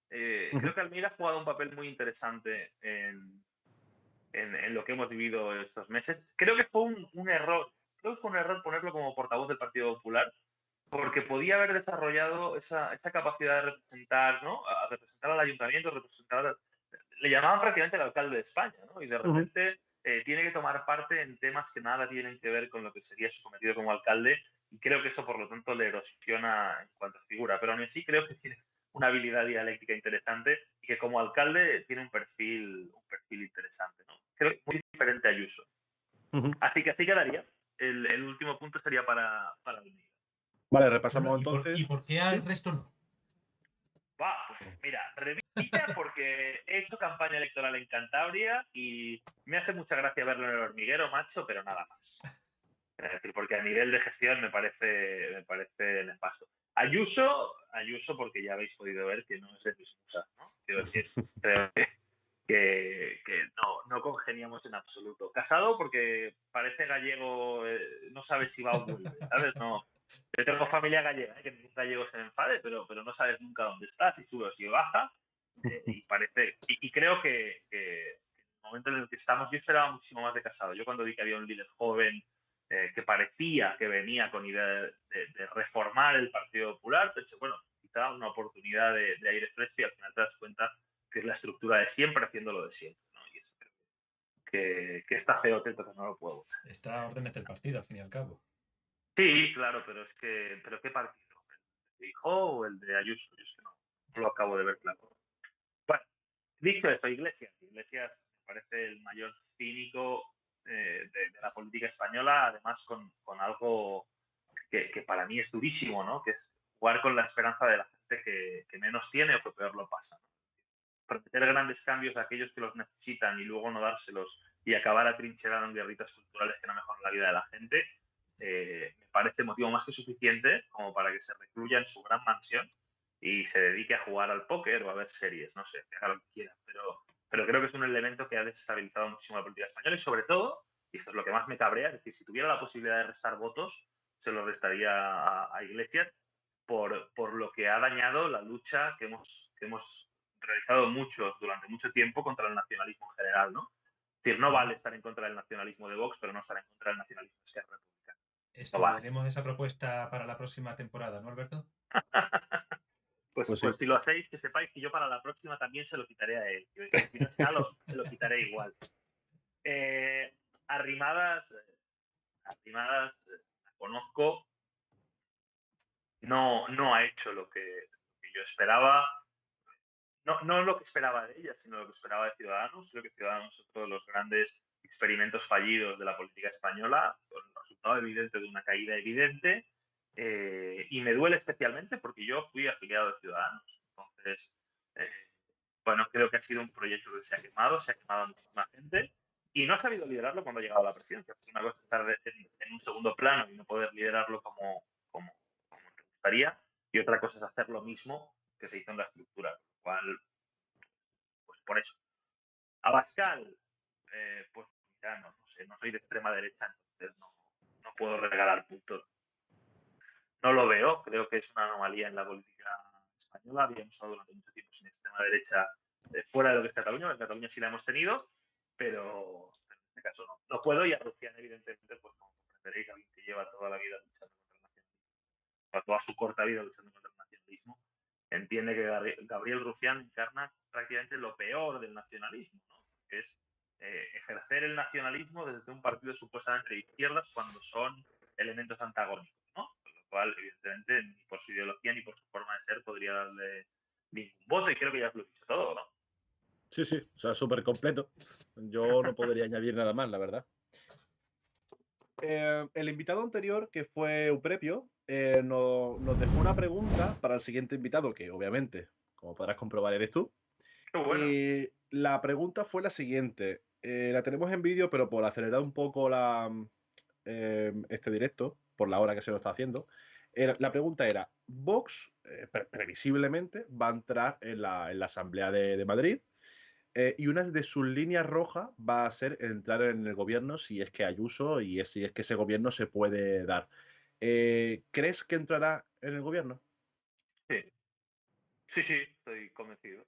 Creo que Almeida ha jugado un papel muy interesante en lo que hemos vivido estos meses. Creo que fue un error. Creo que fue un error ponerlo como portavoz del Partido Popular, porque podía haber desarrollado esa capacidad de representar, ¿no? A representar al ayuntamiento, le llamaban prácticamente el alcalde de España, ¿no? Y de repente tiene que tomar parte en temas que nada tienen que ver con lo que sería su cometido como alcalde, y creo que eso, por lo tanto, le erosiona en cuanto a figura. Pero aún así creo que tiene una habilidad dialéctica interesante y que como alcalde tiene un perfil interesante, ¿no? Creo que muy diferente a Ayuso. Así que así quedaría. El último punto sería para el mío. Vale, repasamos Bueno, entonces. ¿y por qué al resto no? Va, pues mira, Revilla porque he hecho campaña electoral en Cantabria y me hace mucha gracia verlo en el hormiguero, macho, pero nada más. Es decir, porque a nivel de gestión me parece nefasto. Ayuso porque ya habéis podido ver que no es de mis musas, ¿no? Quiero decir, creo que no congeniamos en absoluto. Casado porque parece gallego, no sabe si va o vuelve, ¿sabes? No. Yo tengo familia gallega, que ningún gallego se me enfade, pero no sabes nunca dónde está, si sube o si baja. Y parece. Y creo que en el momento en el que estamos, yo esperaba muchísimo más de Casado. Yo cuando vi que había un líder joven que parecía que venía con idea de reformar el Partido Popular, pensé, bueno, quizá una oportunidad de aire fresco y al final te das cuenta que es la estructura de siempre haciendo lo de siempre, ¿no? Y eso creo que está feo, entonces no lo puedo votar. Está a órdenes del partido, al fin y al cabo. Sí, claro, pero ¿qué partido? ¿El de Feijóo o el de Ayuso? Yo es que no lo acabo de ver claro. Bueno, dicho eso, Iglesias me parece el mayor cínico de la política española, además con algo que para mí es durísimo, ¿no? Que es jugar con la esperanza de la gente que menos tiene o que peor lo pasa, ¿no? Prometer grandes cambios a aquellos que los necesitan y luego no dárselos y acabar atrincherado en guerritas culturales que no mejoran la vida de la gente, me parece motivo más que suficiente como para que se recluya en su gran mansión y se dedique a jugar al póker o a ver series, no sé, que haga lo que quiera. Pero creo que es un elemento que ha desestabilizado muchísimo la política española y sobre todo, y esto es lo que más me cabrea, es decir, si tuviera la posibilidad de restar votos, se los restaría a Iglesias por lo que ha dañado la lucha que hemos realizado muchos durante mucho tiempo contra el nacionalismo en general, ¿no? Es decir, no vale estar en contra del nacionalismo de Vox, pero no estar en contra del nacionalismo de Esquerra Republicana. No vale. Estudiaremos esa propuesta para la próxima temporada, ¿no, Alberto? Pues sí. Pues si lo hacéis, que sepáis que yo para la próxima también se lo quitaré a él. Si no está, se lo quitaré igual. Arrimadas, la conozco, no ha hecho lo que yo esperaba. No lo que esperaba de ella, sino lo que esperaba de Ciudadanos. Creo que Ciudadanos es uno de los grandes experimentos fallidos de la política española, con el resultado evidente de una caída evidente. Y me duele especialmente porque yo fui afiliado de Ciudadanos. Entonces, bueno, creo que ha sido un proyecto que se ha quemado a muchísima gente y no ha sabido liderarlo cuando ha llegado a la presidencia. Porque una cosa es estar en un segundo plano y no poder liderarlo como te gustaría, y otra cosa es hacer lo mismo que se hizo en la estructura. Cual, pues por eso. Abascal, pues ya no sé, no soy de extrema derecha, entonces no puedo regalar puntos. No lo veo, creo que es una anomalía en la política española. Habíamos estado durante mucho tiempo sin extrema derecha fuera de lo que es Cataluña. En Cataluña sí la hemos tenido, pero en este caso no. No puedo, y a Rufián, evidentemente, pues como comprenderéis, alguien que lleva toda la vida luchando contra el nacionalismo, toda su corta vida luchando contra el nacionalismo, entiende que Gabriel Rufián encarna prácticamente lo peor del nacionalismo, ¿no? Que es ejercer el nacionalismo desde un partido supuestamente de izquierdas cuando son elementos antagónicos, ¿no? Con lo cual, evidentemente, ni por su ideología ni por su forma de ser podría darle ningún voto, y creo que ya os lo he dicho todo, ¿no? Sí, o sea, súper completo. Yo no podría añadir nada más, la verdad. El invitado anterior, que fue Euprepio, nos dejó una pregunta para el siguiente invitado, que obviamente, como podrás comprobar, eres tú. Qué bueno. La pregunta fue la siguiente. La tenemos en vídeo, pero por acelerar un poco este directo, por la hora que se lo está haciendo, la pregunta era, Vox previsiblemente va a entrar en la Asamblea de Madrid, y una de sus líneas rojas va a ser entrar en el gobierno si es que Ayuso y si es que ese gobierno se puede dar. ¿Crees que entrará en el gobierno? Sí, estoy convencido.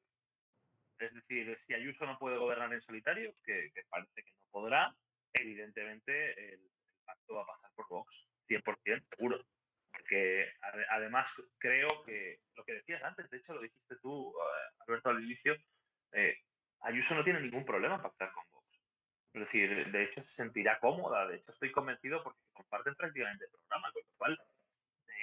Es decir, si Ayuso no puede gobernar en solitario, que parece que no podrá, evidentemente el pacto va a pasar por Vox, 100%, seguro. Porque además creo que lo que decías antes, de hecho lo dijiste tú, Alberto, al inicio, Ayuso no tiene ningún problema en pactar con Vox. Es decir, de hecho se sentirá cómoda, de hecho estoy convencido porque comparten prácticamente el programa, con lo cual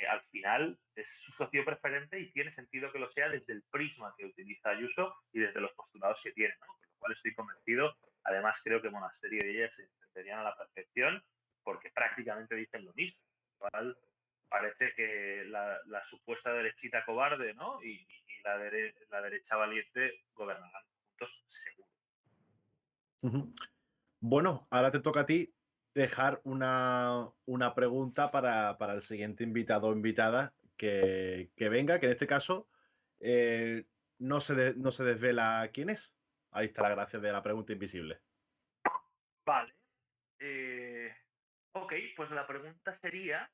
al final es su socio preferente y tiene sentido que lo sea desde el prisma que utiliza Ayuso y desde los postulados que tiene, ¿no? Con lo cual estoy convencido. Además, creo que Monasterio y ella se entenderían a la perfección porque prácticamente dicen lo mismo. Con lo cual, parece que la supuesta derechita cobarde, ¿no? y la derecha valiente gobernarán juntos, seguro. Bueno, ahora te toca a ti dejar una pregunta para el siguiente invitado o invitada que venga, que en este caso no se desvela quién es. Ahí está la gracia de la pregunta invisible. Vale. Ok, pues la pregunta sería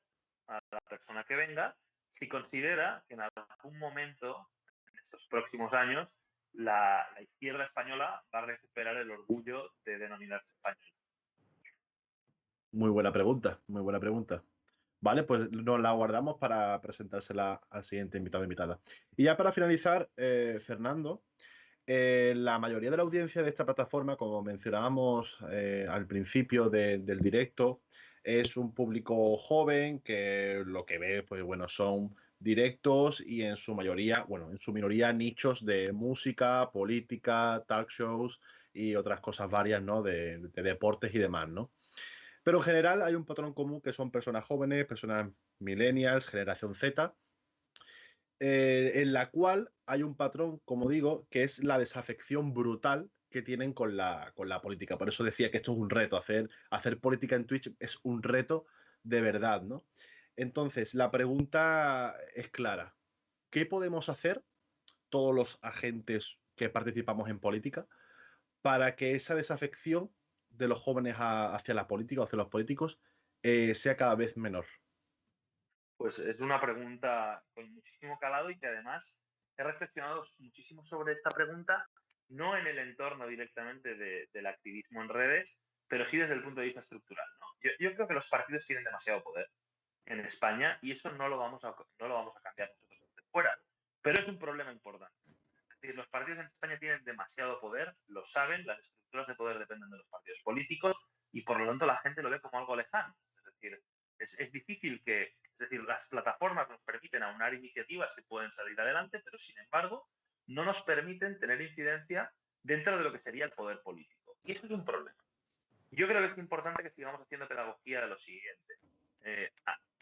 a la persona que venga si considera que en algún momento, en estos próximos años, la izquierda española va a recuperar el orgullo de denominarse española. Muy buena pregunta, muy buena pregunta. Vale, pues nos la guardamos para presentársela al siguiente invitado o invitada. Y ya para finalizar, Fernando, la mayoría de la audiencia de esta plataforma, como mencionábamos al principio del directo, es un público joven que lo que ve, pues bueno, son directos y en su mayoría, bueno, en su minoría nichos de música, política, talk shows y otras cosas varias, ¿no? De deportes y demás, ¿no? Pero en general hay un patrón común que son personas jóvenes, personas millennials, generación Z, en la cual hay un patrón, como digo, que es la desafección brutal que tienen con la política. Por eso decía que esto es un reto, hacer política en Twitch es un reto de verdad, ¿no? Entonces, la pregunta es clara. ¿Qué podemos hacer todos los agentes que participamos en política para que esa desafección de los jóvenes hacia la política o hacia los políticos sea cada vez menor? Pues es una pregunta con muchísimo calado y que además he reflexionado muchísimo sobre esta pregunta, no en el entorno directamente del activismo en redes, pero sí desde el punto de vista estructural, ¿no? Yo creo que los partidos tienen demasiado poder en España y eso no lo vamos a cambiar nosotros desde fuera, pero es un problema importante. Es decir, los partidos en España tienen demasiado poder, lo saben, las estructuras de poder dependen de los partidos políticos y por lo tanto la gente lo ve como algo lejano. Es decir, es difícil es decir, las plataformas nos permiten aunar iniciativas que pueden salir adelante, pero sin embargo no nos permiten tener incidencia dentro de lo que sería el poder político. Y eso es un problema. Yo creo que es importante que sigamos haciendo pedagogía de lo siguiente.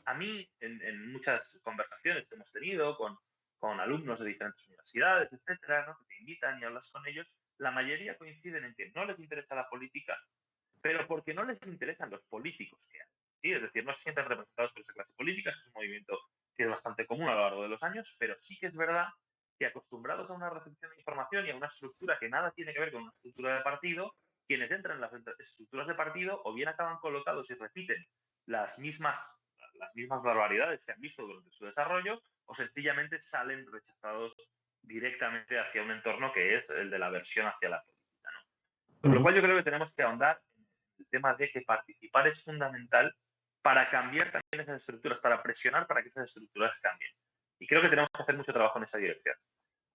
A mí, en muchas conversaciones que hemos tenido con alumnos de diferentes universidades, etcétera, ¿no? Que te invitan y hablas con ellos, la mayoría coinciden en que no les interesa la política, pero porque no les interesan los políticos que hay. ¿Sí? Es decir, no se sienten representados por esa clase política, es un movimiento que es bastante común a lo largo de los años, pero sí que es verdad que acostumbrados a una recepción de información y a una estructura que nada tiene que ver con una estructura de partido, quienes entran en las estructuras de partido o bien acaban colocados y repiten las mismas, las mismas barbaridades que han visto durante su desarrollo o sencillamente salen rechazados directamente hacia un entorno que es el de la aversión hacia la política, ¿no? Con lo cual yo creo que tenemos que ahondar en el tema de que participar es fundamental para cambiar también esas estructuras, para presionar para que esas estructuras cambien. Y creo que tenemos que hacer mucho trabajo en esa dirección.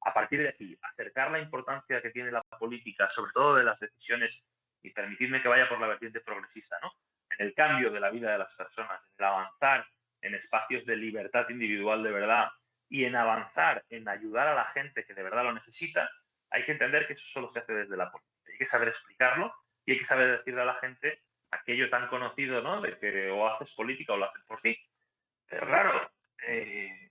A partir de aquí, acercar la importancia que tiene la política, sobre todo de las decisiones, y permitidme que vaya por la vertiente progresista, ¿no? En el cambio de la vida de las personas, en el avanzar en espacios de libertad individual de verdad y en avanzar en ayudar a la gente que de verdad lo necesita, hay que entender que eso solo se hace desde la política. Hay que saber explicarlo y hay que saber decirle a la gente aquello tan conocido, ¿no? De que o haces política o lo haces por ti. Pero claro,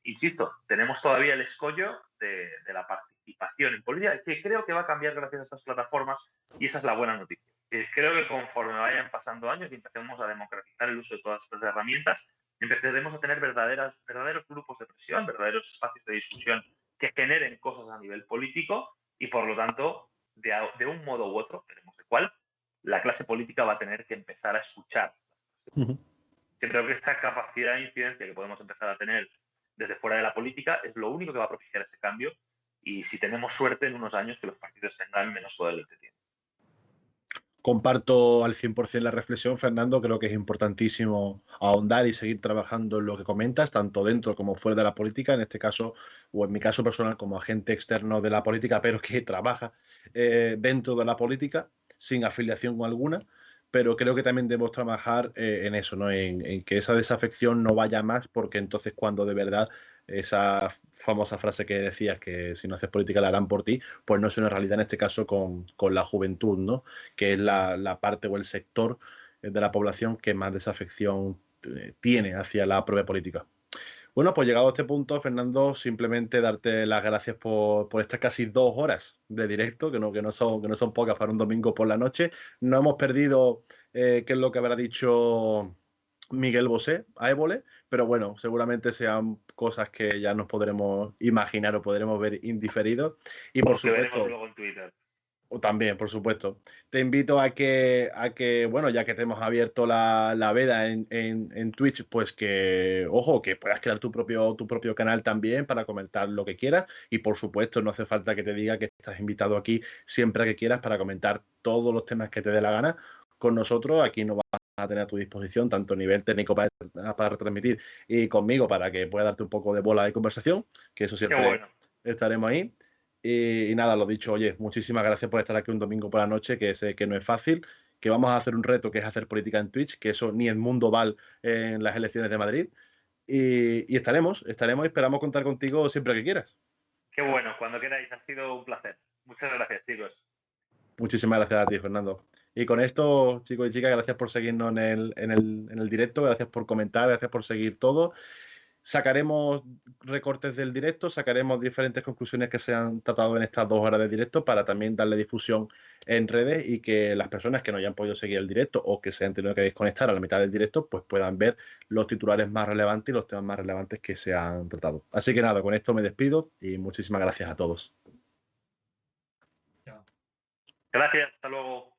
insisto, tenemos todavía el escollo de la participación en política, que creo que va a cambiar gracias a estas plataformas y esa es la buena noticia. Creo que conforme vayan pasando años y empecemos a democratizar el uso de todas estas herramientas, empezaremos a tener verdaderos grupos de presión, verdaderos espacios de discusión que generen cosas a nivel político y por lo tanto, de un modo u otro, veremos de cuál, la clase política va a tener que empezar a escuchar. Yo creo que esta capacidad de incidencia que podemos empezar a tener desde fuera de la política es lo único que va a propiciar ese cambio y si tenemos suerte en unos años que los partidos tengan menos poder del que tienen. Comparto al 100% la reflexión, Fernando. Creo que es importantísimo ahondar y seguir trabajando en lo que comentas, tanto dentro como fuera de la política, en este caso, o en mi caso personal, como agente externo de la política, pero que trabaja dentro de la política, sin afiliación alguna. Pero creo que también debemos trabajar en eso, ¿no? En que esa desafección no vaya más, porque entonces cuando de verdad esa famosa frase que decías, que si no haces política la harán por ti, pues no es una realidad en este caso con la juventud, ¿no? Que es la parte o el sector de la población que más desafección tiene hacia la propia política. Bueno, pues llegado a este punto, Fernando, simplemente darte las gracias por estas casi 2 horas de directo, que no son pocas para un domingo por la noche. No hemos perdido, qué es lo que habrá dicho Miguel Bosé a Évole, pero bueno, seguramente sean cosas que ya nos podremos imaginar o podremos ver indiferidos. Y por supuesto, veremos luego en Twitter. O también, por supuesto. Te invito a que, bueno, ya que te hemos abierto la veda en Twitch, pues que, ojo, que puedas crear tu propio canal también para comentar lo que quieras. Y por supuesto, no hace falta que te diga que estás invitado aquí siempre que quieras para comentar todos los temas que te dé la gana, con nosotros. Aquí nos vas a tener a tu disposición, tanto a nivel técnico para retransmitir y conmigo para que pueda darte un poco de bola de conversación, que eso siempre bueno. estaremos ahí. Y nada, lo dicho, oye, muchísimas gracias por estar aquí un domingo por la noche, que sé que no es fácil, que vamos a hacer un reto que es hacer política en Twitch, que eso ni el mundo vale en las elecciones de Madrid. Y estaremos y esperamos contar contigo siempre que quieras. Qué bueno, cuando queráis, ha sido un placer. Muchas gracias, chicos. Muchísimas gracias a ti, Fernando. Y con esto, chicos y chicas, gracias por seguirnos en el directo, gracias por comentar, gracias por seguir todo. Sacaremos recortes del directo, sacaremos diferentes conclusiones que se han tratado en estas 2 horas de directo para también darle difusión en redes y que las personas que no hayan podido seguir el directo o que se han tenido que desconectar a la mitad del directo, pues puedan ver los titulares más relevantes y los temas más relevantes que se han tratado. Así que nada, con esto me despido y muchísimas gracias a todos. Chao. Gracias, hasta luego.